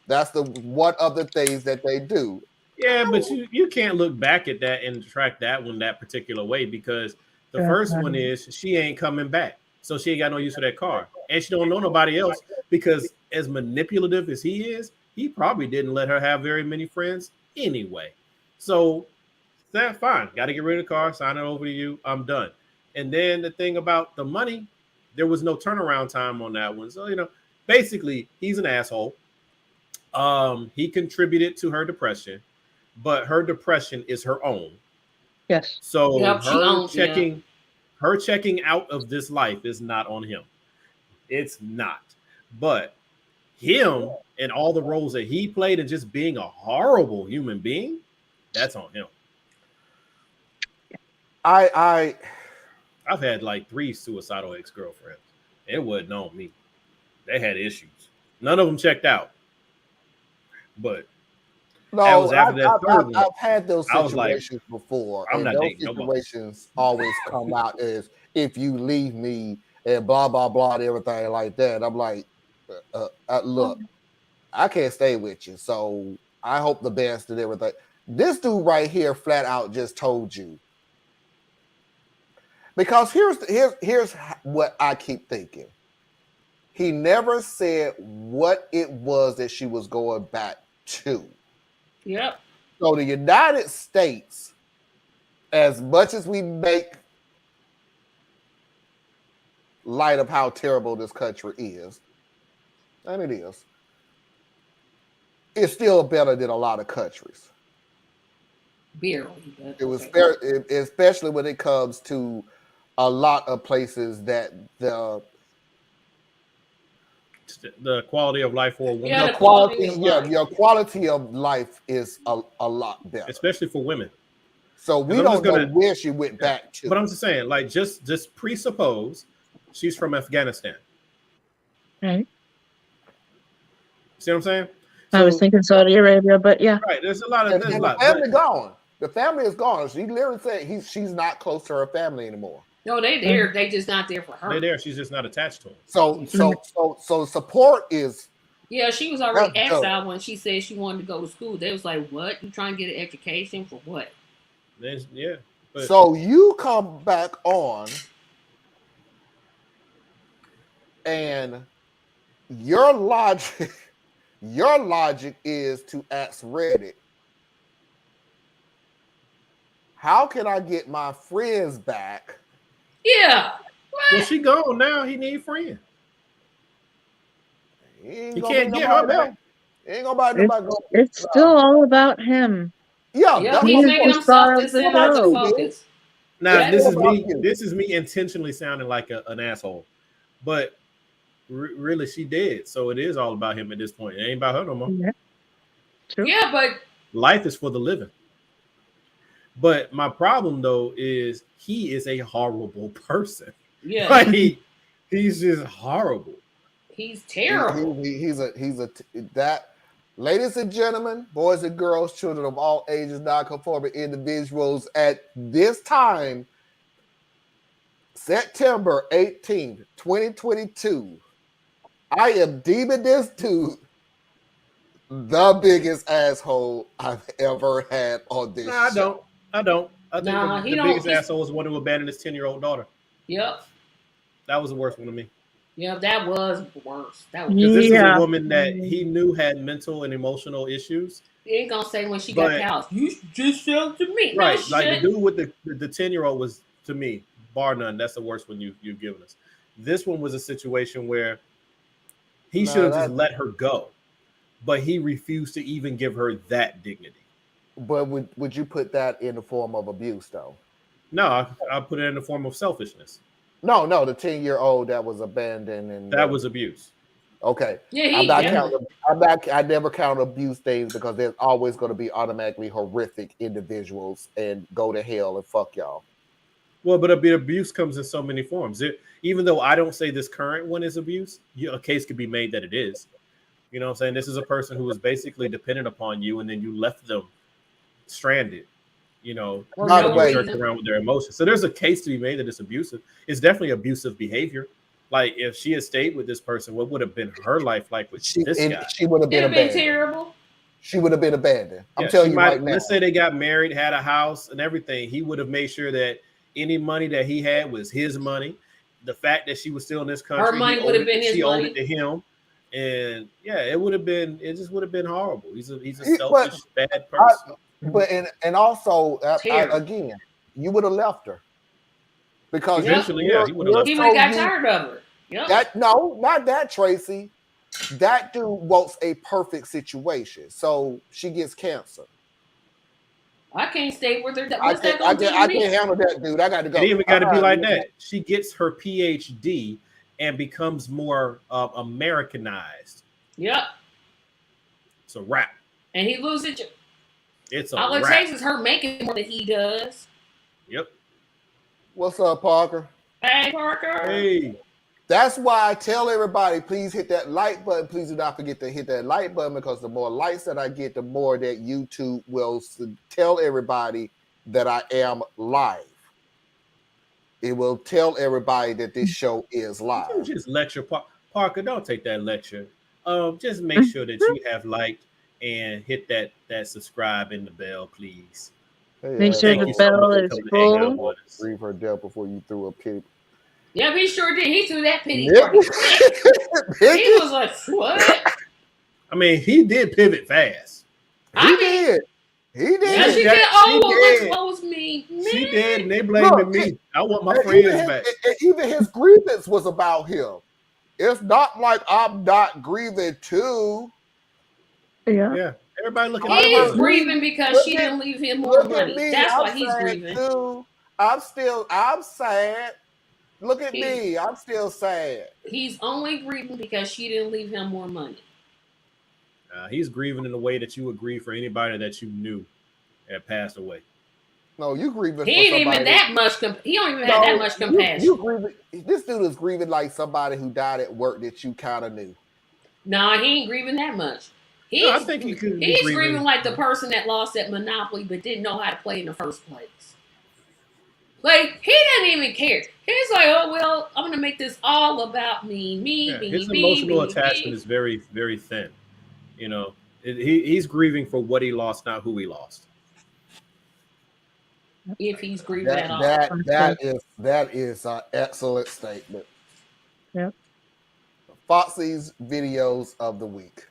That's one of the things that they do. Yeah, but you can't look back at that and track that one that particular way because the first one is she ain't coming back. So she ain't got no use for that car. And she don't know nobody else because as manipulative as he is, he probably didn't let her have very many friends anyway. So that's fine. Got to get rid of the car, sign it over to you. I'm done. And then the thing about the money, there was no turnaround time on that one. So, basically he's an asshole. He contributed to her depression. But her depression is her own. Yes. So her checking out of this life is not on him. It's not. But him and all the roles that he played and just being a horrible human being, that's on him. I've had like 3 suicidal ex-girlfriends. It wasn't on me. They had issues. None of them checked out. But no, I've had those situations before. I'm not those situations always come out as if you leave me and blah, blah, blah, and everything like that. I'm like, look, I can't stay with you. So I hope the best and everything. This dude right here flat out just told you. Because here's what I keep thinking. He never said what it was that she was going back to. Yep. So the United States, as much as we make light of how terrible this country is, and it is, it's still better than a lot of countries. Barely. It was fair, especially when it comes to a lot of places that the quality of life for a woman. Yeah, your quality of life is a lot better, especially for women. So we don't know where she went back to. But I'm just saying, like, just presuppose she's from Afghanistan. Right. See what I'm saying? I was thinking Saudi Arabia, but yeah. Right. There's a lot of. The family gone. The family is gone. She literally said she's not close to her family anymore. No, they there. They just not there for her. They're there. She's just not attached to him. So support is. Yeah, she was already exiled when she said she wanted to go to school. They was like, "What? You trying to get an education for what?" Yeah. But, so you come back on, and your logic Your logic is to ask Reddit, how can I get my friends back? Yeah. Well, she gone now. He need friends. He can't get her back. Ain't nobody go. It's still all about him. Yeah, Yep, that's he's what making the himself star the of the center of the show. focus. Now, Yeah. this is me. This is me intentionally sounding like an asshole, but really, she dead. So it is all about him at this point. It ain't about her no more. Yeah. True. Yeah, but Life is for the living. But my problem though is he is a horrible person. yeah, Like, he's just horrible. he's terrible. He's that. Ladies and gentlemen, boys and girls, children of all ages, non-conforming individuals, at this time, September 18th, 2022, I am deeming this dude the biggest asshole I've ever had on this show. I don't. I think Nah, the biggest asshole was the one who abandoned his 10-year-old daughter. Yep. That was the worst one to me. Yeah, that was worse. That was. Because this is a woman that he knew had mental and emotional issues. He ain't gonna say when she got the house, you just sell to me. Right. No, Like shit. the dude with the 10-year-old was, to me, bar none, that's the worst one you've given us. This one was a situation where he should have just let her go, but he refused to even give her that dignity. But would you put that in the form of abuse, though? No, I put it in the form of selfishness. No, the 10-year-old that was abandoned, and that was abuse. Okay. Yeah, I never count abuse things because there's always going to be automatically horrific individuals and go to hell and fuck y'all. Well, but abuse comes in so many forms. Even though I don't say this current one is abuse, a case could be made that it is. You know what I'm saying? This is a person who was basically dependent upon you, and then you left them stranded. You know, jerked around with their emotions. So there's a case to be made that it's abusive. It's definitely abusive behavior. Like, if she had stayed with this person, what would have been her life like with this guy? She would have been abandoned. Terrible. She would have been abandoned. I'm telling you right now. Let's say they got married, had a house and everything. He would have made sure that any money that he had was his money. The fact that she was still in this country, her money would have been his money. Owed it to him. And yeah, it just would have been horrible. He's a selfish, bad person. And also, again, you would have left her because eventually, he would have got tired of her. Yep. Not that, Tracy. That dude wants a perfect situation, so she gets cancer. I can't stay with her. I can't handle that, dude. I got to go. It even got to be like that. She gets her PhD and becomes more Americanized. Yep. It's a wrap. And he loses it. It's a all it wrap. takes is her making more than he does. Yep. What's up, Parker? Hey, Parker. Hey. That's why I tell everybody, please hit that like button. Please do not forget to hit that like button, because the more likes that I get, the more that YouTube will tell everybody that I am live. It will tell everybody that this show is live. You just lecture, Parker. Don't take that lecture. Just make sure that you have liked and hit that subscribe and the bell, please. Make sure the bell is full. Grieve her death before you threw a pity. Yeah, he sure did. He threw that pity party quick. He was like, what? I mean, he did pivot fast. He did. Yeah, she did. What was me? She did, and they blamed me. I want my friends back. Even his grievance was about him. It's not like I'm not grieving too. Yeah. Everybody look at He's grieving because she didn't leave him more money. That's why he's grieving. Too. I'm sad. Look at me. I'm still sad. He's only grieving because she didn't leave him more money. He's grieving in the way that you would grieve for anybody that you knew had passed away. No, you grieving. He ain't even that much. He don't even have that much compassion. You grieving. This dude is grieving like somebody who died at work that you kind of knew. No, he ain't grieving that much. I think he could. He's grieving like the person that lost at Monopoly but didn't know how to play in the first place. Like, he doesn't even care. He's like, oh, well, I'm going to make this all about me. His emotional attachment is very, very thin. You know, he's grieving for what he lost, not who he lost. If he's grieving at all. That is an excellent statement. Yep. Foxy's videos of the week.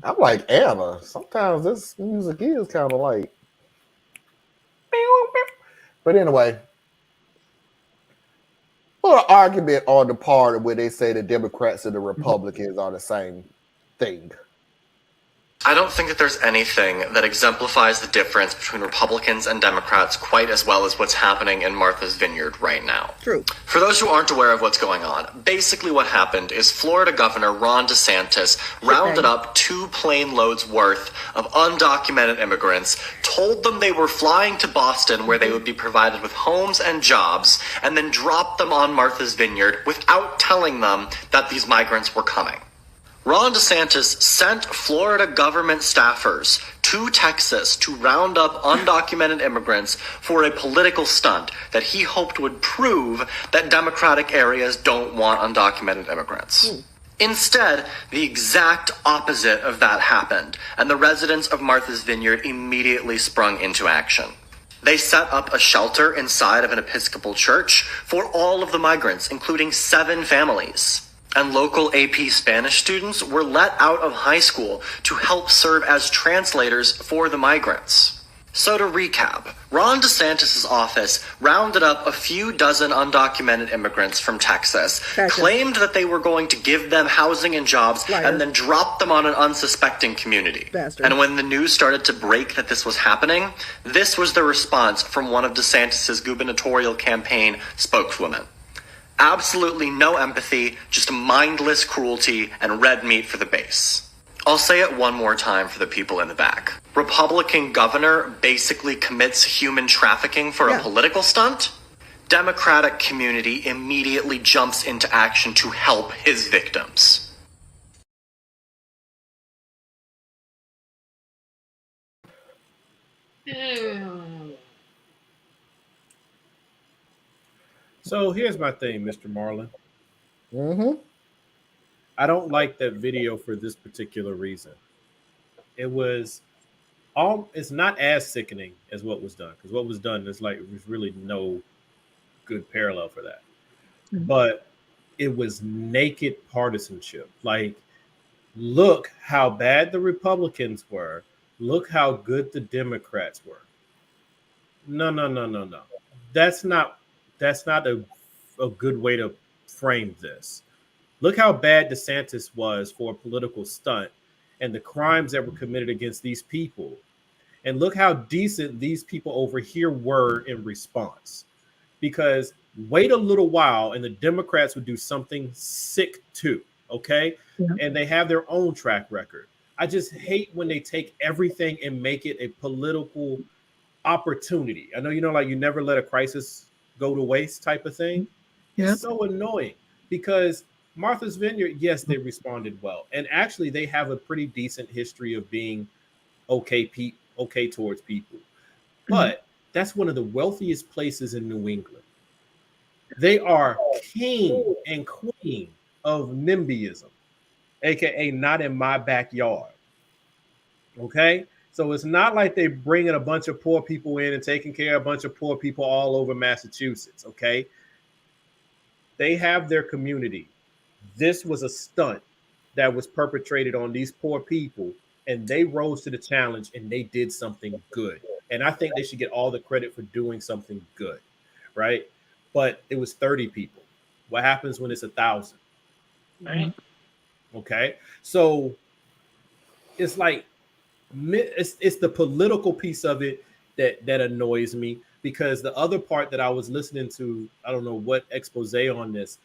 I'm like Anna. Sometimes this music is kind of like. But anyway, an argument on the part where they say the Democrats and the Republicans are the same thing. I don't think that there's anything that exemplifies the difference between Republicans and Democrats quite as well as what's happening in Martha's Vineyard right now. True. For those who aren't aware of what's going on, basically what happened is Florida Governor Ron DeSantis rounded up 2 plane loads worth of undocumented immigrants, told them they were flying to Boston where they would be provided with homes and jobs, and then dropped them on Martha's Vineyard without telling them that these migrants were coming. Ron DeSantis sent Florida government staffers to Texas to round up undocumented immigrants for a political stunt that he hoped would prove that Democratic areas don't want undocumented immigrants. Instead, the exact opposite of that happened, and the residents of Martha's Vineyard immediately sprung into action. They set up a shelter inside of an Episcopal church for all of the migrants, including 7 families. And local AP Spanish students were let out of high school to help serve as translators for the migrants. So to recap, Ron DeSantis' office rounded up a few dozen undocumented immigrants from Texas, claimed that they were going to give them housing and jobs, and then dropped them on an unsuspecting community. And when the news started to break that this was happening, this was the response from one of DeSantis' gubernatorial campaign spokeswomen. Absolutely no empathy, just mindless cruelty and red meat for the base. I'll say it one more time for the people in the back. Republican governor basically commits human trafficking for a political stunt. Democratic community immediately jumps into action to help his victims. So here's my thing, Mr. Marlin. I don't like that video for this particular reason. It's not as sickening as what was done, because what was done is there's really no good parallel for that. But it was naked partisanship. Like, look how bad the Republicans were. Look how good the Democrats were. No. That's not a good way to frame this. Look how bad DeSantis was for a political stunt and the crimes that were committed against these people. And look how decent these people over here were in response. Because wait a little while and the Democrats would do something sick too, okay? Yeah. And they have their own track record. I just hate when they take everything and make it a political opportunity. I know, you never let a crisis go to waste type of thing. Yeah. It's so annoying because Martha's Vineyard, yes, they responded well. And actually they have a pretty decent history of being okay towards people. But that's one of the wealthiest places in New England. They are king and queen of NIMBYism, aka not in my backyard. Okay? So it's not like they're bringing a bunch of poor people in and taking care of a bunch of poor people all over Massachusetts, okay? They have their community. This was a stunt that was perpetrated on these poor people, and they rose to the challenge and they did something good. And I think they should get all the credit for doing something good, right? But it was 30 people. What happens when it's 1,000? Right. Okay. So it's like, it's the political piece of it that annoys me, because the other part that I was listening to, I don't know what expose on this,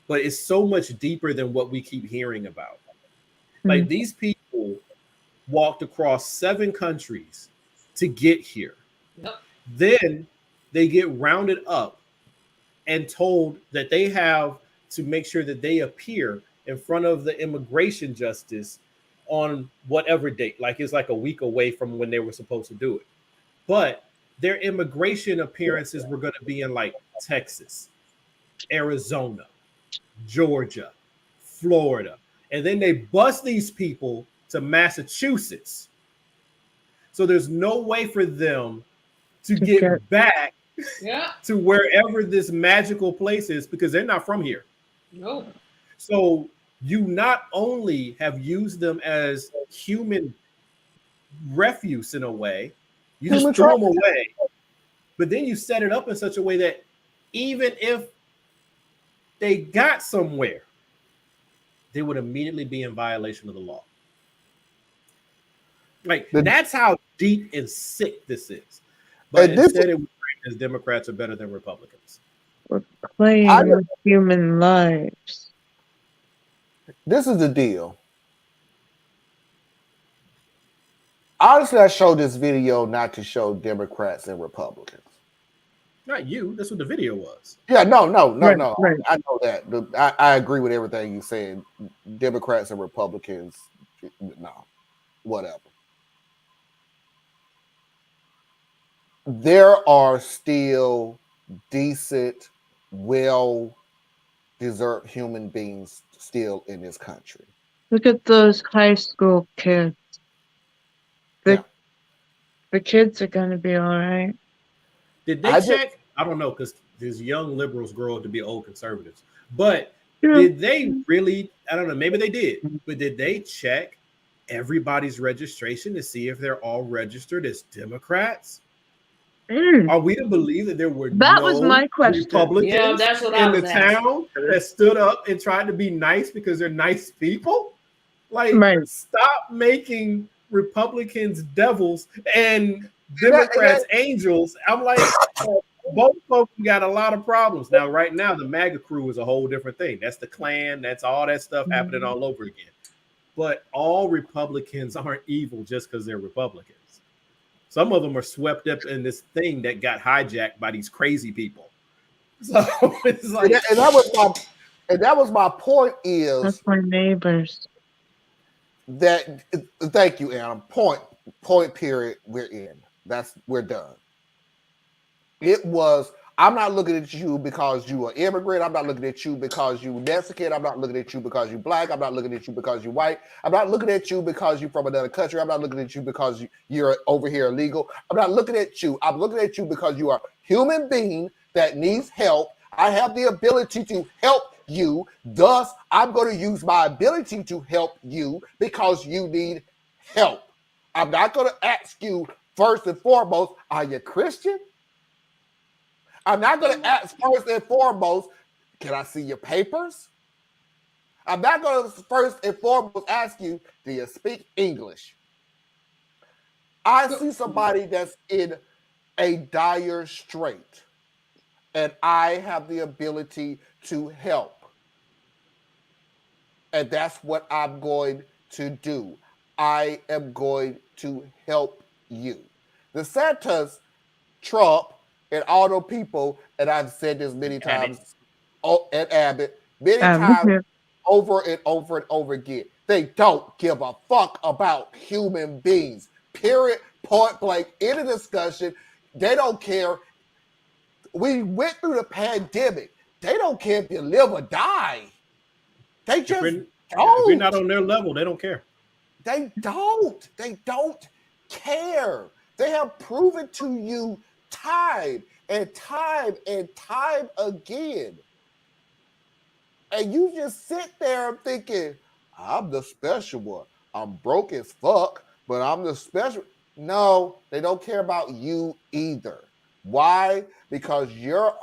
but it's so much deeper than what we keep hearing about. Like, these people walked across 7 countries to get here. Yep. Then they get rounded up and told that they have to make sure that they appear in front of the immigration justice on whatever date. Like, it's like a week away from when they were supposed to do it. But their immigration appearances were going to be in like Texas, Arizona, Georgia, Florida, and then they bus these people to Massachusetts. So there's no way for them to get back to wherever this magical place is because they're not from here. Nope. So you not only have used them as human refuse in a way, you just threw them away, but then you set it up in such a way that even if they got somewhere, they would immediately be in violation of the law. Like, that's how deep and sick this is. But instead, it was framed as Democrats are better than Republicans. We're playing with human lives. This is the deal. Honestly, I showed this video not to show Democrats and Republicans. Not you. That's what the video was. Yeah, no. Right. I know that. I agree with everything you said. Democrats and Republicans, no, whatever. There are still decent, well-deserved human beings still in this country. Look at those high school kids. The kids are going to be all right. Did they check? I don't know, because these young liberals grow up to be old conservatives. But did they really? I don't know. Maybe they did. But did they check everybody's registration to see if they're all registered as Democrats? Are we to believe that there were that was my question. Republicans that's what in the town that stood up and tried to be nice because they're nice people? Like, stop making Republicans devils and Democrats angels. I'm like, both folks got a lot of problems. Now, right now, the MAGA crew is a whole different thing. That's the Klan. That's all that stuff happening all over again. But all Republicans aren't evil just because they're Republicans. Some of them are swept up in this thing that got hijacked by these crazy people. So it's like, and that was my point. Is that's my neighbors. That thank you, Adam. Point. Period. We're done. It was. I'm not looking at you because you are immigrant. I'm not looking at you because you Mexican. I'm not looking at you because you black. I'm not looking at you because you white. I'm not looking at you because you're from another country. I'm not looking at you because you're over here illegal. I'm not looking at you. I'm looking at you because you are a human being that needs help. I have the ability to help you. Thus, I'm going to use my ability to help you because you need help. I'm not going to ask you first and foremost, are you Christian? I'm not going to ask first and foremost, can I see your papers? I'm not going to first and foremost ask you, do you speak English? I see somebody that's in a dire strait, and I have the ability to help. And that's what I'm going to do. I am going to help you. DeSantis, Trump, and all those people, and I've said this many times, and Abbott, many times over and over and over again. They don't give a fuck about human beings. Period. Point blank. In a discussion, they don't care. We went through the pandemic. They don't care if you live or die. They just don't. If you're not on their level, they don't care. They don't. They don't care. They have proven to you time and time and time again. And you just sit there thinking, I'm the special one. I'm broke as fuck, but I'm the special. No, they don't care about you either. Why? Because your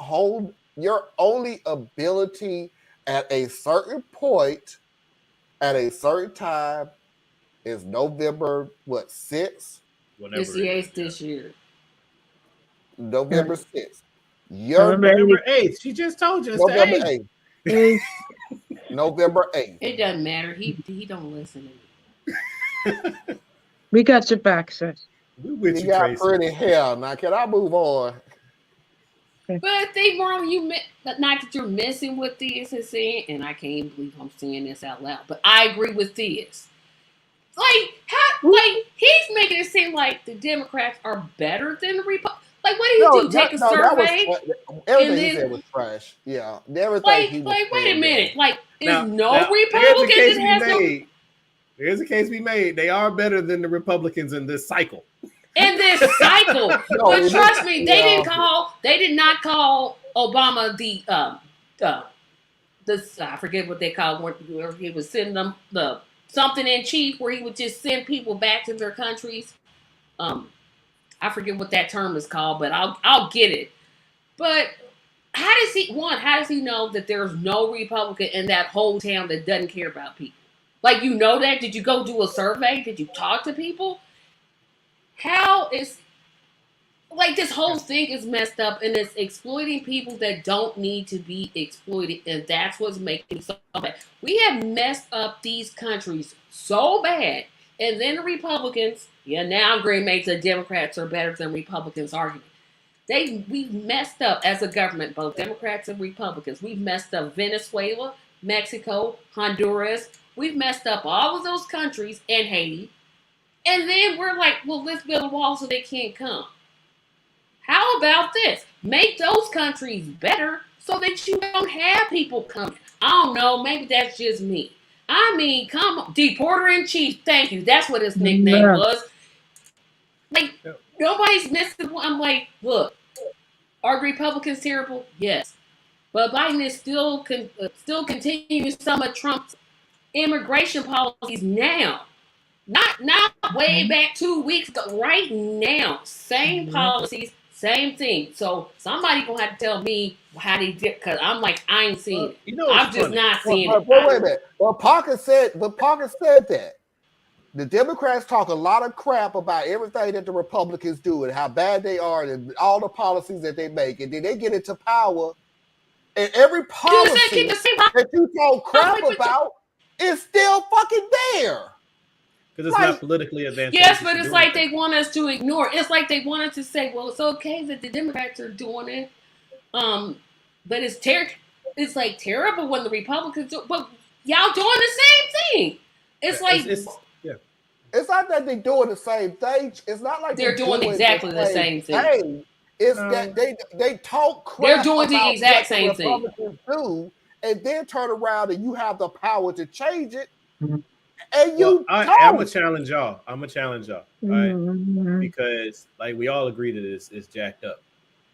only ability at a certain point, at a certain time, is November, 6th? It's the 8th this year. November 6th. November 8th. She just told you it's November the 8th. November 8th. It doesn't matter. He don't listen to me. We got your back, sis. We with you, got Tracy. pretty hell. Now, can I move on? But they wrong. Not that you're messing with this and saying, and I can't believe I'm saying this out loud, but I agree with this. Like he's making it seem like the Democrats are better than the Republicans. Like, what do you do? Take a survey? Everything he said was trash. Yeah, everything. Wait a minute. Like, is now, Republican that has no? There's a case we made. They are better than the Republicans in this cycle. In this cycle, but trust me, they did not call Obama the I forget what they called where he was sending them the something in chief where he would just send people back to their countries. I forget what that term is called, but I'll get it. But how does he know that there's no Republican in that whole town that doesn't care about people? Like, you know that? Did you go do a survey? Did you talk to people? How is, like, this whole thing is messed up, and it's exploiting people that don't need to be exploited, and that's what's making it so bad. We have messed up these countries so bad, and then the Republicans, now I'm going to make the Democrats are better than Republicans argument. We've messed up as a government, both Democrats and Republicans. We've messed up Venezuela, Mexico, Honduras. We've messed up all of those countries and Haiti. And then we're like, well, let's build a wall so they can't come. How about this? Make those countries better so that you don't have people coming. I don't know. Maybe that's just me. I mean, come on. Deporter-in-chief. Thank you. That's what his nickname was. Like, nobody's missing. I'm like, look, are Republicans terrible? Yes. But Biden is still continuing some of Trump's immigration policies now. Not way back 2 weeks ago. Right now. Same policies, same thing. So somebody gonna have to tell me how they did, because I'm like, I ain't seen it. I'm just not seeing it. Wait a minute. Well, Parker said that. The Democrats talk a lot of crap about everything that the Republicans do and how bad they are and all the policies that they make. And then they get into power, and every policy that you talk crap about is still fucking there. Because it's not politically advantageous. Yes, but it's like they want us to ignore it. It's like they want us to say, well, it's okay that the Democrats are doing it. But it's like terrible when the Republicans do, but y'all doing the same thing. It's like it's not that they're doing the same thing. It's not like they're doing exactly the same thing. It's that they talk crap. They're doing the exact same thing. Republicans do, and then turn around and you have the power to change it. And you I'm gonna challenge y'all. Right? Because like we all agree that it's jacked up,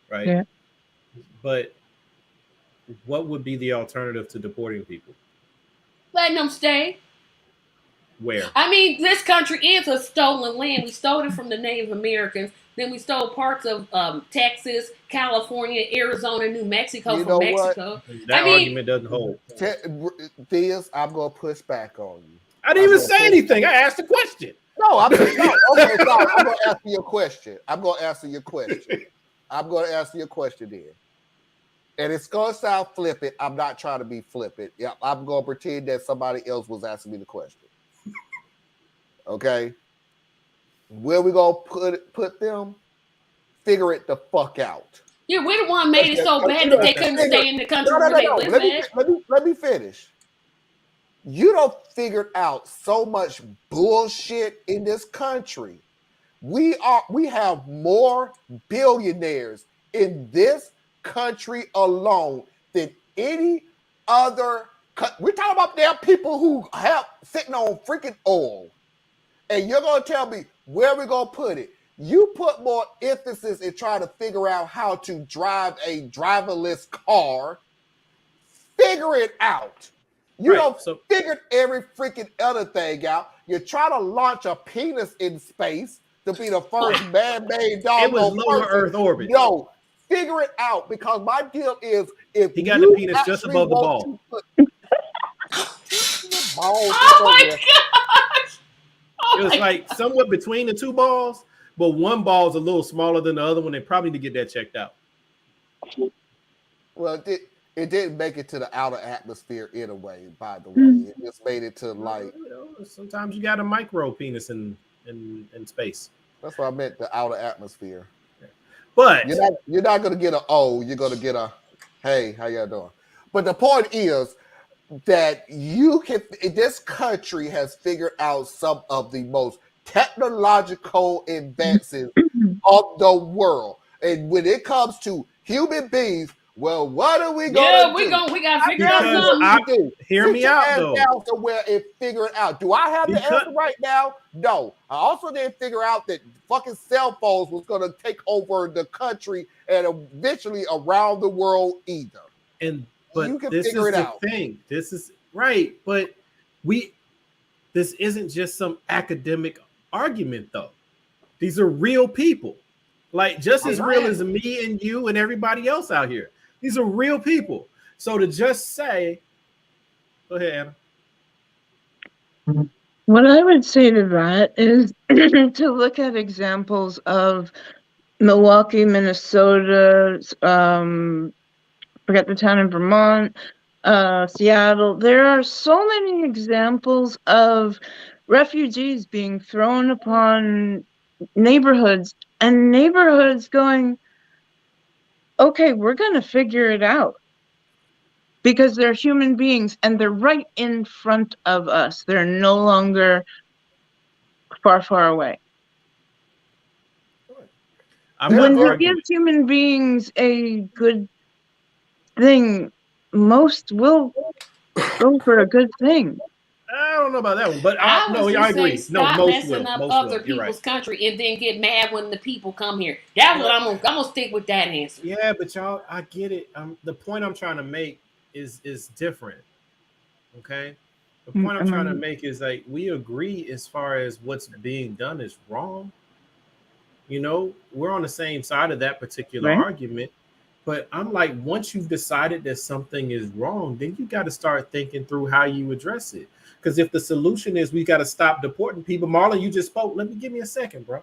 right? Yeah. But what would be the alternative to deporting people? Letting them stay. Where? I mean, this country is a stolen land. We stole it from the Native Americans. Then we stole parts of Texas, California, Arizona, New Mexico from Mexico. That argument doesn't hold. This, I'm gonna push back on you. I didn't even say anything. I asked a question. No, I'm okay, sorry. I'm gonna ask you a question. I'm gonna answer your question then. And it's gonna sound flippant. I'm not trying to be flippant. Yeah, I'm gonna pretend that somebody else was asking me the question. Okay. Where we gonna put them? Figure it the fuck out. Yeah, we're the one made it so bad that they couldn't stay in the country where they live. Let me finish. You don't figure out so much bullshit in this country. We have more billionaires in this country alone than any other. We're talking about damn people who have sitting on freaking oil. And you're going to tell me where we're going to put it. You put more emphasis in trying to figure out how to drive a driverless car. Figure it out. You figured every freaking other thing out. You're trying to launch a penis in space to be the first man-made dog. It was lower Earth orbit. No, figure it out, because my deal is if he got the penis just above the ball. Oh my gosh! It was like somewhat between the two balls, but one ball's a little smaller than the other one. They probably need to get that checked out. Well, it didn't make it to the outer atmosphere in a way, by the way. It just made it to like. Sometimes you got a micro penis in space. That's what I meant, the outer atmosphere. But you're not gonna get a O, you're gonna get a hey, how y'all doing? But the point is that this country has figured out some of the most technological advances of the world. And when it comes to human beings, well, what are we gonna do? We gotta figure out something. Hear me out though. Down somewhere and figure it out. Do I have the answer right now? No. I also didn't figure out that fucking cell phones was gonna take over the country and eventually around the world either. But you can this figure is it the out. thing. This is right, but this isn't just some academic argument though. These are real people, like just as real as me and you and everybody else out here. These are real people. So to just say, go ahead, Anna. What I would say to that is to look at examples of Milwaukee, Minnesota, forget the town in Vermont, Seattle. There are so many examples of refugees being thrown upon neighborhoods and neighborhoods going, okay, we're going to figure it out. Because they're human beings and they're right in front of us. They're no longer far, far away. When you give human beings a good thing, most will go for a good thing. I don't know about that one, but I agree. Stop most messing will. up Most other will. You're people's right. country and then get mad when the people come here. That's what I'm gonna stick with that answer. Yeah, but y'all, I get it. The point I'm trying to make is different. Okay, the point I'm trying to make is like we agree as far as what's being done is wrong. You know, we're on the same side of that particular argument. But I'm like, once you've decided that something is wrong, then you got to start thinking through how you address it. Because if the solution is we got to stop deporting people, Marlon, you just spoke. Give me a second, bro.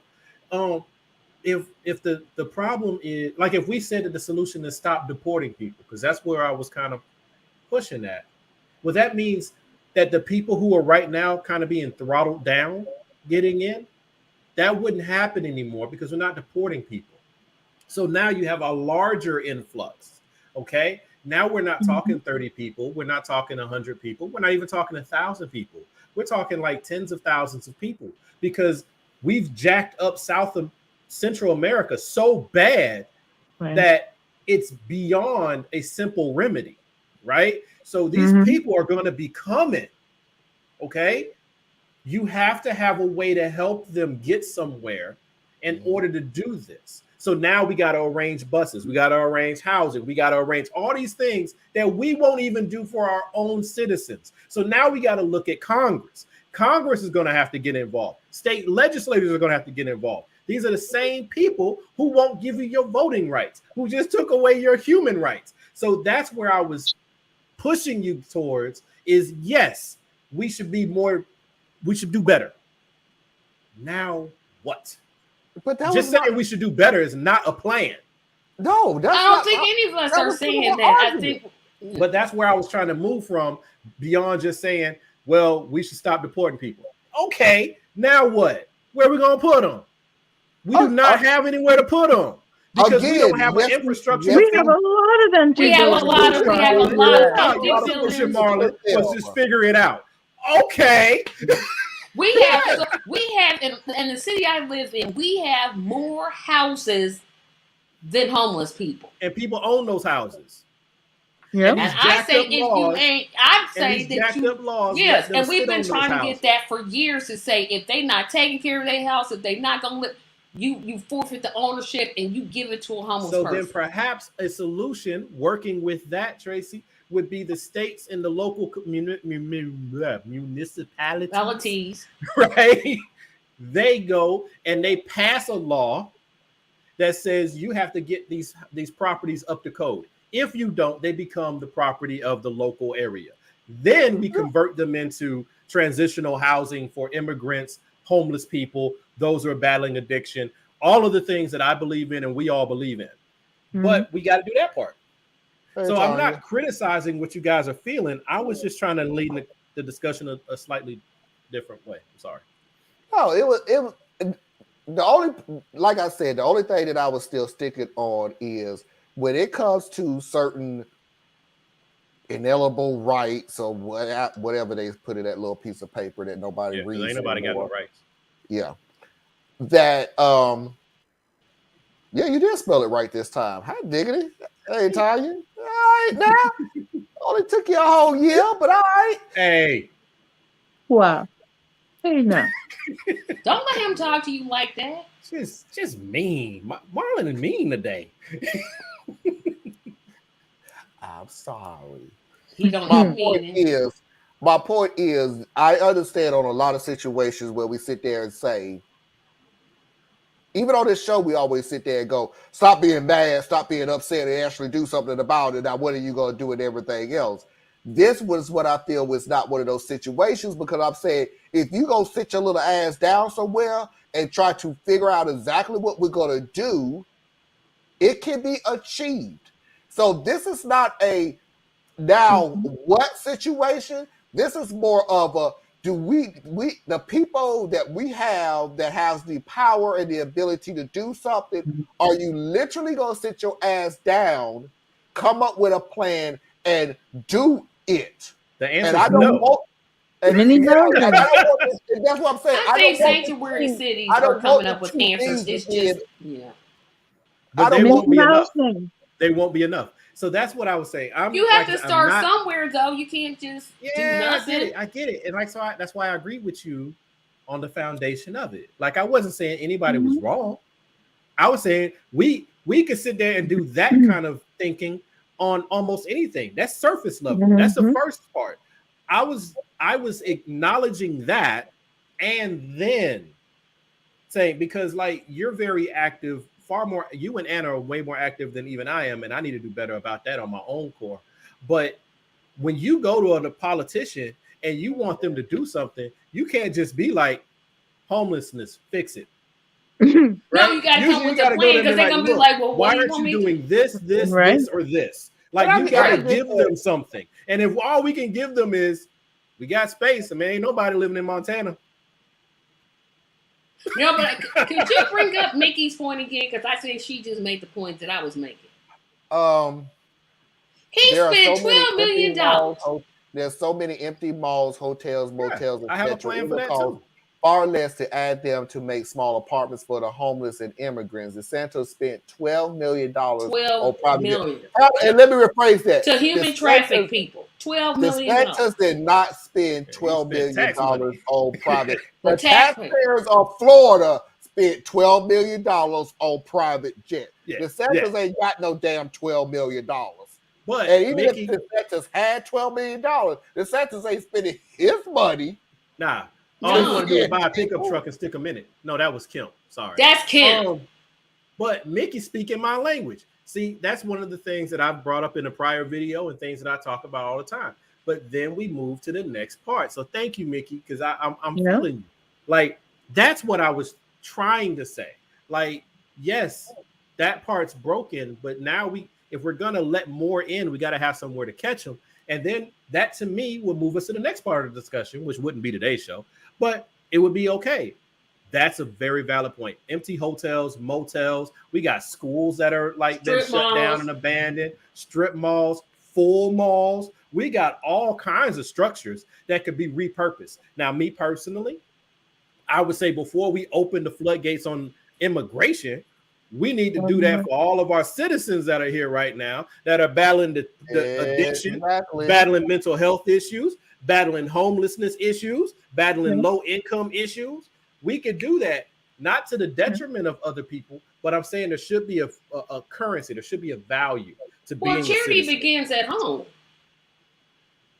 If the problem is like if we said that the solution is stop deporting people, because that's where I was kind of pushing at. Well, that means that the people who are right now kind of being throttled down, getting in, that wouldn't happen anymore because we're not deporting people. So now you have a larger influx. Okay. Now we're not talking 30 people. We're not talking 100 people. We're not even talking 1,000 people. We're talking like tens of thousands of people because we've jacked up Central America so bad that it's beyond a simple remedy. Right. So these people are going to be coming. Okay. You have to have a way to help them get somewhere in order to do this. So now we got to arrange buses. We got to arrange housing. We got to arrange all these things that we won't even do for our own citizens. So now we got to look at Congress. Congress is going to have to get involved. State legislators are going to have to get involved. These are the same people who won't give you your voting rights, who just took away your human rights. So that's where I was pushing you towards is, yes, we should be more, we should do better. Now what? But that just saying we should do better is not a plan. No, that's I don't think any of us are saying that. I think, but that's where I was trying to move from beyond just saying, well, we should stop deporting people. Okay, now what? Where are we gonna put them? We do not have anywhere to put them because we don't have an infrastructure. We have a lot of empty. We have a lot of empty buildings. Marlon, let's just figure it out. Okay. We have in the city I live in, we have more houses than homeless people. And people own those houses. Yeah. And I say if you ain't, I'd say that you, laws, yes, and we've been trying to get that for years to say if they not taking care of their house, if they not gonna live, you forfeit the ownership and you give it to a homeless person. So then perhaps a solution working with that, Tracy, would be the states and the local municipalities, right? They go and they pass a law that says you have to get these properties up to code. If you don't, they become the property of the local area. Then we convert them into transitional housing for immigrants, homeless people, those who are battling addiction, all of the things that I believe in and we all believe in. But we got to do that part. So I'm not criticizing what you guys are feeling. I was just trying to lead the discussion a slightly different way. I'm sorry. No, it was the only, like I said, the only thing that I was still sticking on is when it comes to certain inalienable rights or whatever they put in that little piece of paper that nobody reads. Ain't nobody got no rights. Yeah. That Yeah, you did spell it right this time. Hi, diggity. Hey, Italian. All right, now. Only took you a whole year, but all right. Hey. Wow. Hey, now. Don't let him talk to you like that. Just mean. Marlon is mean today. I'm sorry. He don't My point is, I understand on a lot of situations where we sit there and say, even on this show, we always sit there and go, stop being mad, stop being upset, and actually do something about it. Now, what are you going to do with everything else? This was what I feel was not one of those situations, because I'm saying, if you go sit your little ass down somewhere and try to figure out exactly what we're going to do, it can be achieved. So this is not a now what situation. This is more of a, do we the people that we have that has the power and the ability to do something, are you literally going to sit your ass down, come up with a plan, and do it? The answer and I is don't no. want, and, Many and know I don't want this, and that's what I'm saying. I think don't want sanctuary the cities I don't are coming want up the with two answers. things It's to be just, yeah. But they don't won't be enough. Housing. They won't be enough. So that's what I was saying. You have to start somewhere, though. You can't just do nothing. I get it. And like, so that's why I agree with you on the foundation of it. Like, I wasn't saying anybody was wrong. I was saying we could sit there and do that kind of thinking on almost anything. That's surface level. That's the first part. I was acknowledging that, and then saying, because like, you're very active, far more, you and Anna are way more active than even I am, and I need to do better about that on my own core. But when you go to a politician and you want them to do something, you can't just be like, homelessness, fix it. Right? No, you got to come with a plan, because they're going to be like, well, why aren't you doing this, this, or this? Like, you got to give them something. And if all we can give them is, we got space, I mean, ain't nobody living in Montana. No, but could you bring up Mickey's point again? Because I said she just made the point that I was making. He spent $12 million. There's so many empty malls, hotels, motels, I have a plan for that too. Far less to add them to make small apartments for the homeless and immigrants. DeSantis spent $12 million on private million. And let me rephrase that. To human traffic people. $12 million. DeSantis did not spend $12 million on private. The taxpayers of Florida spent $12 million on private jet. DeSantis ain't got no damn $12 million. But and even if DeSantis had $12 million, DeSantis ain't spending his money. Nah. All you want to do is buy a pickup truck and stick them in it. No, that was Kemp. Sorry. That's Kemp. But Mickey speaking my language. See, that's one of the things that I've brought up in a prior video and things that I talk about all the time. But then we move to the next part. So thank you, Mickey, because I'm feeling you. Like, that's what I was trying to say. Like, yes, that part's broken, but now if we're going to let more in, we got to have somewhere to catch them. And then that, to me, will move us to the next part of the discussion, which wouldn't be today's show, but it would be okay. That's a very valid point. Empty hotels, motels. We got schools that are like been shut down and abandoned, strip malls, full malls. We got all kinds of structures that could be repurposed. Now, me personally, I would say before we open the floodgates on immigration, we need to do that for all of our citizens that are here right now that are battling the addiction, battling mental health issues, battling homelessness issues, battling low income issues. We could do that, not to the detriment of other people, but I'm saying there should be a currency, there should be a value to being a citizen. Well, charity begins at home.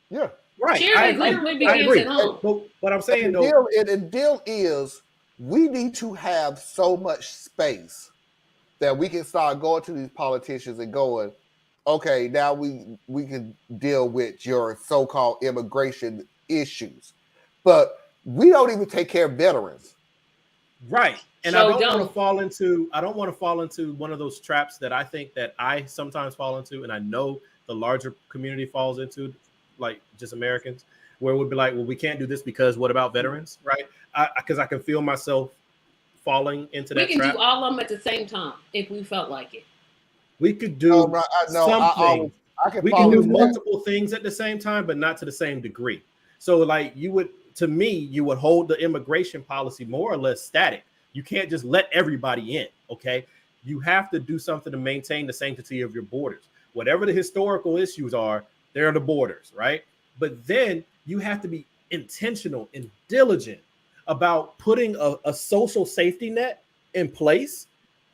Yeah. Right. Charity literally begins at home. But I'm saying, the deal is we need to have so much space that we can start going to these politicians and going, okay, now we can deal with your so-called immigration issues. But we don't even take care of veterans. Right. And I don't want to fall into one of those traps that I think that I sometimes fall into, and I know the larger community falls into, like just Americans, where it would be like, well, we can't do this because what about veterans? Right. Because I can feel myself falling into that trap. We can do all of them at the same time if we felt like it. We could do something. We can do multiple things at the same time, but not to the same degree. So like you would hold the immigration policy more or less static. You can't just let everybody in. Okay. You have to do something to maintain the sanctity of your borders. Whatever the historical issues are, they're the borders, right? But then you have to be intentional and diligent about putting a social safety net in place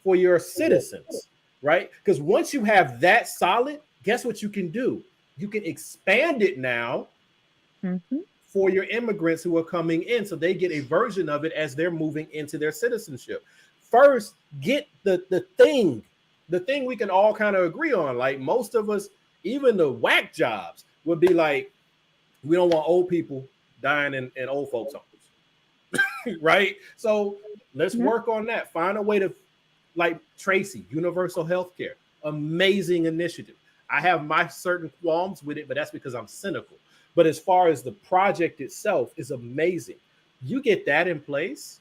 for your citizens, right? Because once you have that solid, guess what you can do? You can expand it now for your immigrants who are coming in, so they get a version of it as they're moving into their citizenship. First, get the thing we can all kind of agree on. Like most of us, even the whack jobs would be like, we don't want old people dying in old folks' homes, right? So let's work on that. Find a way to, like Tracy, universal health care, amazing initiative. I have my certain qualms with it, but that's because I'm cynical. But as far as the project itself is amazing. You get that in place,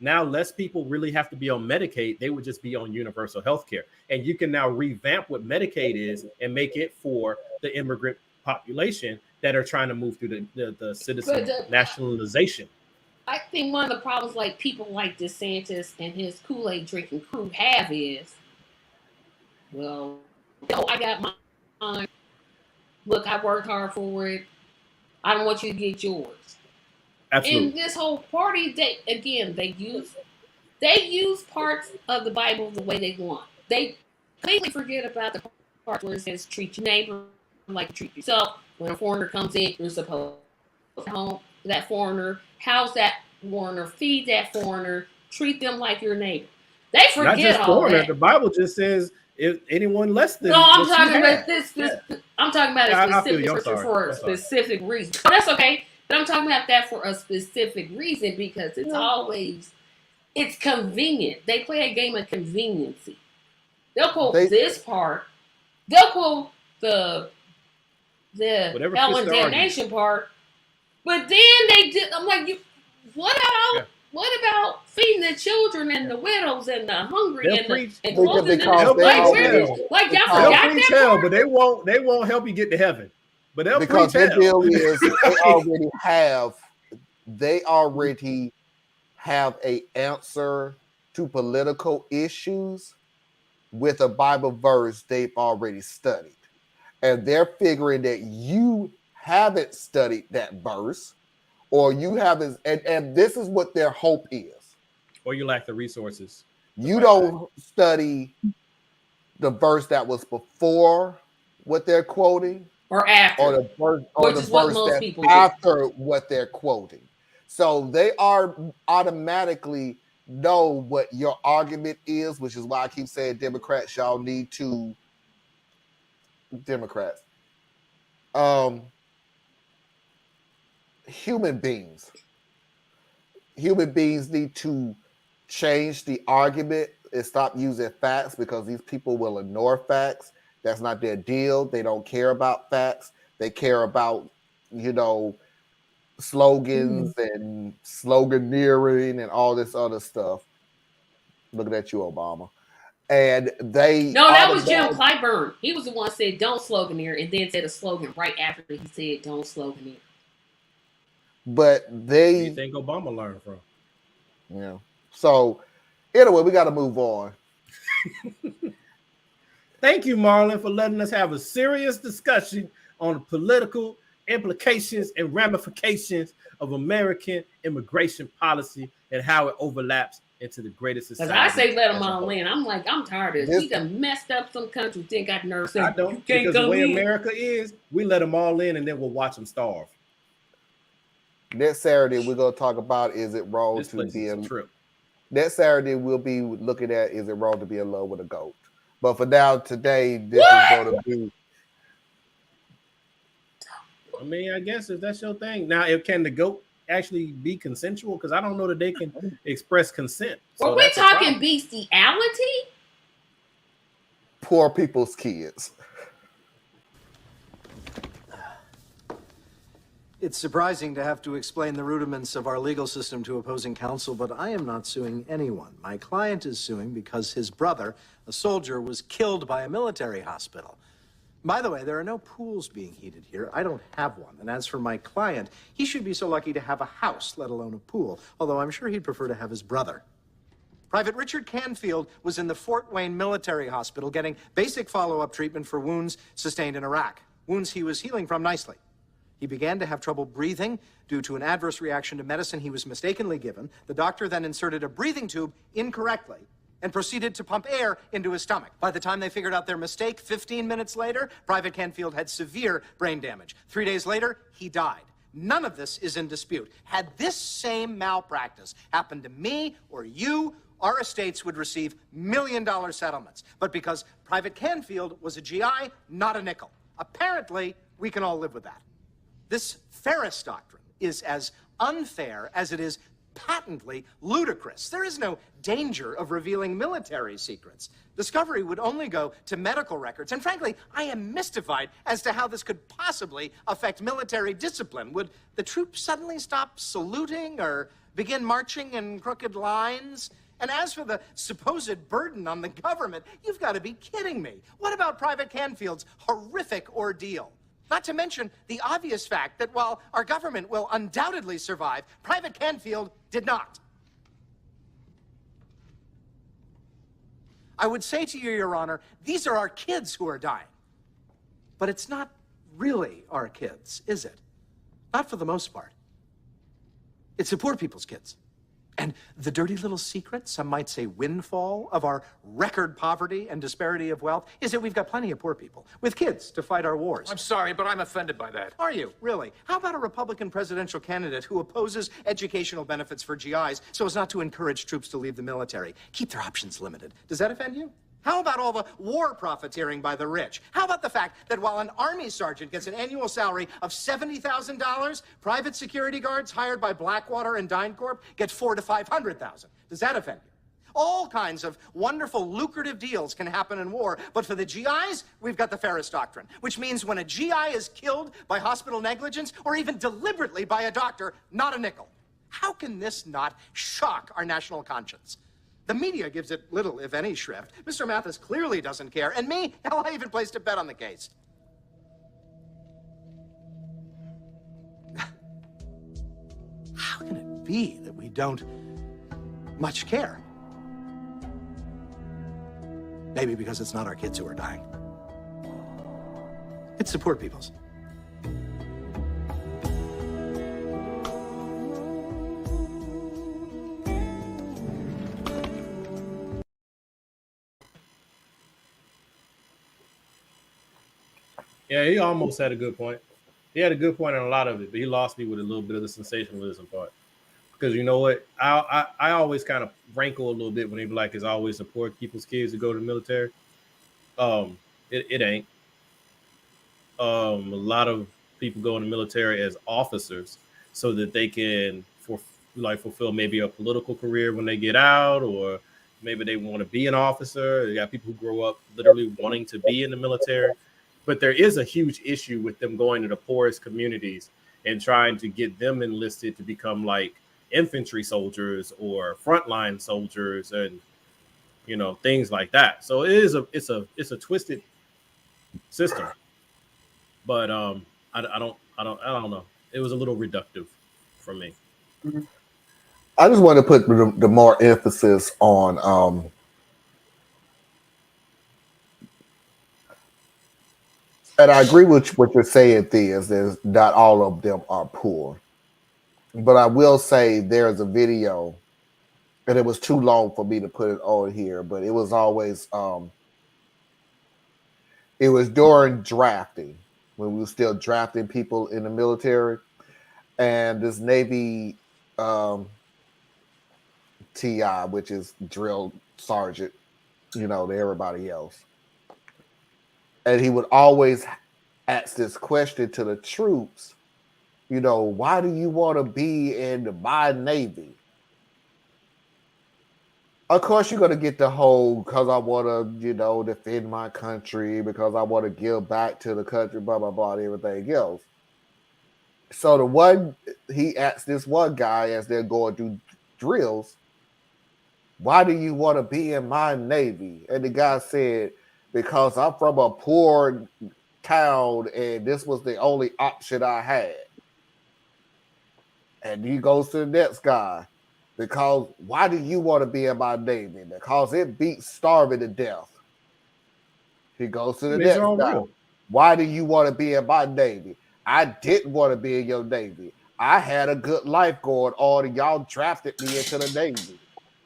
now less people really have to be on Medicaid. They would just be on universal health care. And you can now revamp what Medicaid is and make it for the immigrant population that are trying to move through the citizen nationalization. I think one of the problems like people like DeSantis and his Kool-Aid drinking crew have is, well, I got mine. Look, I worked hard for it. I don't want you to get yours. Absolutely. And this whole party, they use parts of the Bible the way they want. They completely forget about the part where it says treat your neighbor like you treat yourself. When a foreigner comes in, you're supposed to help that foreigner, house that foreigner, feed that foreigner, treat them like your neighbor. They forget Not just all foreigner, that. the Bible just says if anyone less than. No, I'm talking about this. I'm talking about a specific scripture for a specific reason. But that's okay. But I'm talking about that for a specific reason because it's convenient. They play a game of conveniency. They'll quote this part. They'll quote the hell and damnation part. But then they did. I'm like, what about feeding the children and the widows and the hungry and clothing them? Like y'all forgot that part? But they won't help you get to heaven. But they'll because their deal is they already have a answer to political issues with a Bible verse they've already studied. And they're figuring that you haven't studied that verse or you haven't, and this is what their hope is. Or you lack the resources. You don't study the verse that was before what they're quoting. Or after. Or the verse that's after what they're quoting. So they are automatically know what your argument is, which is why I keep saying Democrats, y'all need to human beings need to change the argument and stop using facts because these people will ignore facts. That's not their deal. They don't care about facts. They care about, slogans and sloganeering and all this other stuff. Looking at you, Obama. And that was Jim Clyburn. He was the one who said don't sloganeer and then said a slogan right after he said don't sloganeer. But Who do you think Obama learned from? Yeah. So anyway, we got to move on. Thank you, Marlon, for letting us have a serious discussion on the political implications and ramifications of American immigration policy and how it overlaps into the greatest society. Because I say let them all in. I'm like, I'm tired of this. We done messed up some countries. Then got nerves saying, I don't, because the way America is, we let them all in and then we'll watch them starve. Next Saturday, we're going to talk about is it wrong to be in trip. Next Saturday, we'll be looking at is it wrong to be in love with a goat. But for now, today, this is going to be. I mean, I guess if that's your thing. Now, can the goat actually be consensual? Because I don't know that they can express consent. So are we talking bestiality? Poor people's kids. It's surprising to have to explain the rudiments of our legal system to opposing counsel, but I am not suing anyone. My client is suing because his brother, a soldier, was killed by a military hospital. By the way, there are no pools being heated here. I don't have one. And as for my client, he should be so lucky to have a house, let alone a pool, although I'm sure he'd prefer to have his brother. Private Richard Canfield was in the Fort Wayne Military Hospital getting basic follow-up treatment for wounds sustained in Iraq, wounds he was healing from nicely. He began to have trouble breathing due to an adverse reaction to medicine he was mistakenly given. The doctor then inserted a breathing tube incorrectly and proceeded to pump air into his stomach. By the time they figured out their mistake, 15 minutes later, Private Canfield had severe brain damage. 3 days later, he died. None of this is in dispute. Had this same malpractice happened to me or you, our estates would receive million-dollar settlements. But because Private Canfield was a GI, not a nickel. Apparently, we can all live with that. This Ferris doctrine is as unfair as it is patently ludicrous. There is no danger of revealing military secrets. Discovery would only go to medical records. And frankly, I am mystified as to how this could possibly affect military discipline. Would the troops suddenly stop saluting or begin marching in crooked lines? And as for the supposed burden on the government, you've got to be kidding me. What about Private Canfield's horrific ordeal? Not to mention the obvious fact that while our government will undoubtedly survive, Private Canfield did not. I would say to you, Your Honor, these are our kids who are dying. But it's not really our kids, is it? Not for the most part. It's the poor people's kids. And the dirty little secret, some might say windfall, of our record poverty and disparity of wealth is that we've got plenty of poor people with kids to fight our wars. I'm sorry, but I'm offended by that. Are you? Really? How about a Republican presidential candidate who opposes educational benefits for GIs so as not to encourage troops to leave the military? Keep their options limited. Does that offend you? How about all the war profiteering by the rich? How about the fact that while an Army sergeant gets an annual salary of $70,000, private security guards hired by Blackwater and DynCorp get $400,000 to $500,000? Does that offend you? All kinds of wonderful, lucrative deals can happen in war, but for the GIs, we've got the Ferris Doctrine, which means when a GI is killed by hospital negligence or even deliberately by a doctor, not a nickel. How can this not shock our national conscience? The media gives it little, if any, shrift. Mr. Mathis clearly doesn't care. And me, hell, I even placed a bet on the case. How can it be that we don't much care? Maybe because it's not our kids who are dying. It's the poor people's. Yeah, he almost had a good point. He had a good point on a lot of it, but he lost me with a little bit of the sensationalism part. Because you know what? I always kind of rankle a little bit when they be like, it's always the poor people's kids to go to the military. It ain't. A lot of people go in the military as officers so that they can fulfill maybe a political career when they get out, or maybe they want to be an officer. You got people who grow up literally wanting to be in the military. But there is a huge issue with them going to the poorest communities and trying to get them enlisted to become like infantry soldiers or frontline soldiers and, you know, things like that. So it's a twisted system. But I don't know. It was a little reductive for me. I just want to put the more emphasis on and I agree with what you're saying, Theus, is not all of them are poor. But I will say there's a video, and it was too long for me to put it on here, but it was always, it was during drafting, when we were still drafting people in the military, and this Navy TI, which is drill sergeant, you know, to everybody else. And he would always ask this question to the troops, you know, why do you want to be in my Navy? Of course, you're going to get the whole, because I want to, you know, defend my country, because I want to give back to the country, blah, blah, blah, and everything else. So he asked this one guy as they're going through drills, why do you want to be in my Navy? And the guy said, because I'm from a poor town and this was the only option I had. And he goes to the next guy. Because why do you want to be in my Navy? Because it beats starving to death. He goes to the next guy. Why do you want to be in my Navy? I didn't want to be in your Navy. I had a good life going on, and y'all drafted me into the Navy.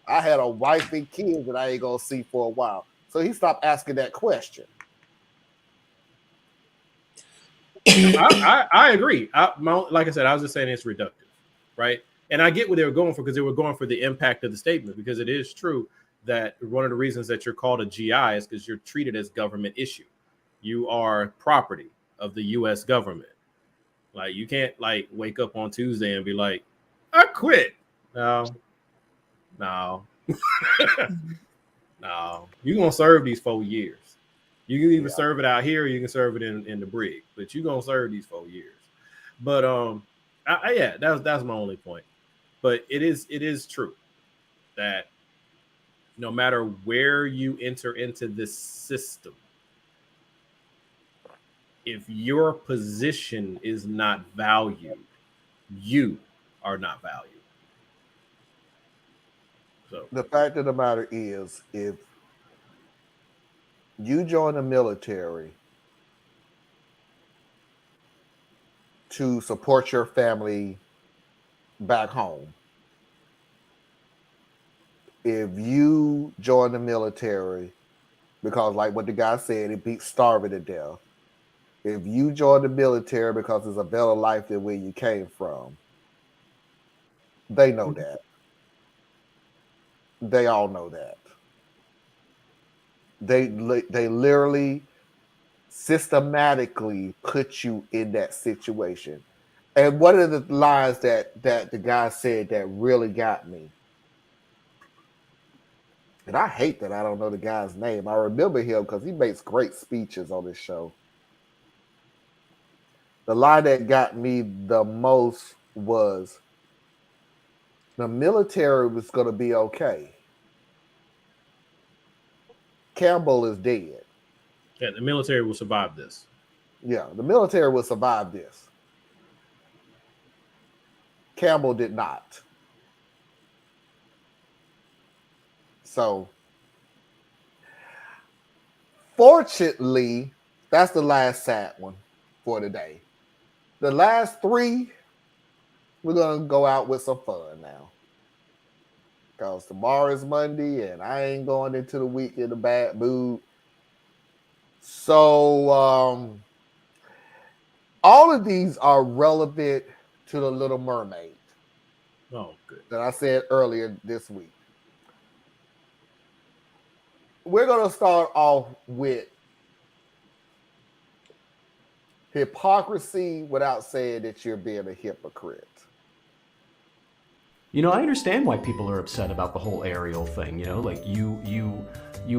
I had a wife and kids that I ain't gonna see for a while. So he stopped asking that question. I agree. Like I said, I was just saying it's reductive, right? And I get what they were going for, because they were going for the impact of the statement, because it is true that one of the reasons that you're called a GI is because you're treated as government issue. You are property of the U.S. government. Like, you can't like wake up on Tuesday and be like, I quit. No. No. You're going to serve these 4 years. You can either serve it out here or you can serve it in the brig, but you're going to serve these 4 years. But yeah, that's my only point. But it is true that no matter where you enter into this system, if your position is not valued, you are not valued. So the fact of the matter is, if you join the military to support your family back home, if you join the military because, like what the guy said, it beats starving to death. If you join the military because it's a better life than where you came from, they know that. They all know that. They literally systematically put you in that situation. And one of the lines that the guy said that really got me, and I hate that I don't know the guy's name. I remember him because he makes great speeches on this show. The line that got me the most was, the military was going to be okay. Campbell is dead. Yeah, the military will survive this. Yeah, the military will survive this. Campbell did not. So, fortunately, that's the last sad one for today. The last three, we're going to go out with some fun now. Because tomorrow is Monday, and I ain't going into the week in a bad mood. So, all of these are relevant to The Little Mermaid. Oh, good. That I said earlier this week. We're going to start off with hypocrisy without saying that you're being a hypocrite. You know, I understand why people are upset about the whole Ariel thing. You know, like you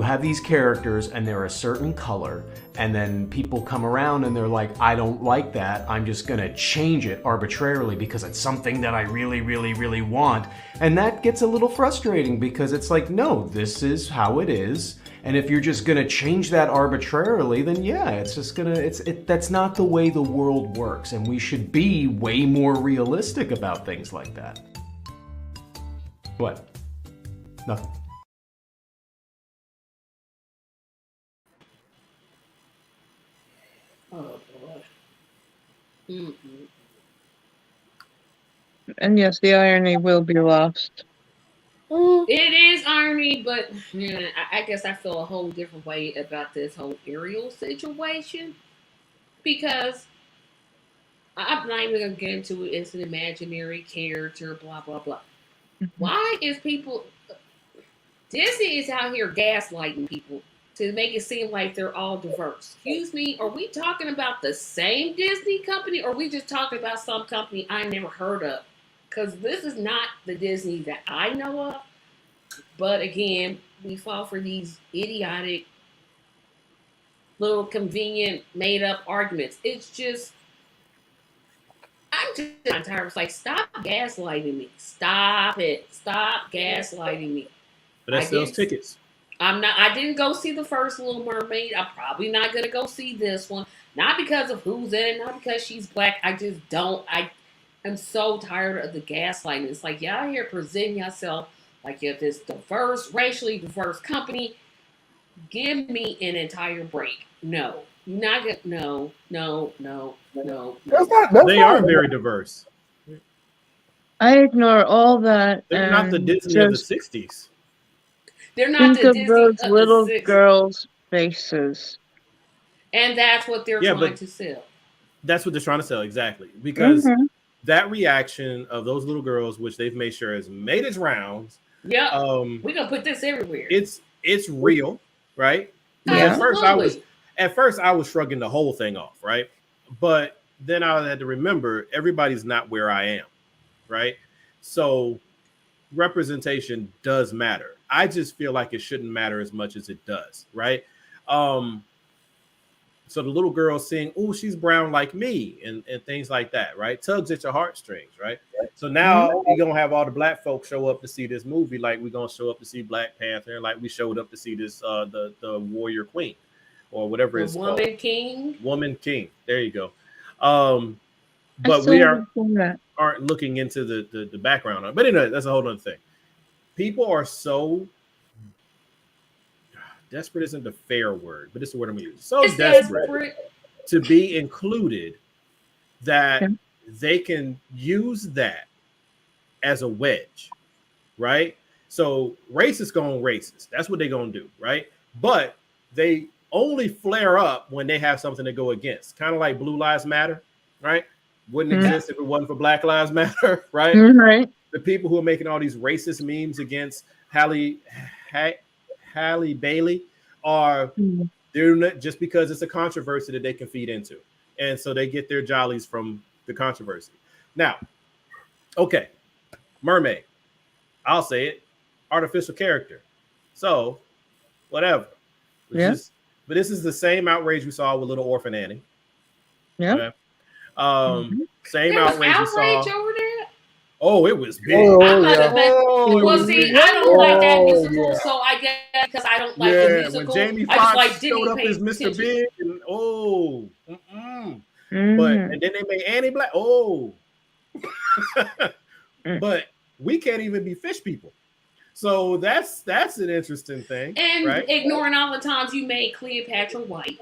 have these characters and they're a certain color, and then people come around and they're like, I don't like that. I'm just gonna change it arbitrarily because it's something that I really, really, really want. And that gets a little frustrating because it's like, no, this is how it is. And if you're just gonna change that arbitrarily, then yeah, it's just gonna, that's not the way the world works. And we should be way more realistic about things like that. What? Nothing. Oh boy. Mm-mm. And yes, the irony will be lost. It is irony, but I guess I feel a whole different way about this whole Ariel situation, because I'm not even gonna get into it. It's an imaginary character, blah blah blah. Why is people? Disney is out here gaslighting people to make it seem like they're all diverse. Excuse me, are we talking about the same Disney company, or are we just talking about some company I never heard of? Because this is not the Disney that I know of. But again, we fall for these idiotic, little convenient, made-up arguments. It's just, I'm just tired. It's like, stop gaslighting me. Stop it. Stop gaslighting me. But that sells tickets. I didn't go see the first Little Mermaid. I'm probably not gonna go see this one. Not because of who's in it, not because she's black. I just don't. I'm so tired of the gaslighting. It's like y'all here presenting yourself like if it's diverse, racially diverse company. Give me an entire break. No, you're not gonna. No. They are very diverse. I ignore all that They're not the and Disney of the just '60s. They're not think the of Disney those of the little 60s. girls' faces. And that's what they're Yeah, trying but to sell. that's what they're trying to sell, exactly. Because Mhm. that reaction of those little girls, which they've made sure has made its rounds, Yep. We're gonna put this everywhere. it's real, right? Yeah. At first I was shrugging the whole thing off, right? But then I had to remember everybody's not where I am, right? So representation does matter. I just feel like it shouldn't matter as much as it does, right? So the little girl saying, "Oh, she's brown like me," and things like that, right? Tugs at your heartstrings, right? So now you're gonna have all the black folks show up to see this movie, like we're gonna show up to see Black Panther, like we showed up to see this the Warrior Queen, or whatever The it's Woman called. King. Woman King. There you go. I But still we haven't seen that. aren't looking into the background on it. But anyway, that's a whole other thing. People are so desperate isn't the fair word, but it's the word I'm gonna use. So It's desperate to be included that Okay. they can use that as a wedge, right? So racist going racist. That's what they're gonna do, right? But they only flare up when they have something to go against. Kind of like Blue Lives Matter, right? Wouldn't exist if it wasn't for Black Lives Matter, right? Right. The people who are making all these racist memes against Halle Bailey are they're not, just because it's a controversy that they can feed into, and so they get their jollies from the controversy. Now, okay, mermaid, I'll say it, artificial character, so whatever. Yeah. But this is the same outrage we saw with Little Orphan Annie. Yeah. Okay? Same There was outrage we saw. over there. Oh, it was big. I must have been. Oh, Well, see, I don't like that musical, so I guess because I don't like the musical, when Jamie I just Foxx like didn't showed up pay as Mr. attention. Big, and but and then they made Annie Black. But we can't even be fish people. So that's an interesting thing, And right? ignoring all the times you made Cleopatra white.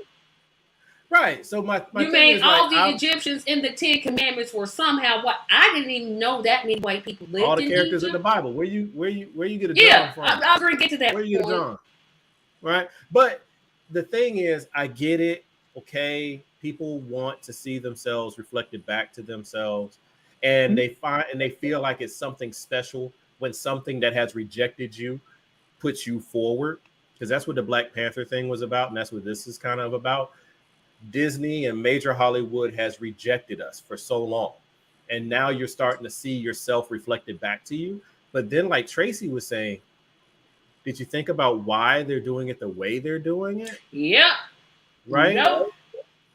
Right. So my You thing made is all like, the Egyptians in the Ten Commandments were somehow white. I didn't even know that many white people lived all the in characters Egypt. in the Bible. Where you get a John from? I was going to get to that. Where you get a John? Right. But the thing is, I get it. Okay, people want to see themselves reflected back to themselves, and they feel like it's something special when something that has rejected you puts you forward, because that's what the Black Panther thing was about, and that's what this is kind of about. Disney and major Hollywood has rejected us for so long, and now you're starting to see yourself reflected back to you. But then, like Tracy was saying, did you think about why they're doing it the way they're doing it? Yep. Right? Nope.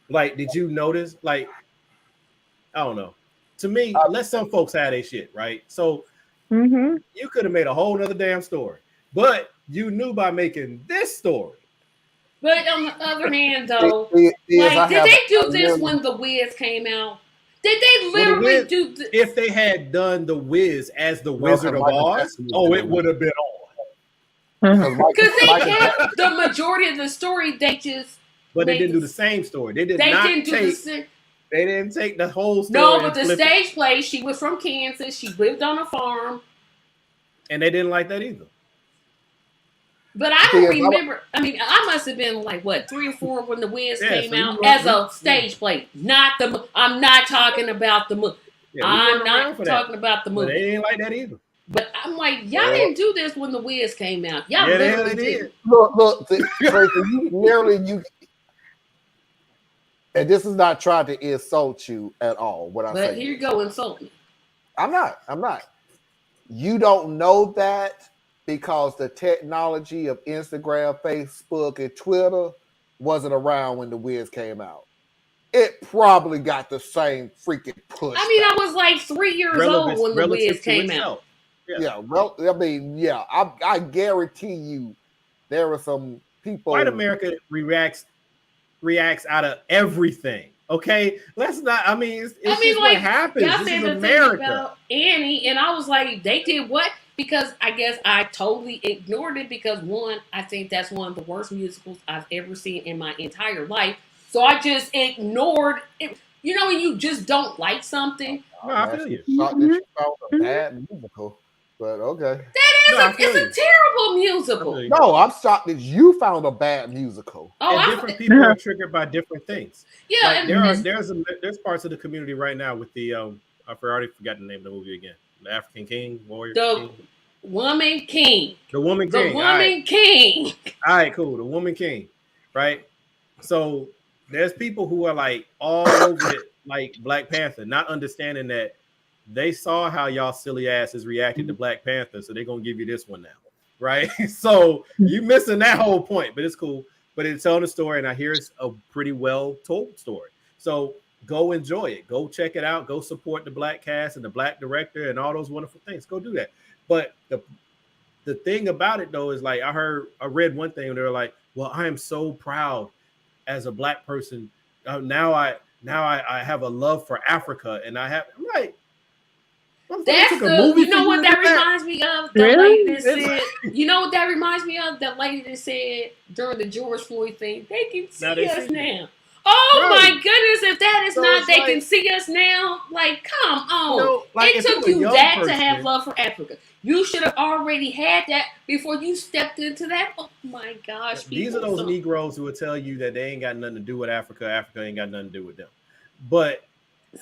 Like, did you notice? Like, I don't know. To me, let some folks have their shit, right? So you could have made a whole nother damn story, but you knew by making this story. But on the other hand, though, did they do this when The Wiz came out? Did they literally do this? If they had done The Wiz as the Wizard of Oz, it would have been on. Because they kept the majority of the story, they just. But they didn't do the same story. They didn't take the whole story. No, but the stage play, she was from Kansas. She lived on a farm. And they didn't like that either. But I don't remember. I mean, I must have been like, 3 or 4 when The Wiz came out as a stage play. I'm not talking about the movie. I'm not talking about the movie. But they didn't like that either. But I'm like, y'all didn't do this when The Wiz came out. Y'all literally did. Look, you. And this is not trying to insult you at all. But here you go, insult me. I'm not. You don't know that because the technology of Instagram, Facebook, and Twitter wasn't around when The Wiz came out. It probably got the same freaking push. I mean, I was like 3 years old when The Wiz came out. I guarantee you there were some people. White America reacts out of everything. Okay, let's not. I mean, it's I mean, just like, what happens. y'all This said is the America. thing about Annie, and I was like, they did what? Because I guess I totally ignored it because one, I think that's one of the worst musicals I've ever seen in my entire life. So I just ignored it. You know when you just don't like something? No, I feel you. Shocked that you found a bad musical, but okay. It's a terrible musical. No, I'm shocked that you found a bad musical. Oh, And different people are triggered by different things. Yeah, like and there's parts of the community right now with the I already forgot the name of the movie again. The African King, Warrior King. Woman King. The Woman King. The Woman King. All right, cool. The Woman King, right? So there's people who are like all over it, like Black Panther, not understanding that they saw how y'all silly asses reacted to Black Panther, so they're gonna give you this one now, right? So you missing that whole point, but it's cool. But it's telling a story, and I hear it's a pretty well told story. So go enjoy it. Go check it out. Go support the Black cast and the Black director and all those wonderful things. Go do that. But the thing about it though is like I read one thing and they're like, well, I am so proud as a Black person. Now I have a love for Africa, and I have like that's the you know what that reminds me of? The lady that said, you know what that reminds me of? The lady that said during the George Floyd thing, they can see us now. Oh my goodness, if that is not they can see us now, like come on. It took you that to have love for Africa. You should have already had that before you stepped into that. Oh my gosh. These are those Negroes who will tell you that they ain't got nothing to do with Africa. Africa ain't got nothing to do with them. But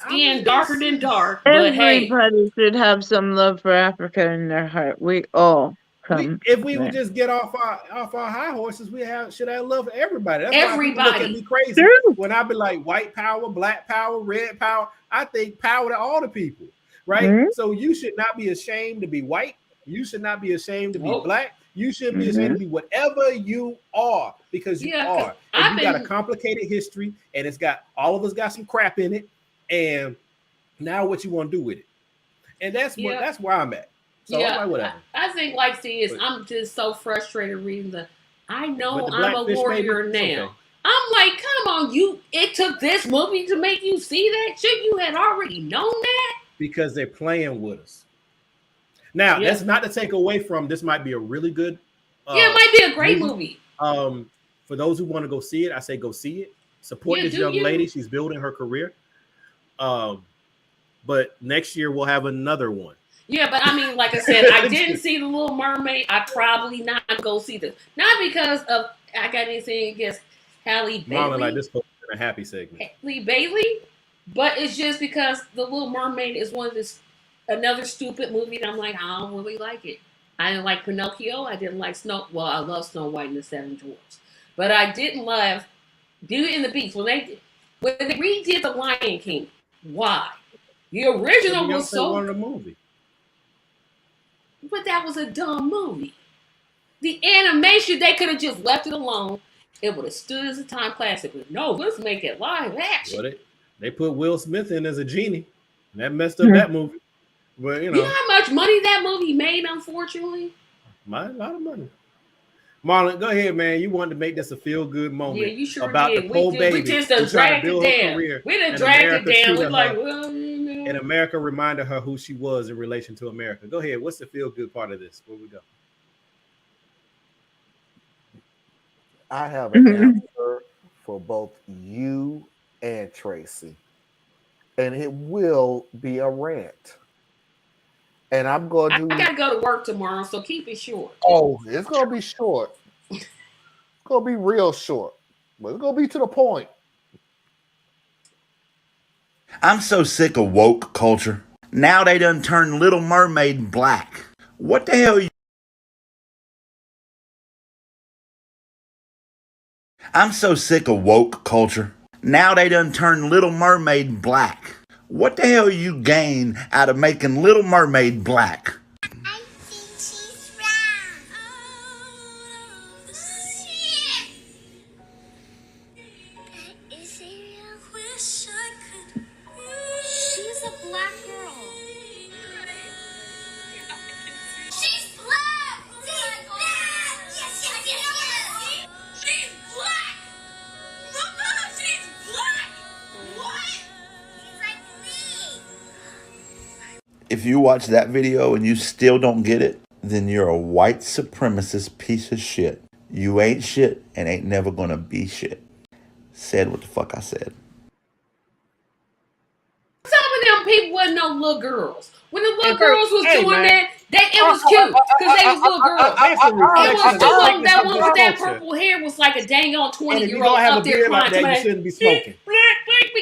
skin darker than dark. But everybody should have some love for Africa in their heart. We all if we would just get off our high horses, we should have love for everybody. That's everybody. Why people look at me crazy when I be like white power, Black power, red power. I think power to all the people, right? So you should not be ashamed to be white. You should not be ashamed to be Black. You should be ashamed to be whatever you are, because you are. And you got a complicated history, and it's got all of us got some crap in it. And now what you want to do with it? And that's where I'm at. So I'm like, whatever. I think like I'm just so frustrated reading I know I'm a warrior now. Okay. I'm like, come on, it took this movie to make you see that? Should you had already known that? Because they're playing with us. Now, that's not to take away from this might be a really good it might be a great movie. For those who want to go see it, I say go see it. Support this young lady. She's building her career. But next year we'll have another one. Yeah, but I mean, like I said, I didn't see The Little Mermaid. I probably not go see this. Not because of I got anything against Halle Bailey. Mom, like this in a happy segment. Halle Bailey, but it's just because The Little Mermaid is another stupid movie that I'm like, I don't really like it. I didn't like Pinocchio. I didn't like I love Snow White and the Seven Dwarfs, but I didn't love Beauty and the Beast when they redid The Lion King. Why? The original was so. Wanted a movie. But that was a dumb movie. The animation, they could have just left it alone. It would have stood as a time classic. But no, let's make it live action. Well, they put Will Smith in as a genie, and that messed up that movie. But you know how much money that movie made, unfortunately? A lot of money. Marlon, go ahead, man. You wanted to make this a feel-good moment. Yeah, you sure about did. The poor baby. We just done dragged it down. We done dragged it down. We're like, well, And America reminded her who she was in relation to America. Go ahead. What's the feel-good part of this? Where we go? I have an answer for both you and Tracy. And it will be a rant. And I'm going to... I got to go to work tomorrow, so keep it short. Oh, it's going to be short. It's going to be real short. But it's going to be to the point. I'm so sick of woke culture. Now they done turned Little Mermaid black. What the hell I'm so sick of woke culture. Now they done turned Little Mermaid black. What the hell you gain out of making Little Mermaid black? I think she's brown. She's a black girl. She's black! She's black! Yes! She's black! Mama, she's black! What? If you watch that video and you still don't get it, then you're a white supremacist piece of shit. You ain't shit and ain't never gonna be shit. Said what the fuck I said. Some of them people wasn't no little girls. When the little girls was doing that, it was cute because they was little girls. It was two of them. That one with that purple hair was like a dang on 20-year-old up there crying. Like that, you shouldn't be smoking.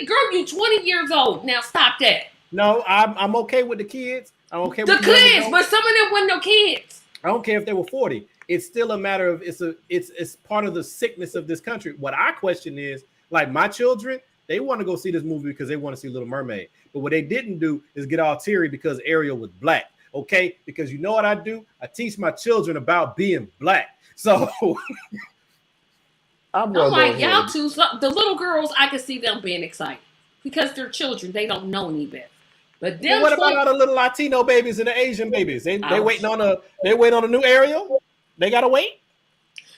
Girl, you 20 years old. Now stop that. No, I'm okay with the kids. I'm okay with the kids, but some of them wasn't no kids. I don't care if they were 40. It's still a matter of it's part of the sickness of this country. What I question is, like, my children, they want to go see this movie because they want to see Little Mermaid. But what they didn't do is get all teary because Ariel was black. Okay, because you know what I do? I teach my children about being black. So I'm like, y'all two, the little girls, I can see them being excited because they're children. They don't know any better. But then what about all the little Latino babies and the Asian babies? They waiting on a new Ariel. They gotta wait.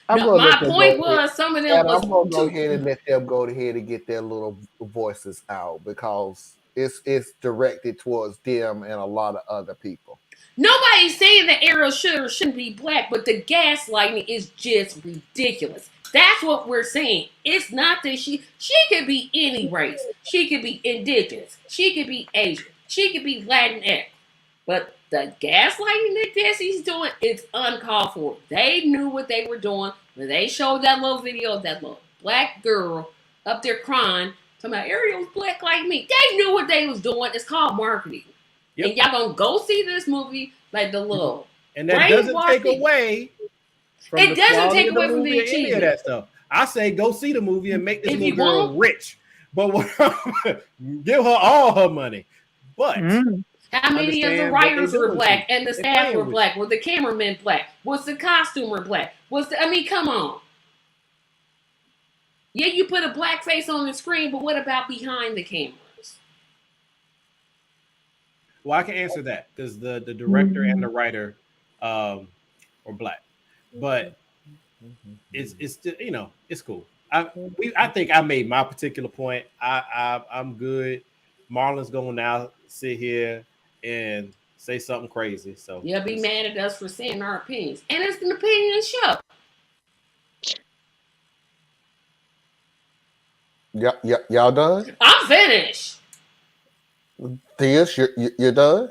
No, my point was some of them was. I'm gonna go ahead and let them go ahead and get their little voices out because it's directed towards them and a lot of other people. Nobody's saying that Ariel should or shouldn't be black, but the gaslighting is just ridiculous. That's what we're saying. It's not that she could be any race. She could be indigenous. She could be Asian. She could be Latinx. But the gaslighting that Desi's doing, it's uncalled for. They knew what they were doing when they showed that little video of that little black girl up there crying, talking about Ariel's black like me. They knew what they was doing. It's called marketing. Yep. And y'all gonna go see this movie like the little. And that doesn't take away from it doesn't take away from the achievement of that stuff. I say go see the movie and make this little girl rich. But give her all her money. But how many of the writers were black and the staff were black? Were the cameramen black? Was the costumer black? Come on. Yeah, you put a black face on the screen, but what about behind the cameras? Well, I can answer that because the director and the writer are black, but it's still, it's cool. I think I made my particular point. I'm good. Marlon's gonna now sit here and say something crazy. So you'll be mad at us for saying our opinions, and it's an opinion show. Y'all done? I'm finished. Theus, you're done?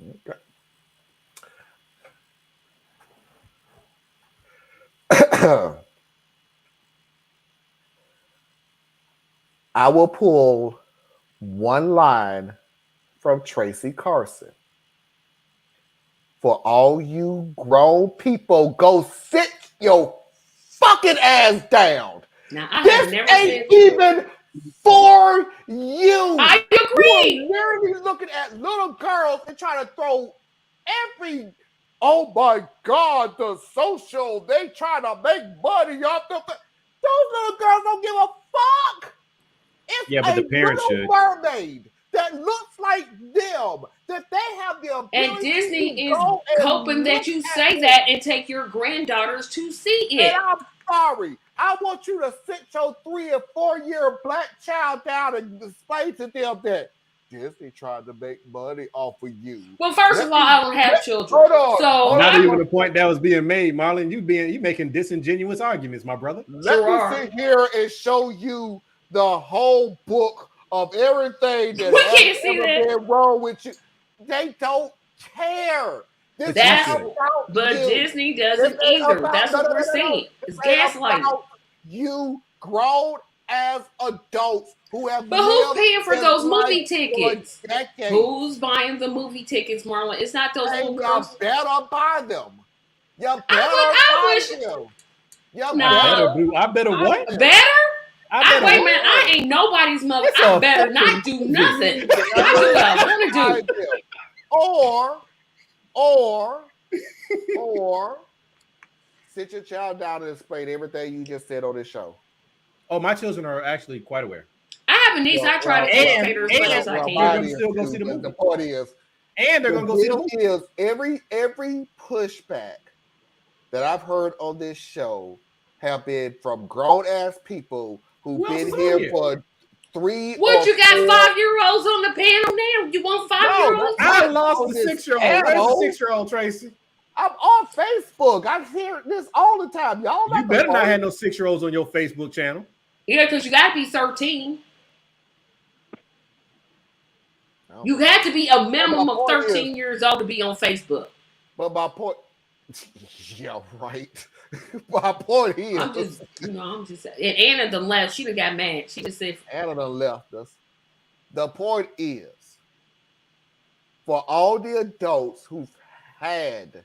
Okay. I will pull one line from Tracy Carson. For all you grown people, go sit your fucking ass down. Now, I this ain't even for you. I agree. You're literally looking at little girls and trying to throw every, oh my God, the social, they trying to make money off the. Those little girls don't give a fuck. It's but the parents Little Mermaid that looks like them, that they have the ability. And Disney is hoping that you say that and take your granddaughters to see it. And I'm sorry. I want you to sit your 3 or 4 year black child down and explain to them that Disney tried to make money off of you. Well, first of all, I don't have children. So not even the point that was being made, Marlon. You making disingenuous arguments, my brother. Let me sit here and show you the whole book of everything that has ever been wrong with you. They don't care. But Disney doesn't either. That's what we're saying. It's gaslighting. You grown as adults who have. But who's paying for those movie tickets? Who's buying the movie tickets, Marlon? It's not those little girls. You better buy them. You better buy them. I better what? Better? Wait a minute, I ain't nobody's mother. I better not do nothing. I do what I want to do. Or sit your child down and explain everything you just said on this show. Oh, my children are actually quite aware. I have a niece. I try to educate her as much as I can. They're going to still go see the movie. The point is, and they're going to go see the Every movie. pushback that I've heard on this show have been from grown ass people who've been here for 3 What, or you got 4. 5-year-olds on the panel now? You want 5-year-olds? I lost the 6-year-old. Where's the 6-year-old, Tracy? I'm on Facebook. I hear this all the time. Y'all You not better not the have no 6-year-olds on your Facebook channel. Yeah, because you got to be 13. You had to be a minimum of 13 years old to be on Facebook. But my point, yeah, right. My point is, I'm just saying. And Anna done left. She done got mad. She just said, Anna done left us. The point is, for all the adults who've had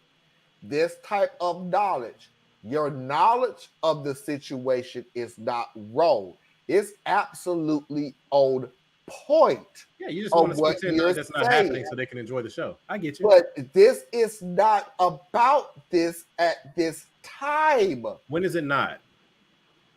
this type of knowledge, your knowledge of the situation is not wrong. It's absolutely on point. Yeah, you just want to pretend like that's not happening so they can enjoy the show. I get you. But this is not about this at this time. When is it not?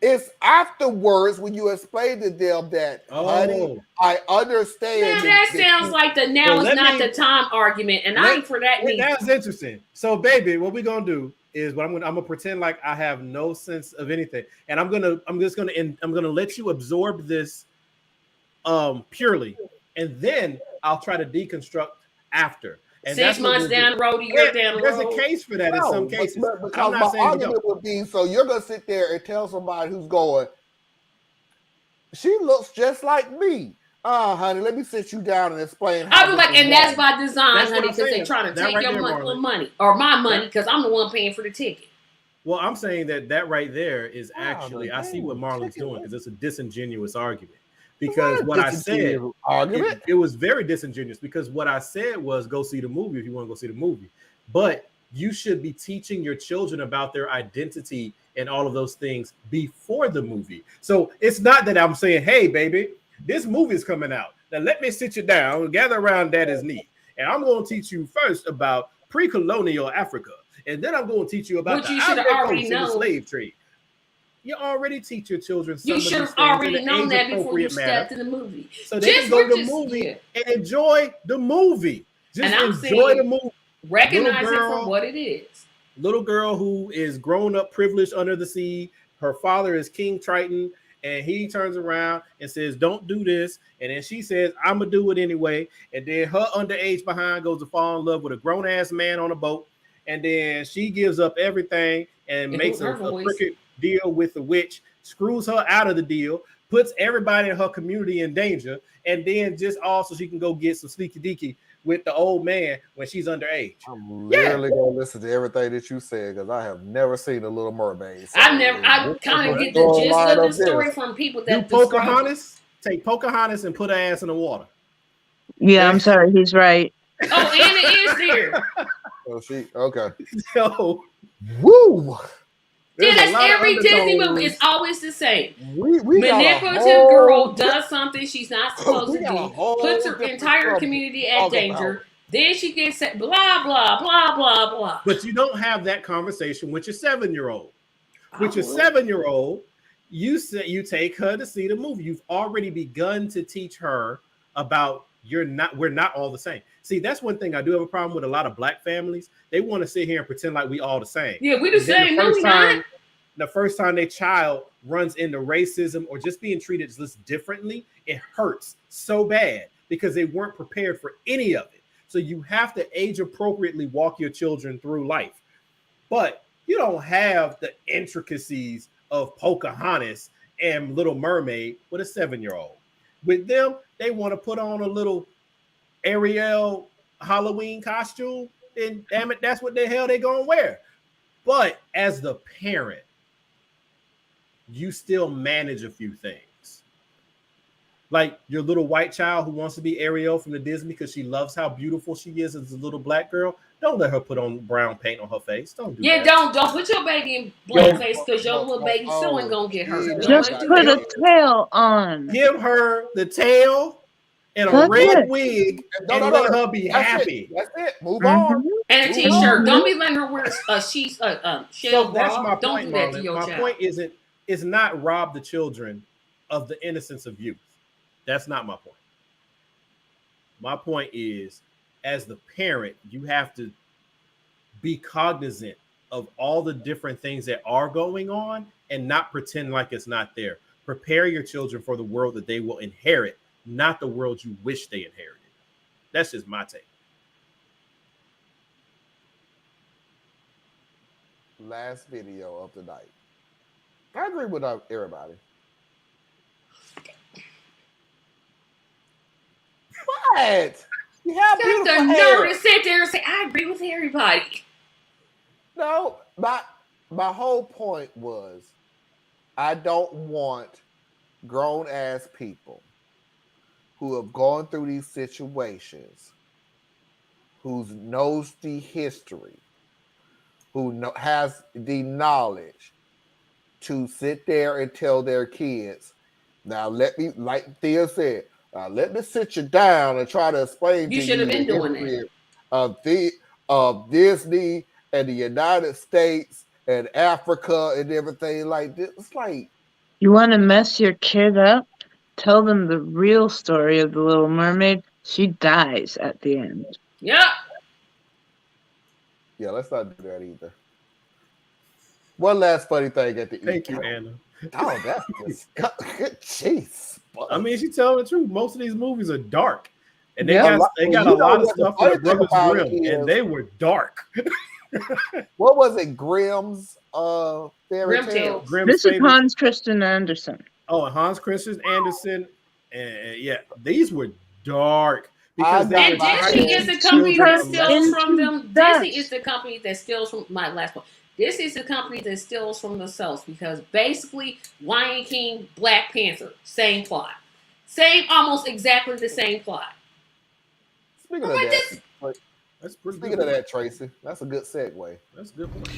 It's afterwards when you explain to them that, honey, I understand. now that sounds like the now is not the time argument, and I ain't for that neither. That's interesting. So, baby, what we're gonna do is I'm gonna pretend like I have no sense of anything, and I'm gonna let you absorb this purely, and then I'll try to deconstruct after. And 6 months down the road, a year down the road. There's a case for that in some cases. Because my argument would be, so you're going to sit there and tell somebody who's going, she looks just like me. Honey, let me sit you down and explain how. I be like, and that's by design, honey, because they're trying to take your money or my money because I'm the one paying for the ticket. Well, I'm saying that right there is actually, I see what Marlon's doing because it's a disingenuous argument. Because what I said, it was very disingenuous because what I said was go see the movie if you want to go see the movie. But you should be teaching your children about their identity and all of those things before the movie. So it's not that I'm saying, hey, baby, this movie is coming out. Now let me sit you down, gather around daddy's knee. And I'm going to teach you first about pre-colonial Africa. And then I'm going to teach you about the slave trade. You already teach your children some you should have already known that before you stepped in the movie. So they can go to the movie and enjoy the movie. Just enjoy the movie. Recognize it for what it is. Little girl who is grown up privileged under the sea. Her father is King Triton. And he turns around and says, don't do this. And then she says, I'm going to do it anyway. And then her underage behind goes to fall in love with a grown-ass man on a boat. And then she gives up everything and makes a cricket deal with the witch, screws her out of the deal, puts everybody in her community in danger, and then just also she can go get some sneaky deaky with the old man when she's underage. I'm literally gonna listen to everything that you said because I have never seen a Little Mermaid. So I kind of get the gist of the story from people that Pocahontas. Take Pocahontas and put her ass in the water. Yeah, I'm sorry, he's right. Oh, Anna is there. Oh, she okay. So, woo. Yeah, that's every Disney movie. It's always the same. We manipulative girl does something she's not supposed to do, puts her entire community at danger. Then she gets blah, blah, blah, blah, blah. But you don't have that conversation with your 7-year-old. With your 7-year-old, you take her to see the movie. You've already begun to teach her about we're not all the same. See, that's one thing I do have a problem with a lot of black families. They want to sit here and pretend like we all the same. Yeah, we the same. No, we not. The first time their child runs into racism or just being treated just differently, it hurts so bad because they weren't prepared for any of it. So you have to age appropriately walk your children through life. But you don't have the intricacies of Pocahontas and Little Mermaid with a 7-year-old. With them, they want to put on a little Ariel Halloween costume, and damn it, that's what the hell they gonna wear. But as the parent, you still manage a few things. Like your little white child who wants to be Ariel from the Disney because she loves how beautiful she is as a little black girl. Don't let her put on brown paint on her face. Don't do that. Don't put your baby in blackface because your little baby still ain't gonna get hurt. Just put a tail on. Give her the tail and a red wig and let her be happy. That's it. Move on. And a t-shirt. Don't be letting her wear a shell So that's bra. my Don't point, do that to Marlon. your My child. point is not rob the children of the innocence of youth. That's not my point. My point is, as the parent, you have to be cognizant of all the different things that are going on and not pretend like it's not there. Prepare your children for the world that they will inherit, not the world you wish they inherited. That's just my take. Last video of the night. I agree with everybody. What? You have Got the hair. nerve to sit there and say, I agree with everybody. No, my whole point was I don't want grown-ass people who have gone through these situations, who knows the history, who has the knowledge to sit there and tell their kids, now let me, like Thea said, let me sit you down and try to explain to you should have been the doing history that. of Disney and the United States and Africa and everything like this. It's like, you want to mess your kid up? Tell them the real story of the Little Mermaid. She dies at the end. Yeah. Yeah, let's not do that either. One last funny thing at the end. Thank you, Anna. Oh, that's good. Jeez. I mean, she's telling the truth. Most of these movies are dark, and they Yeah, got a lot of what the stuff from the funny thing Brothers about Grimm, it and is- they were dark. What was it? Grimm's fairy Grimm tale? Tales. This is Hans Christian Andersen. Oh, and Hans Christian Andersen. And yeah, these were dark. Because they And were Disney is the company that steals from them. Disney is the company that steals from my last one. This is the company that steals from themselves because basically Lion King, Black Panther, same plot. Almost exactly the same plot. Speaking of that, Tracy, that's a good segue. That's a good point.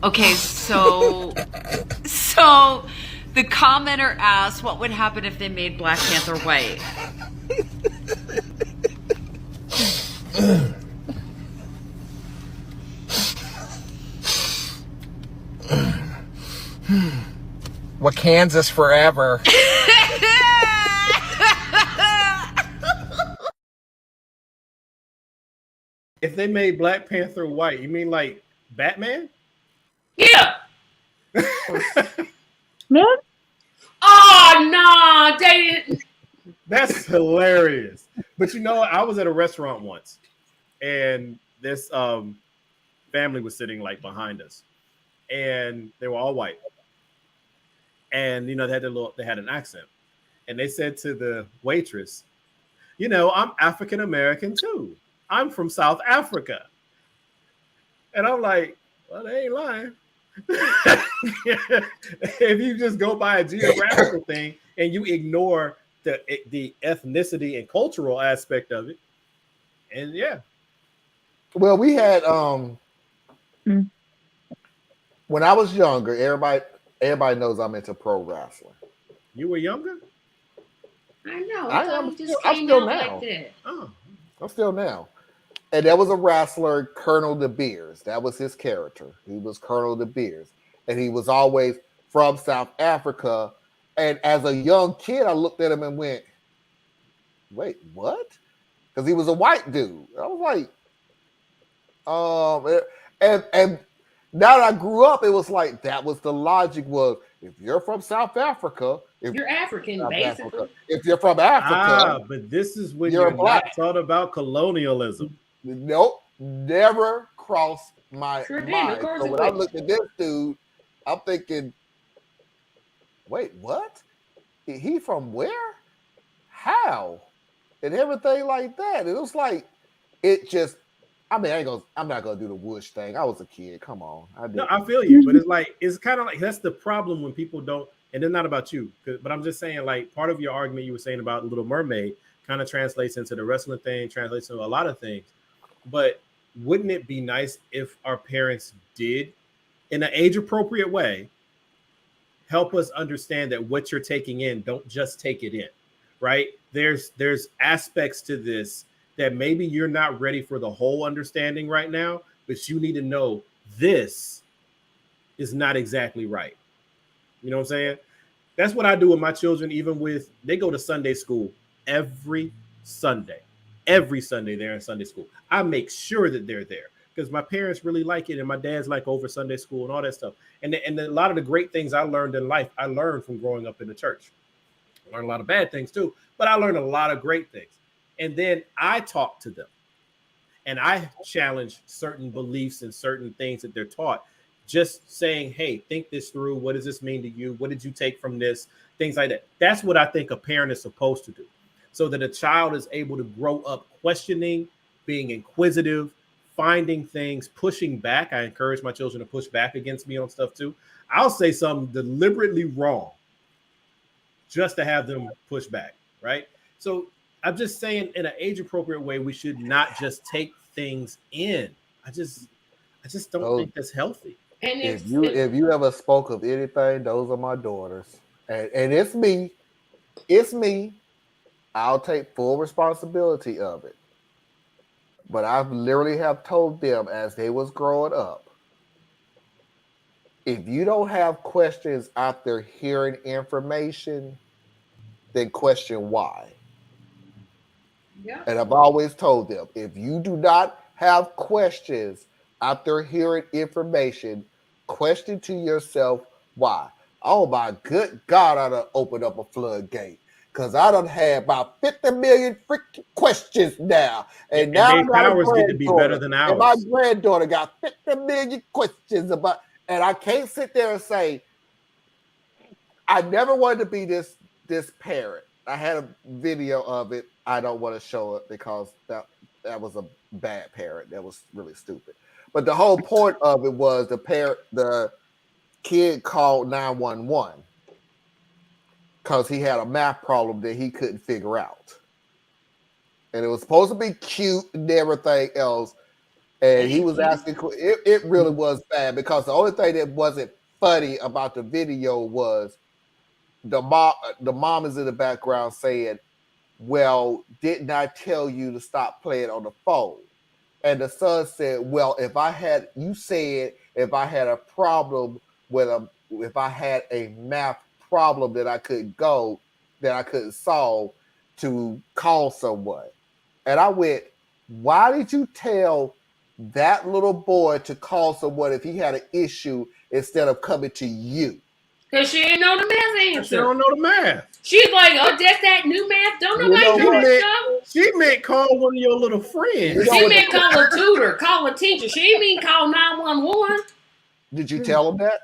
Okay, so the commenter asked what would happen if they made Black Panther white. Kansas forever. If they made Black Panther white, you mean like Batman? Yeah. No. Oh no, they didn't. That's hilarious. But you know, I was at a restaurant once, and this family was sitting like behind us, and they were all white, and you know they had an accent, and they said to the waitress, "You know, I'm African American too. I'm from South Africa," and I'm like, "Well, they ain't lying." If you just go by a geographical thing and you ignore the ethnicity and cultural aspect of it, and yeah. Well, we had when I was younger, everybody knows I'm into pro wrestling. You were younger? I know. I'm just still came out now. like that. Oh. I'm still now. And there was a wrestler, Colonel De Beers. That was his character. He was Colonel De Beers. And he was always from South Africa. And as a young kid, I looked at him and went, wait, what? Because he was a white dude. I was like, and now that I grew up, it was like, that was the logic was, if you're from South Africa, You're African, basically. If you're from Africa, but this is when you're you're black. not taught about colonialism. Nope, never crossed my Sure did, mind. of course So it when I would. looked at this dude, I'm thinking, wait, what? He from where? How? And everything like that. It was like, it just, I mean, I'm not gonna do the whoosh thing. I was a kid. Come on. No, I feel you, but it's kind of like that's the problem when people don't, and it's not about you, but I'm just saying, like, part of your argument you were saying about Little Mermaid kind of translates into the wrestling thing, translates into a lot of things. But wouldn't it be nice if our parents did, in an age-appropriate way, help us understand that what you're taking in, don't just take it in, right? There's aspects to this that maybe you're not ready for the whole understanding right now, but you need to know this is not exactly right. You know what I'm saying? That's what I do with my children, even with, they go to Sunday school every Sunday. Every Sunday they're in Sunday school. I make sure that they're there because my parents really like it, and my dad's like over Sunday school and all that stuff. And a lot of the great things I learned in life, I learned from growing up in the church. I learned a lot of bad things too, but I learned a lot of great things. And then I talk to them, and I challenge certain beliefs and certain things that they're taught. Just saying, hey, think this through. What does this mean to you? What did you take from this? Things like that. That's what I think a parent is supposed to do, so that a child is able to grow up questioning, being inquisitive, finding things, pushing back. I encourage my children to push back against me on stuff too. I'll say something deliberately wrong just to have them push back, right? So I'm just saying, in an age-appropriate way, we should not just take things in. I just don't think that's healthy. And if you ever spoke of anything, those are my daughters, and it's me. I'll take full responsibility of it. But I literally have told them as they was growing up, if you don't have questions after hearing information, then question why. Yeah. And I've always told them, if you do not have questions after hearing information, question to yourself why. Oh my good God, I done opened up a floodgate. Because I done had about 50 million freaking questions now. And now their powers get to be better than ours. And my granddaughter got 50 million questions about, and I can't sit there and say, I never wanted to be this parent. I had a video of it. I don't want to show it because that was a bad parent. That was really stupid. But the whole point of it was the kid called 911 because he had a math problem that he couldn't figure out. And it was supposed to be cute and everything else. And he was asking, it really was bad because the only thing that wasn't funny about the video was the mom is in the background saying, well, didn't I tell you to stop playing on the phone? And the son said, well, if I had a problem if I had a math problem that I couldn't solve, to call someone. And I went, why did you tell that little boy to call someone if he had an issue instead of coming to you? Because she didn't know the math answer. She don't know the math. She's like, oh, that's that new math. Don't nobody know that stuff. She meant call one of your little friends. She meant call a tutor, call a teacher. She didn't mean call 911. Did you tell him that?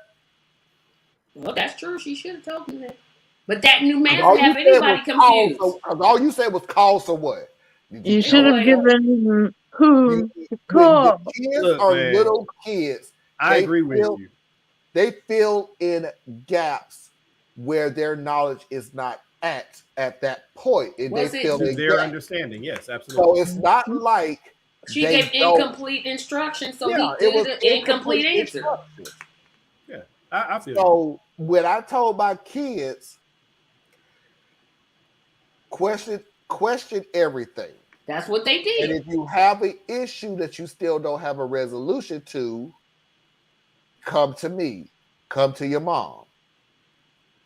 Well, that's true. She should have told me that. But that new math have anybody confused. All you said was call someone. You should have given who to call. The kids are little kids. I agree with you. They fill in gaps where their knowledge is not at that point. And they fill in their understanding. Yes, absolutely. So it's not like she gave incomplete instructions, so he did an incomplete answer. Yeah, I feel so when I told my kids, question everything. That's what they did. And if you have an issue that you still don't have a resolution to, come to me, come to your mom,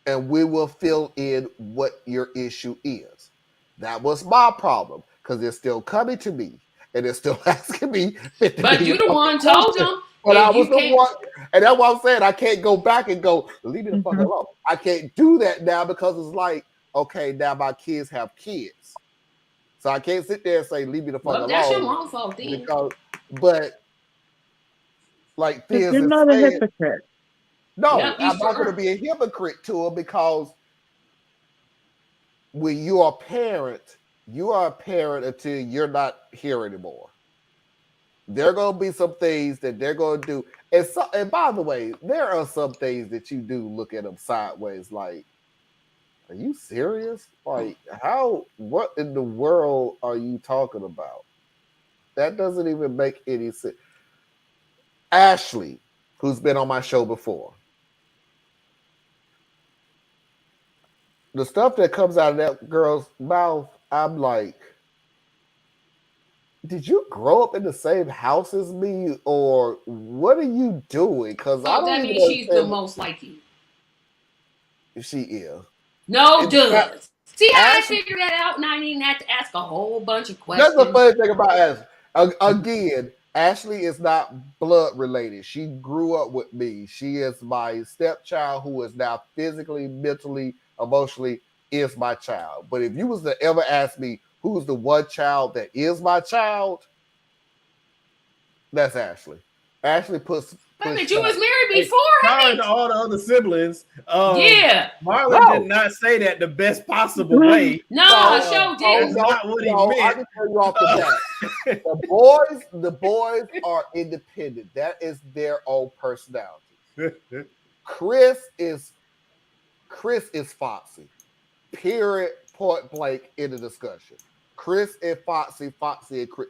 and we will fill in what your issue is. That was my problem because they're still coming to me and they're still asking me. But you the one told them. But I was the one, and that's what I'm saying. I can't go back and go, leave me the fuck alone. I can't do that now because it's like, okay, now my kids have kids. So I can't sit there and say, leave me the fuck alone. That's your mom's fault, then. But like Fizz you're not a hypocrite. No, I'm not going to be a hypocrite to her because when you are a parent until you're not here anymore. There are going to be some things that they're going to do. And by the way, there are some things that you do look at them sideways like, are you serious? Like, what in the world are you talking about? That doesn't even make any sense. Ashley, who's been on my show before, the stuff that comes out of that girl's mouth, I'm like, did you grow up in the same house as me, or what are you doing? Because I don't that even means she's the most like you. She is. No, does. See how I figured that out, and I didn't have to ask a whole bunch of questions. That's the funny thing about Ashley. Again, Ashley is not blood related. She grew up with me. She is my stepchild who is now physically, mentally, emotionally is my child. But if you was to ever ask me who's the one child that is my child, that's Ashley. Ashley puts. Wait a minute, you was married before? Sorry to all the other siblings. Yeah. Marlon did not say that the best possible way. No, show didn't. That's not what he meant. I can tell you off the bat. The boys are independent. That is their own personality. Chris is Foxy. Period. Point blank in the discussion. Chris and Foxy and Chris,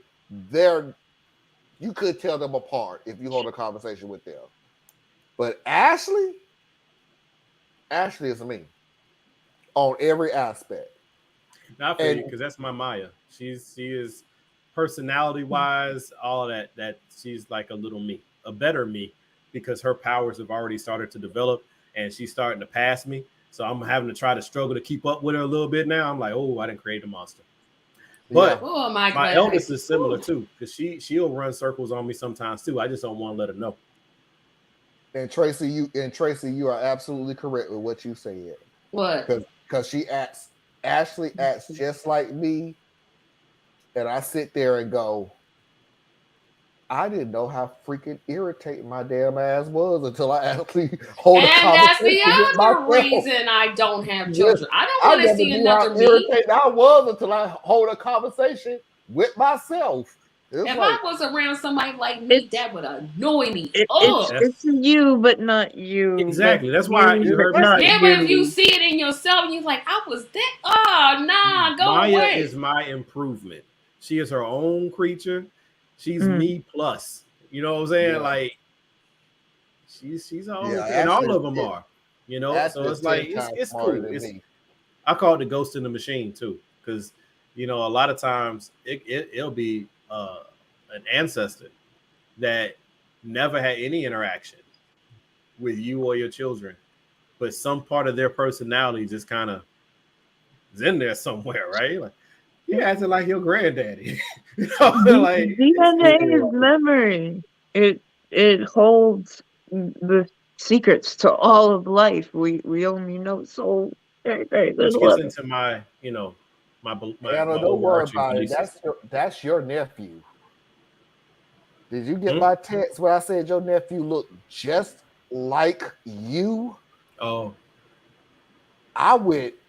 you could tell them apart if you hold a conversation with them. But Ashley is me on every aspect. Not for you, because that's my Maya. She is personality wise, all that she's like a little me, a better me, because her powers have already started to develop and she's starting to pass me. So I'm having to try to struggle to keep up with her a little bit now. I'm like, oh, I didn't create a monster. But my eldest is similar too, because she'll run circles on me sometimes too. I just don't want to let her know. And Tracy, you are absolutely correct with what you said. What? Because Ashley acts just like me, and I sit there and go, I didn't know how freaking irritating my damn ass was until I actually hold a conversation. And that's the with other myself. reason I don't have children. I don't want to see never knew another how me. irritated I was until I hold a conversation with myself. If I was around somebody like me, that would annoy me. It's you, but not you. Exactly. That's why you heard me say. Yeah, but if you see it in yourself, and you're like, I was that. Oh, nah, go Maya away. is my improvement. She is her own creature. She's me plus. You know what I'm saying? Yeah. Like she's all, Yeah, and all Ashley of them are. You know, so it's like it's cool. I call it the ghost in the machine too, because a lot of times it'll be an ancestor that never had any interaction with you or your children, but some part of their personality just kind of is in there somewhere, right? Like you acting like your granddaddy. Like DNA is memory. It holds the secrets to all of life. We only know so very, very little. Which gets into my don't worry about it. That's your nephew. Did you get my text where I said your nephew looked just like you? Oh.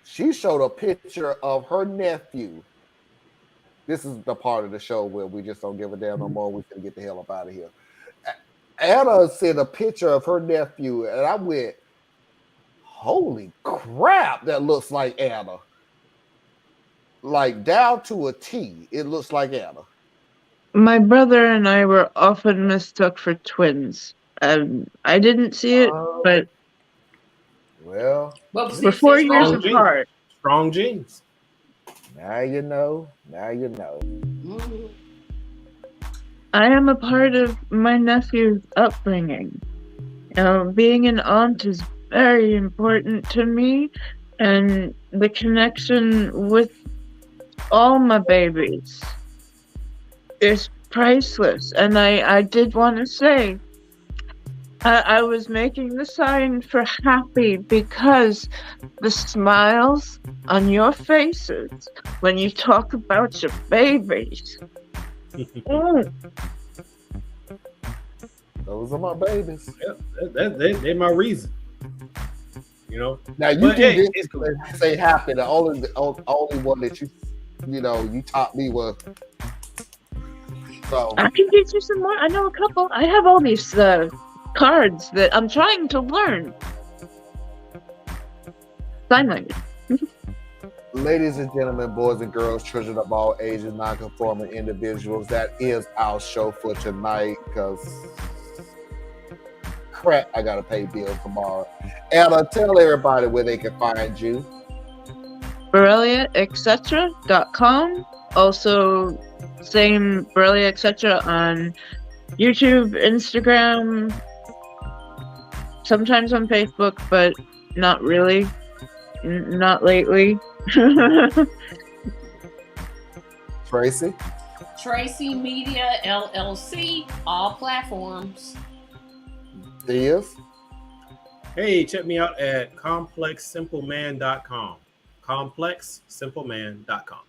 She showed a picture of her nephew. This is the part of the show where we just don't give a damn no more. We can get the hell up out of here. Anna sent a picture of her nephew, and I went, holy crap, that looks like Anna. Like down to a T, it looks like Anna. My brother and I were often mistook for twins. I didn't see it, but we're 4 years apart. Strong genes. Now you know. I am a part of my nephew's upbringing. Being an aunt is very important to me, and the connection with all my babies is priceless. And I did want to say, I was making the sign for happy because the smiles on your faces when you talk about your babies. Those are my babies. Yeah, they're my reason. Now you didn't say happy. The only one that you taught me was. So I can teach you some more. I know a couple. I have all these cards that I'm trying to learn. Sign language. Ladies and gentlemen, boys and girls, children of all ages, non-conforming individuals, that is our show for tonight because crap, I gotta pay bills tomorrow. Anna, tell everybody where they can find you. BoreliaEtc.com. Also, same Borelia etc. on YouTube, Instagram, sometimes on Facebook, but not really. Not lately. Tracy? Tracy Media LLC, all platforms. Theus? Hey, check me out at ComplexSimpleMan.com. ComplexSimpleMan.com.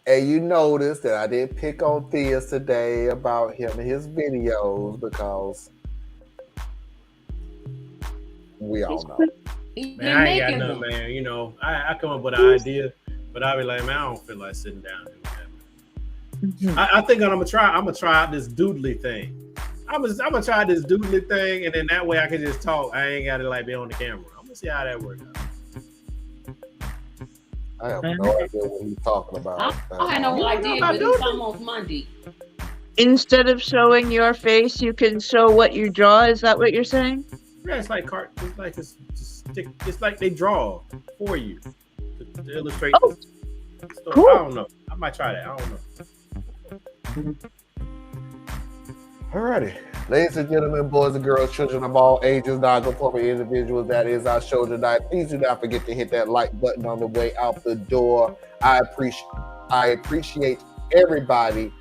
And you notice that I didn't pick on Theus today about him and his videos because we all know. Man, I ain't got nothing, man. You know, I come up with an idea, but I be like, man, I don't feel like sitting down and doing that. I think I'm gonna try out this doodly thing. I'm gonna try this doodly thing, and then that way I can just talk. I ain't gotta like be on the camera. I'm gonna see how that works out. I have no idea what he's talking about. I had no idea, but it's almost Monday. Instead of showing your face, you can show what you draw. Is that what you're saying? Yeah, it's like it's like they draw for you to illustrate the story. Cool. I don't know. I might try that. I don't know. Alrighty. Ladies and gentlemen, boys and girls, children of all ages, non-conforming individuals, that is our show tonight. Please do not forget to hit that like button on the way out the door. I appreciate everybody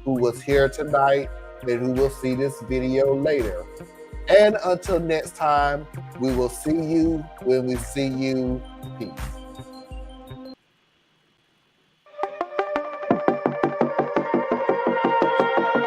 who was here tonight and who will see this video later. And until next time, we will see you when we see you. Peace.